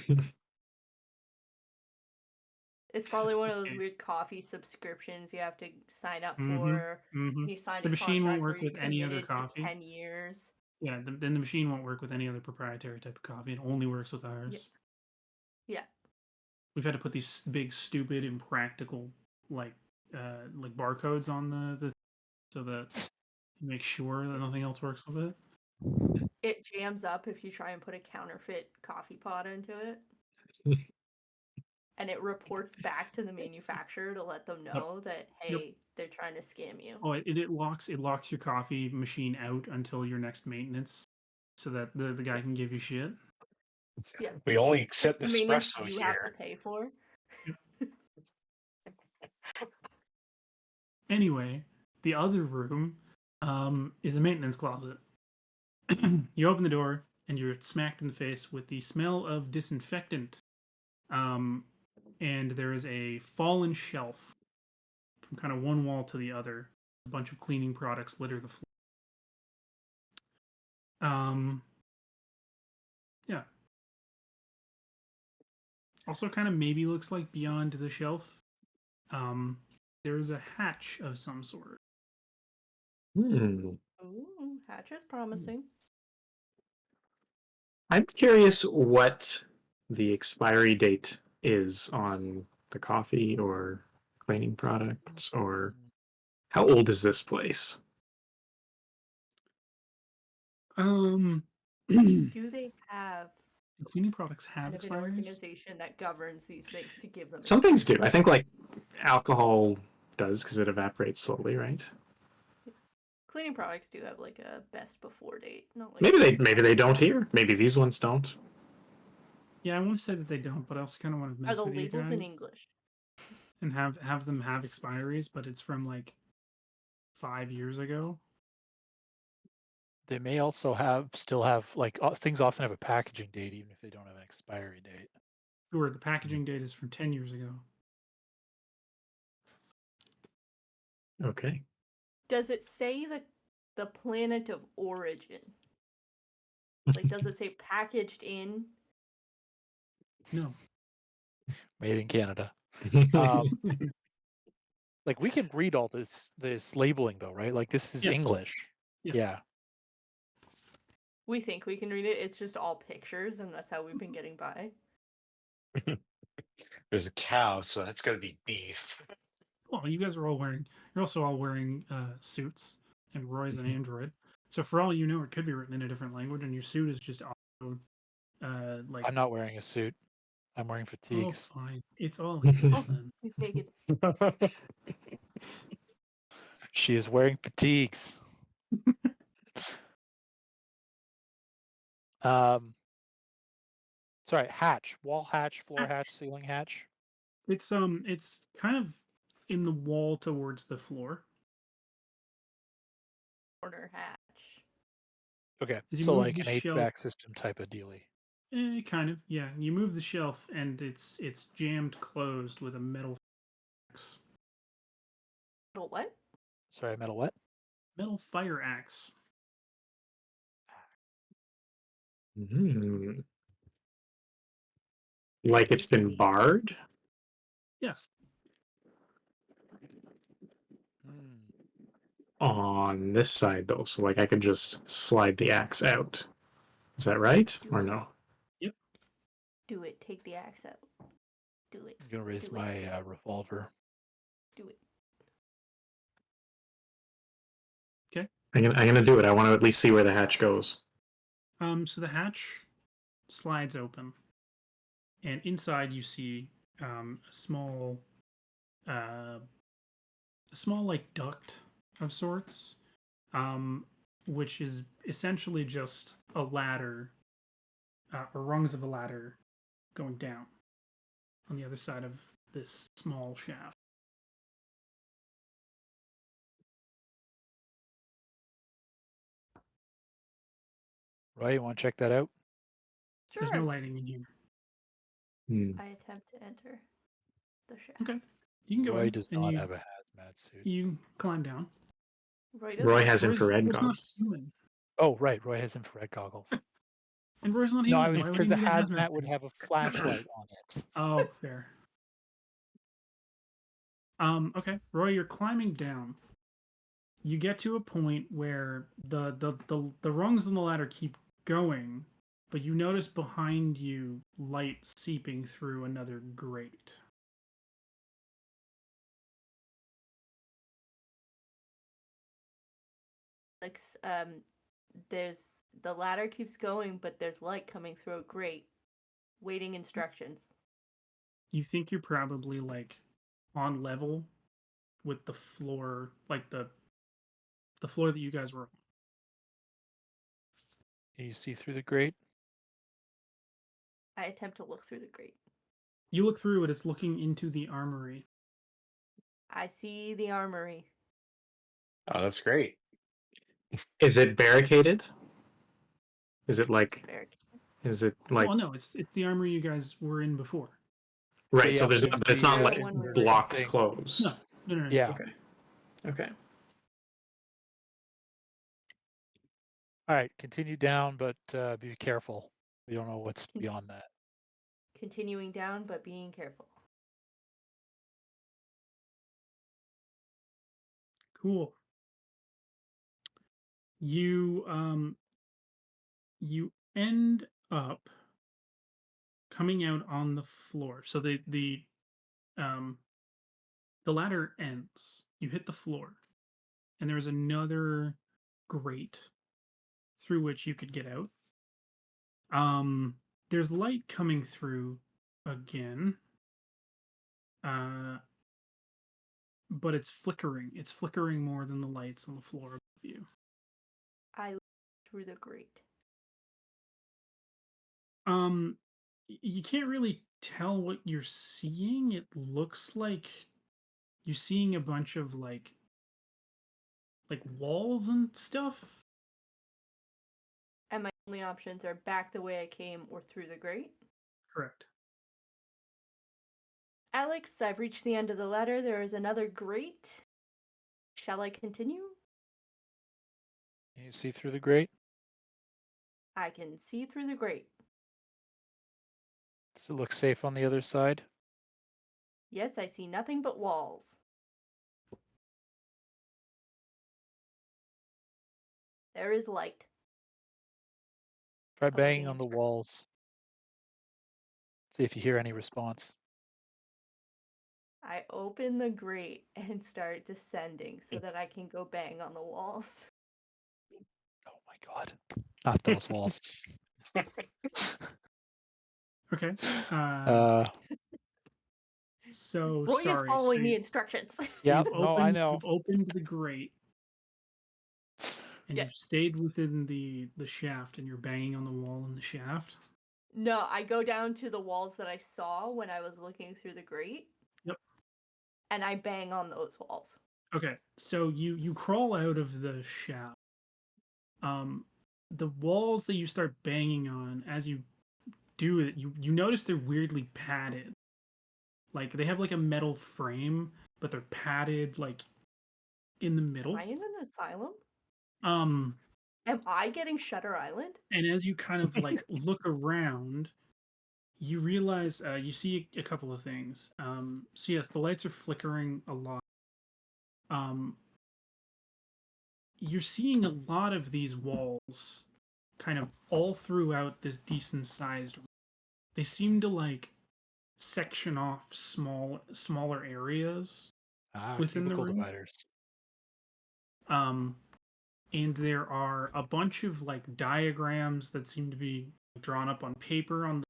[SPEAKER 4] It's probably one of those weird coffee subscriptions you have to sign up for. You sign
[SPEAKER 1] The
[SPEAKER 4] a
[SPEAKER 1] machine won't
[SPEAKER 4] contract
[SPEAKER 1] work
[SPEAKER 4] where you're
[SPEAKER 1] with any other
[SPEAKER 4] committed to
[SPEAKER 1] coffee.
[SPEAKER 4] 10 years.
[SPEAKER 1] Yeah, then the machine won't work with any other proprietary type of coffee. It only works with ours.
[SPEAKER 4] Yeah.
[SPEAKER 1] We've had to put these big, stupid, impractical, like barcodes on the so that you make sure that nothing else works with it.
[SPEAKER 4] It jams up if you try and put a counterfeit coffee pod into it. And it reports back to the manufacturer to let them know that, hey, they're trying to scam you.
[SPEAKER 1] Oh, it locks your coffee machine out until your next maintenance, so that the guy can give you shit.
[SPEAKER 4] Yeah.
[SPEAKER 2] we only accept
[SPEAKER 4] The maintenance
[SPEAKER 2] espresso
[SPEAKER 4] you have to
[SPEAKER 2] here.
[SPEAKER 4] pay for.
[SPEAKER 1] Anyway, the other room is a maintenance closet. You open the door and you're smacked in the face with the smell of disinfectant. And there is a fallen shelf from kind of one wall to the other. A bunch of cleaning products litter the floor. Yeah. Also, kind of maybe looks like beyond the shelf, there's a hatch of some sort.
[SPEAKER 4] Ooh, hatch is promising.
[SPEAKER 3] I'm curious what the expiry date is on the coffee or cleaning products, or how old is this place?
[SPEAKER 1] Do
[SPEAKER 4] Do they have
[SPEAKER 1] cleaning products have
[SPEAKER 4] kind of an
[SPEAKER 1] expiries?
[SPEAKER 4] organization that governs these things to give them?
[SPEAKER 3] Some things do. I think like alcohol does because it evaporates slowly, right?
[SPEAKER 4] Cleaning products do have like a best before date. Not like
[SPEAKER 3] Maybe they don't here. Maybe these ones don't.
[SPEAKER 1] Yeah, I want to say that they don't, but I also kind of want to
[SPEAKER 4] Are
[SPEAKER 1] mess
[SPEAKER 4] the
[SPEAKER 1] with you
[SPEAKER 4] labels
[SPEAKER 1] guys
[SPEAKER 4] in English?
[SPEAKER 1] and have them have expiries, but it's from like 5 years ago.
[SPEAKER 5] They may also still have like things often have a packaging date even if they don't have an expiry date.
[SPEAKER 1] Sure, the packaging date is from 10 years ago.
[SPEAKER 3] Okay.
[SPEAKER 4] Does it say the planet of origin? Like, does it say packaged in?
[SPEAKER 1] No.
[SPEAKER 5] Made in Canada. Like we can read all this labeling though, right? Like this is
[SPEAKER 1] Yes.
[SPEAKER 5] English.
[SPEAKER 1] Yes.
[SPEAKER 5] Yeah.
[SPEAKER 4] We think we can read it. It's just all pictures, and that's how we've been getting by.
[SPEAKER 2] There's a cow, so that's gonna be beef.
[SPEAKER 1] Well, you guys are all wearing. You're also all wearing suits, and Roy's an android. So for all you know, it could be written in a different language, and your suit is just also like.
[SPEAKER 5] I'm not wearing a suit. I'm wearing
[SPEAKER 1] Oh,
[SPEAKER 5] fatigues.
[SPEAKER 1] fine. It's all English
[SPEAKER 4] Oh,
[SPEAKER 1] then.
[SPEAKER 4] he's naked.
[SPEAKER 5] She is wearing fatigues. Sorry, hatch, wall hatch, floor hatch, ceiling hatch.
[SPEAKER 1] It's kind of in the wall towards the floor.
[SPEAKER 4] Corner hatch.
[SPEAKER 5] Okay,
[SPEAKER 1] As you
[SPEAKER 5] so
[SPEAKER 1] move
[SPEAKER 5] like
[SPEAKER 1] the
[SPEAKER 5] an
[SPEAKER 1] shelf-
[SPEAKER 5] HVAC system type of dealy.
[SPEAKER 1] Kind of, yeah. You move the shelf, and it's jammed closed with a metal axe.
[SPEAKER 4] Metal what?
[SPEAKER 5] Sorry, metal what?
[SPEAKER 1] Metal fire axe.
[SPEAKER 3] Mm. Like it's been barred?
[SPEAKER 1] Yes.
[SPEAKER 5] Hmm.
[SPEAKER 3] on this side though, so like I could just slide the axe out. Is that right or no?
[SPEAKER 4] Do it. Take the axe out. Do it.
[SPEAKER 5] I'm gonna raise
[SPEAKER 4] Do
[SPEAKER 5] my revolver.
[SPEAKER 4] Do it.
[SPEAKER 3] I'm gonna do it. I want to at least see where the hatch goes.
[SPEAKER 1] So the hatch slides open, and inside you see a small like duct of sorts, which is essentially just a ladder or rungs of a ladder going down on the other side of this small shaft.
[SPEAKER 5] Roy, you want to check that out?
[SPEAKER 4] Sure.
[SPEAKER 1] There's no lighting in here.
[SPEAKER 4] I attempt to enter the shaft.
[SPEAKER 1] Okay, you can go
[SPEAKER 5] Roy
[SPEAKER 1] in
[SPEAKER 5] does
[SPEAKER 1] and
[SPEAKER 5] not
[SPEAKER 1] you
[SPEAKER 5] have a hazmat suit.
[SPEAKER 1] you climb down.
[SPEAKER 3] Roy has
[SPEAKER 1] Roy's
[SPEAKER 3] infrared
[SPEAKER 1] not
[SPEAKER 3] goggles.
[SPEAKER 1] human,
[SPEAKER 5] Oh, right. Roy has infrared goggles.
[SPEAKER 1] and Roy's not
[SPEAKER 5] No, I
[SPEAKER 1] human.
[SPEAKER 5] was
[SPEAKER 1] Why would he
[SPEAKER 5] because a
[SPEAKER 1] need a hazmat
[SPEAKER 5] hazmat would
[SPEAKER 1] suit?
[SPEAKER 5] have a flashlight on it.
[SPEAKER 1] Oh, fair. Okay, Roy, you're climbing down. You get to a point where the rungs on the ladder keep going, but you notice behind you light seeping through another grate.
[SPEAKER 4] Like, there's the ladder keeps going, but there's light coming through a grate. Waiting instructions.
[SPEAKER 1] You think you're probably like on level with the floor, like the floor that you guys were on.
[SPEAKER 5] Can you see through the grate?
[SPEAKER 4] I attempt to look through the grate.
[SPEAKER 1] You look through it, it's looking into the armory.
[SPEAKER 4] I see the armory.
[SPEAKER 2] Oh, that's great.
[SPEAKER 3] Is it barricaded? Is it like?
[SPEAKER 4] Barricade.
[SPEAKER 3] Is it like?
[SPEAKER 1] Well, no, it's the armory you guys were in before.
[SPEAKER 3] Right.
[SPEAKER 5] Yeah,
[SPEAKER 3] So there's,
[SPEAKER 5] but
[SPEAKER 3] but it's not
[SPEAKER 4] the
[SPEAKER 3] like
[SPEAKER 4] one we were
[SPEAKER 3] blocked
[SPEAKER 5] in.
[SPEAKER 3] closed.
[SPEAKER 1] No.
[SPEAKER 5] Yeah.
[SPEAKER 3] Okay. Okay.
[SPEAKER 5] All right, continue down, but be careful. We don't know what's beyond that.
[SPEAKER 4] Continuing down, but being careful.
[SPEAKER 1] Cool. You you end up coming out on the floor. So the ladder ends. You hit the floor, and there's another grate through which you could get out. There's light coming through again. But it's flickering. It's flickering more than the lights on the floor above you.
[SPEAKER 4] I look through the grate.
[SPEAKER 1] You can't really tell what you're seeing. It looks like you're seeing a bunch of like walls and stuff.
[SPEAKER 4] And my only options are back the way I came or through the grate.
[SPEAKER 1] Correct.
[SPEAKER 4] Alex, I've reached the end of the ladder. There is another grate. Shall I continue?
[SPEAKER 5] Can you see through the grate?
[SPEAKER 4] I can see through the grate.
[SPEAKER 5] Does it look safe on the other side?
[SPEAKER 4] Yes, I see nothing but walls. There is light.
[SPEAKER 5] Try
[SPEAKER 4] Awaiting
[SPEAKER 5] banging on the
[SPEAKER 4] instructions.
[SPEAKER 5] walls. See if you hear any response.
[SPEAKER 4] I open the grate and start descending so that I can go bang on the walls.
[SPEAKER 5] Oh my god. Not those walls.
[SPEAKER 1] Okay. So
[SPEAKER 4] Roy is
[SPEAKER 1] sorry.
[SPEAKER 4] following
[SPEAKER 1] so
[SPEAKER 4] the instructions.
[SPEAKER 5] yeah,
[SPEAKER 1] you've
[SPEAKER 5] no, I know.
[SPEAKER 1] You've opened the grate, and
[SPEAKER 4] Yes.
[SPEAKER 1] you've stayed within the shaft, and you're banging on the wall in the shaft.
[SPEAKER 4] No, I go down to the walls that I saw when I was looking through the grate.
[SPEAKER 1] Yep.
[SPEAKER 4] And I bang on those walls.
[SPEAKER 1] Okay, so you crawl out of the shaft. The walls that you start banging on as you do it, you notice they're weirdly padded. Like they have like a metal frame, but they're padded like in the middle.
[SPEAKER 4] Am I in an asylum?
[SPEAKER 1] Um,
[SPEAKER 4] Am I getting Shutter Island?
[SPEAKER 1] and as you kind of like look around, you realize you see a couple of things. So yes, the lights are flickering a lot. you're seeing a lot of these walls kind of all throughout this decent sized room. They seem to like section off smaller areas within the
[SPEAKER 5] Cubicle
[SPEAKER 1] room.
[SPEAKER 5] dividers.
[SPEAKER 1] And there are a bunch of like diagrams that seem to be drawn up on paper on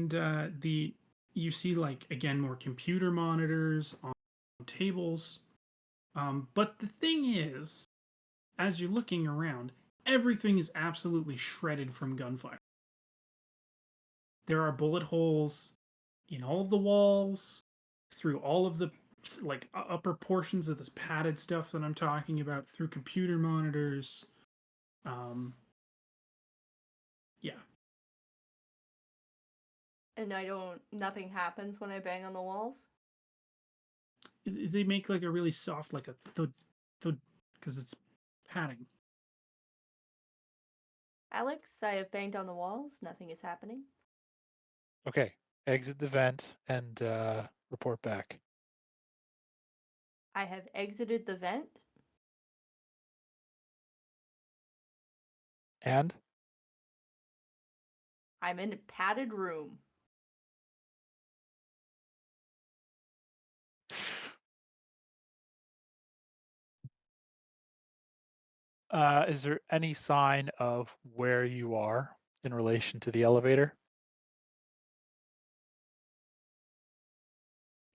[SPEAKER 1] the you see like again more computer monitors on tables. But the thing is, as you're looking around, everything is absolutely shredded from gunfire. There are bullet holes in all of the walls, through all of the like upper portions of this padded stuff that I'm talking about, through computer monitors. Yeah.
[SPEAKER 4] And nothing happens when I bang on the walls?
[SPEAKER 1] They make like a really soft, like a thud, thud, because it's padding.
[SPEAKER 4] Alex, I have banged on the walls. Nothing is happening.
[SPEAKER 5] Okay, exit the vent and report back.
[SPEAKER 4] I have exited the vent.
[SPEAKER 5] And?
[SPEAKER 4] I'm in a padded room.
[SPEAKER 5] Is there any sign of where you are in relation to the elevator?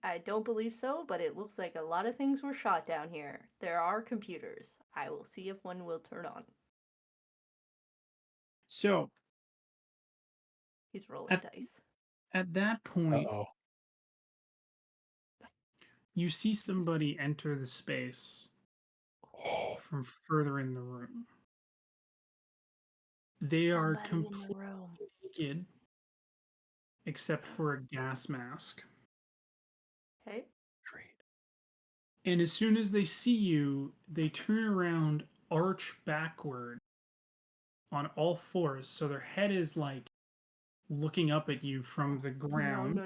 [SPEAKER 4] I don't believe so, but it looks like a lot of things were shot down here. There are computers. I will see if one will turn on.
[SPEAKER 1] So
[SPEAKER 4] He's rolling dice.
[SPEAKER 1] at that point,
[SPEAKER 5] Uh-oh.
[SPEAKER 1] you see somebody enter the space from further in the room. They are
[SPEAKER 4] Somebody in the
[SPEAKER 1] completely
[SPEAKER 4] room.
[SPEAKER 1] naked, except for a gas mask.
[SPEAKER 4] Okay.
[SPEAKER 5] Great.
[SPEAKER 1] And as soon as they see you, they turn around, arch backward on all fours, so their head is like looking up at you from the ground.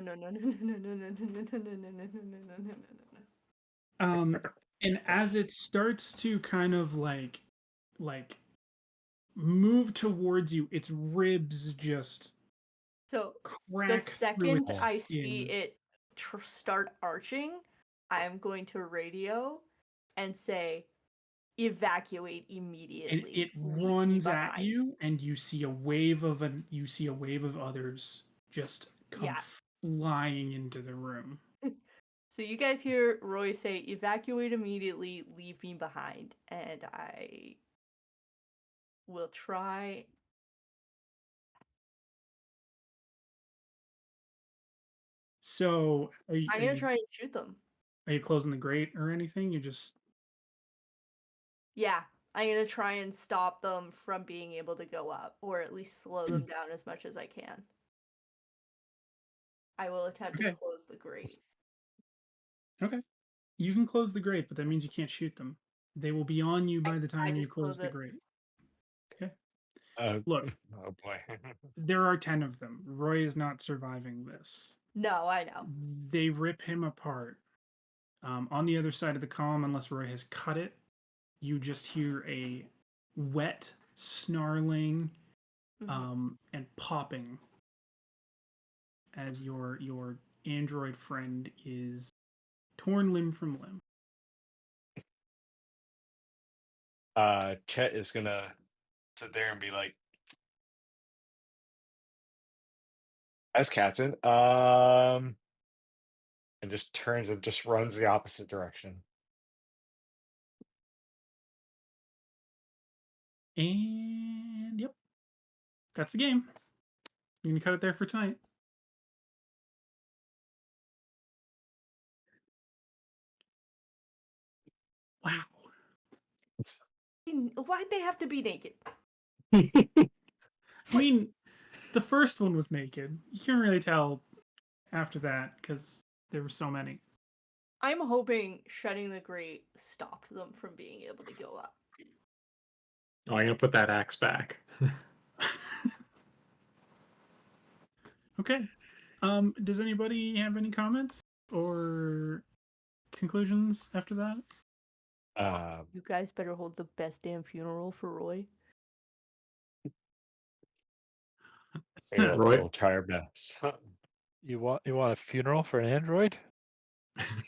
[SPEAKER 4] No.
[SPEAKER 1] And as it starts to kind of like move towards you, its ribs just
[SPEAKER 4] So
[SPEAKER 1] crack
[SPEAKER 4] the
[SPEAKER 1] through
[SPEAKER 4] second
[SPEAKER 1] its
[SPEAKER 4] I
[SPEAKER 1] skin.
[SPEAKER 4] see it start arching, I am going to radio and say, evacuate immediately.
[SPEAKER 1] And it
[SPEAKER 4] Leave me
[SPEAKER 1] runs at
[SPEAKER 4] behind.
[SPEAKER 1] you, and you see a wave of others just come flying into the room.
[SPEAKER 4] So you guys hear Roy say, evacuate immediately, leave me behind. And I will try.
[SPEAKER 1] So
[SPEAKER 4] I'm going to try and shoot them.
[SPEAKER 1] Are you closing the grate or anything? You just...
[SPEAKER 4] Yeah, I'm going to try and stop them from being able to go up, or at least slow them down as much as I can. I will attempt to close the grate.
[SPEAKER 1] Okay. You can close the grate, but that means you can't shoot them. They will be on you by the time you close the grate. Okay. Look.
[SPEAKER 2] Oh boy.
[SPEAKER 1] There are 10 of them. Roy is not surviving this.
[SPEAKER 4] No, I know.
[SPEAKER 1] They rip him apart. On the other side of the column, unless Roy has cut it, you just hear a wet snarling and popping as your android friend is torn limb from limb.
[SPEAKER 2] Chet is gonna sit there and be like, as captain, and just turns and just runs the opposite direction.
[SPEAKER 1] And yep, that's the game. I'm gonna cut it there for tonight. Wow.
[SPEAKER 4] Why'd they have to be naked?
[SPEAKER 1] I mean, the first one was naked. You can't really tell after that because there were so many.
[SPEAKER 4] I'm hoping shutting the grate stopped them from being able to go up.
[SPEAKER 3] Oh, I'm gonna put that axe back.
[SPEAKER 1] Okay. Does anybody have any comments? or conclusions after that?
[SPEAKER 4] You guys better hold the best damn funeral for Roy.
[SPEAKER 3] Roy?
[SPEAKER 2] We'll try our best.
[SPEAKER 5] You want a funeral for an android?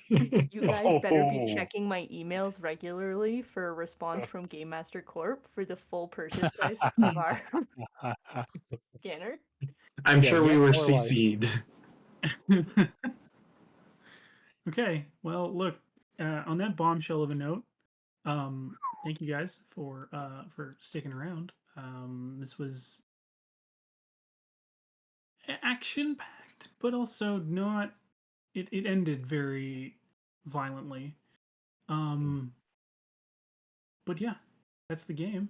[SPEAKER 4] You guys better be
[SPEAKER 2] Oh.
[SPEAKER 4] checking my emails regularly for a response from Game Master Corp for the full purchase price of our scanner.
[SPEAKER 3] I'm
[SPEAKER 5] Yeah,
[SPEAKER 3] sure we
[SPEAKER 5] yet
[SPEAKER 3] were
[SPEAKER 5] more life.
[SPEAKER 3] CC'd.
[SPEAKER 1] Okay, well, look, on that bombshell of a note, thank you guys for sticking around. This was action packed, but also not. It ended very violently. But yeah, that's the game.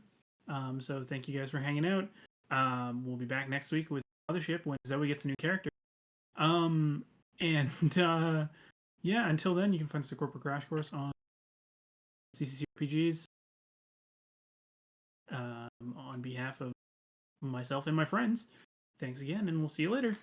[SPEAKER 1] So thank you guys for hanging out. We'll be back next week with Mothership when Zoe gets a new character. And yeah, until then, you can find us at Corporate Crash Course on CCC RPGs. On behalf of myself and my friends, thanks again, and we'll see you later.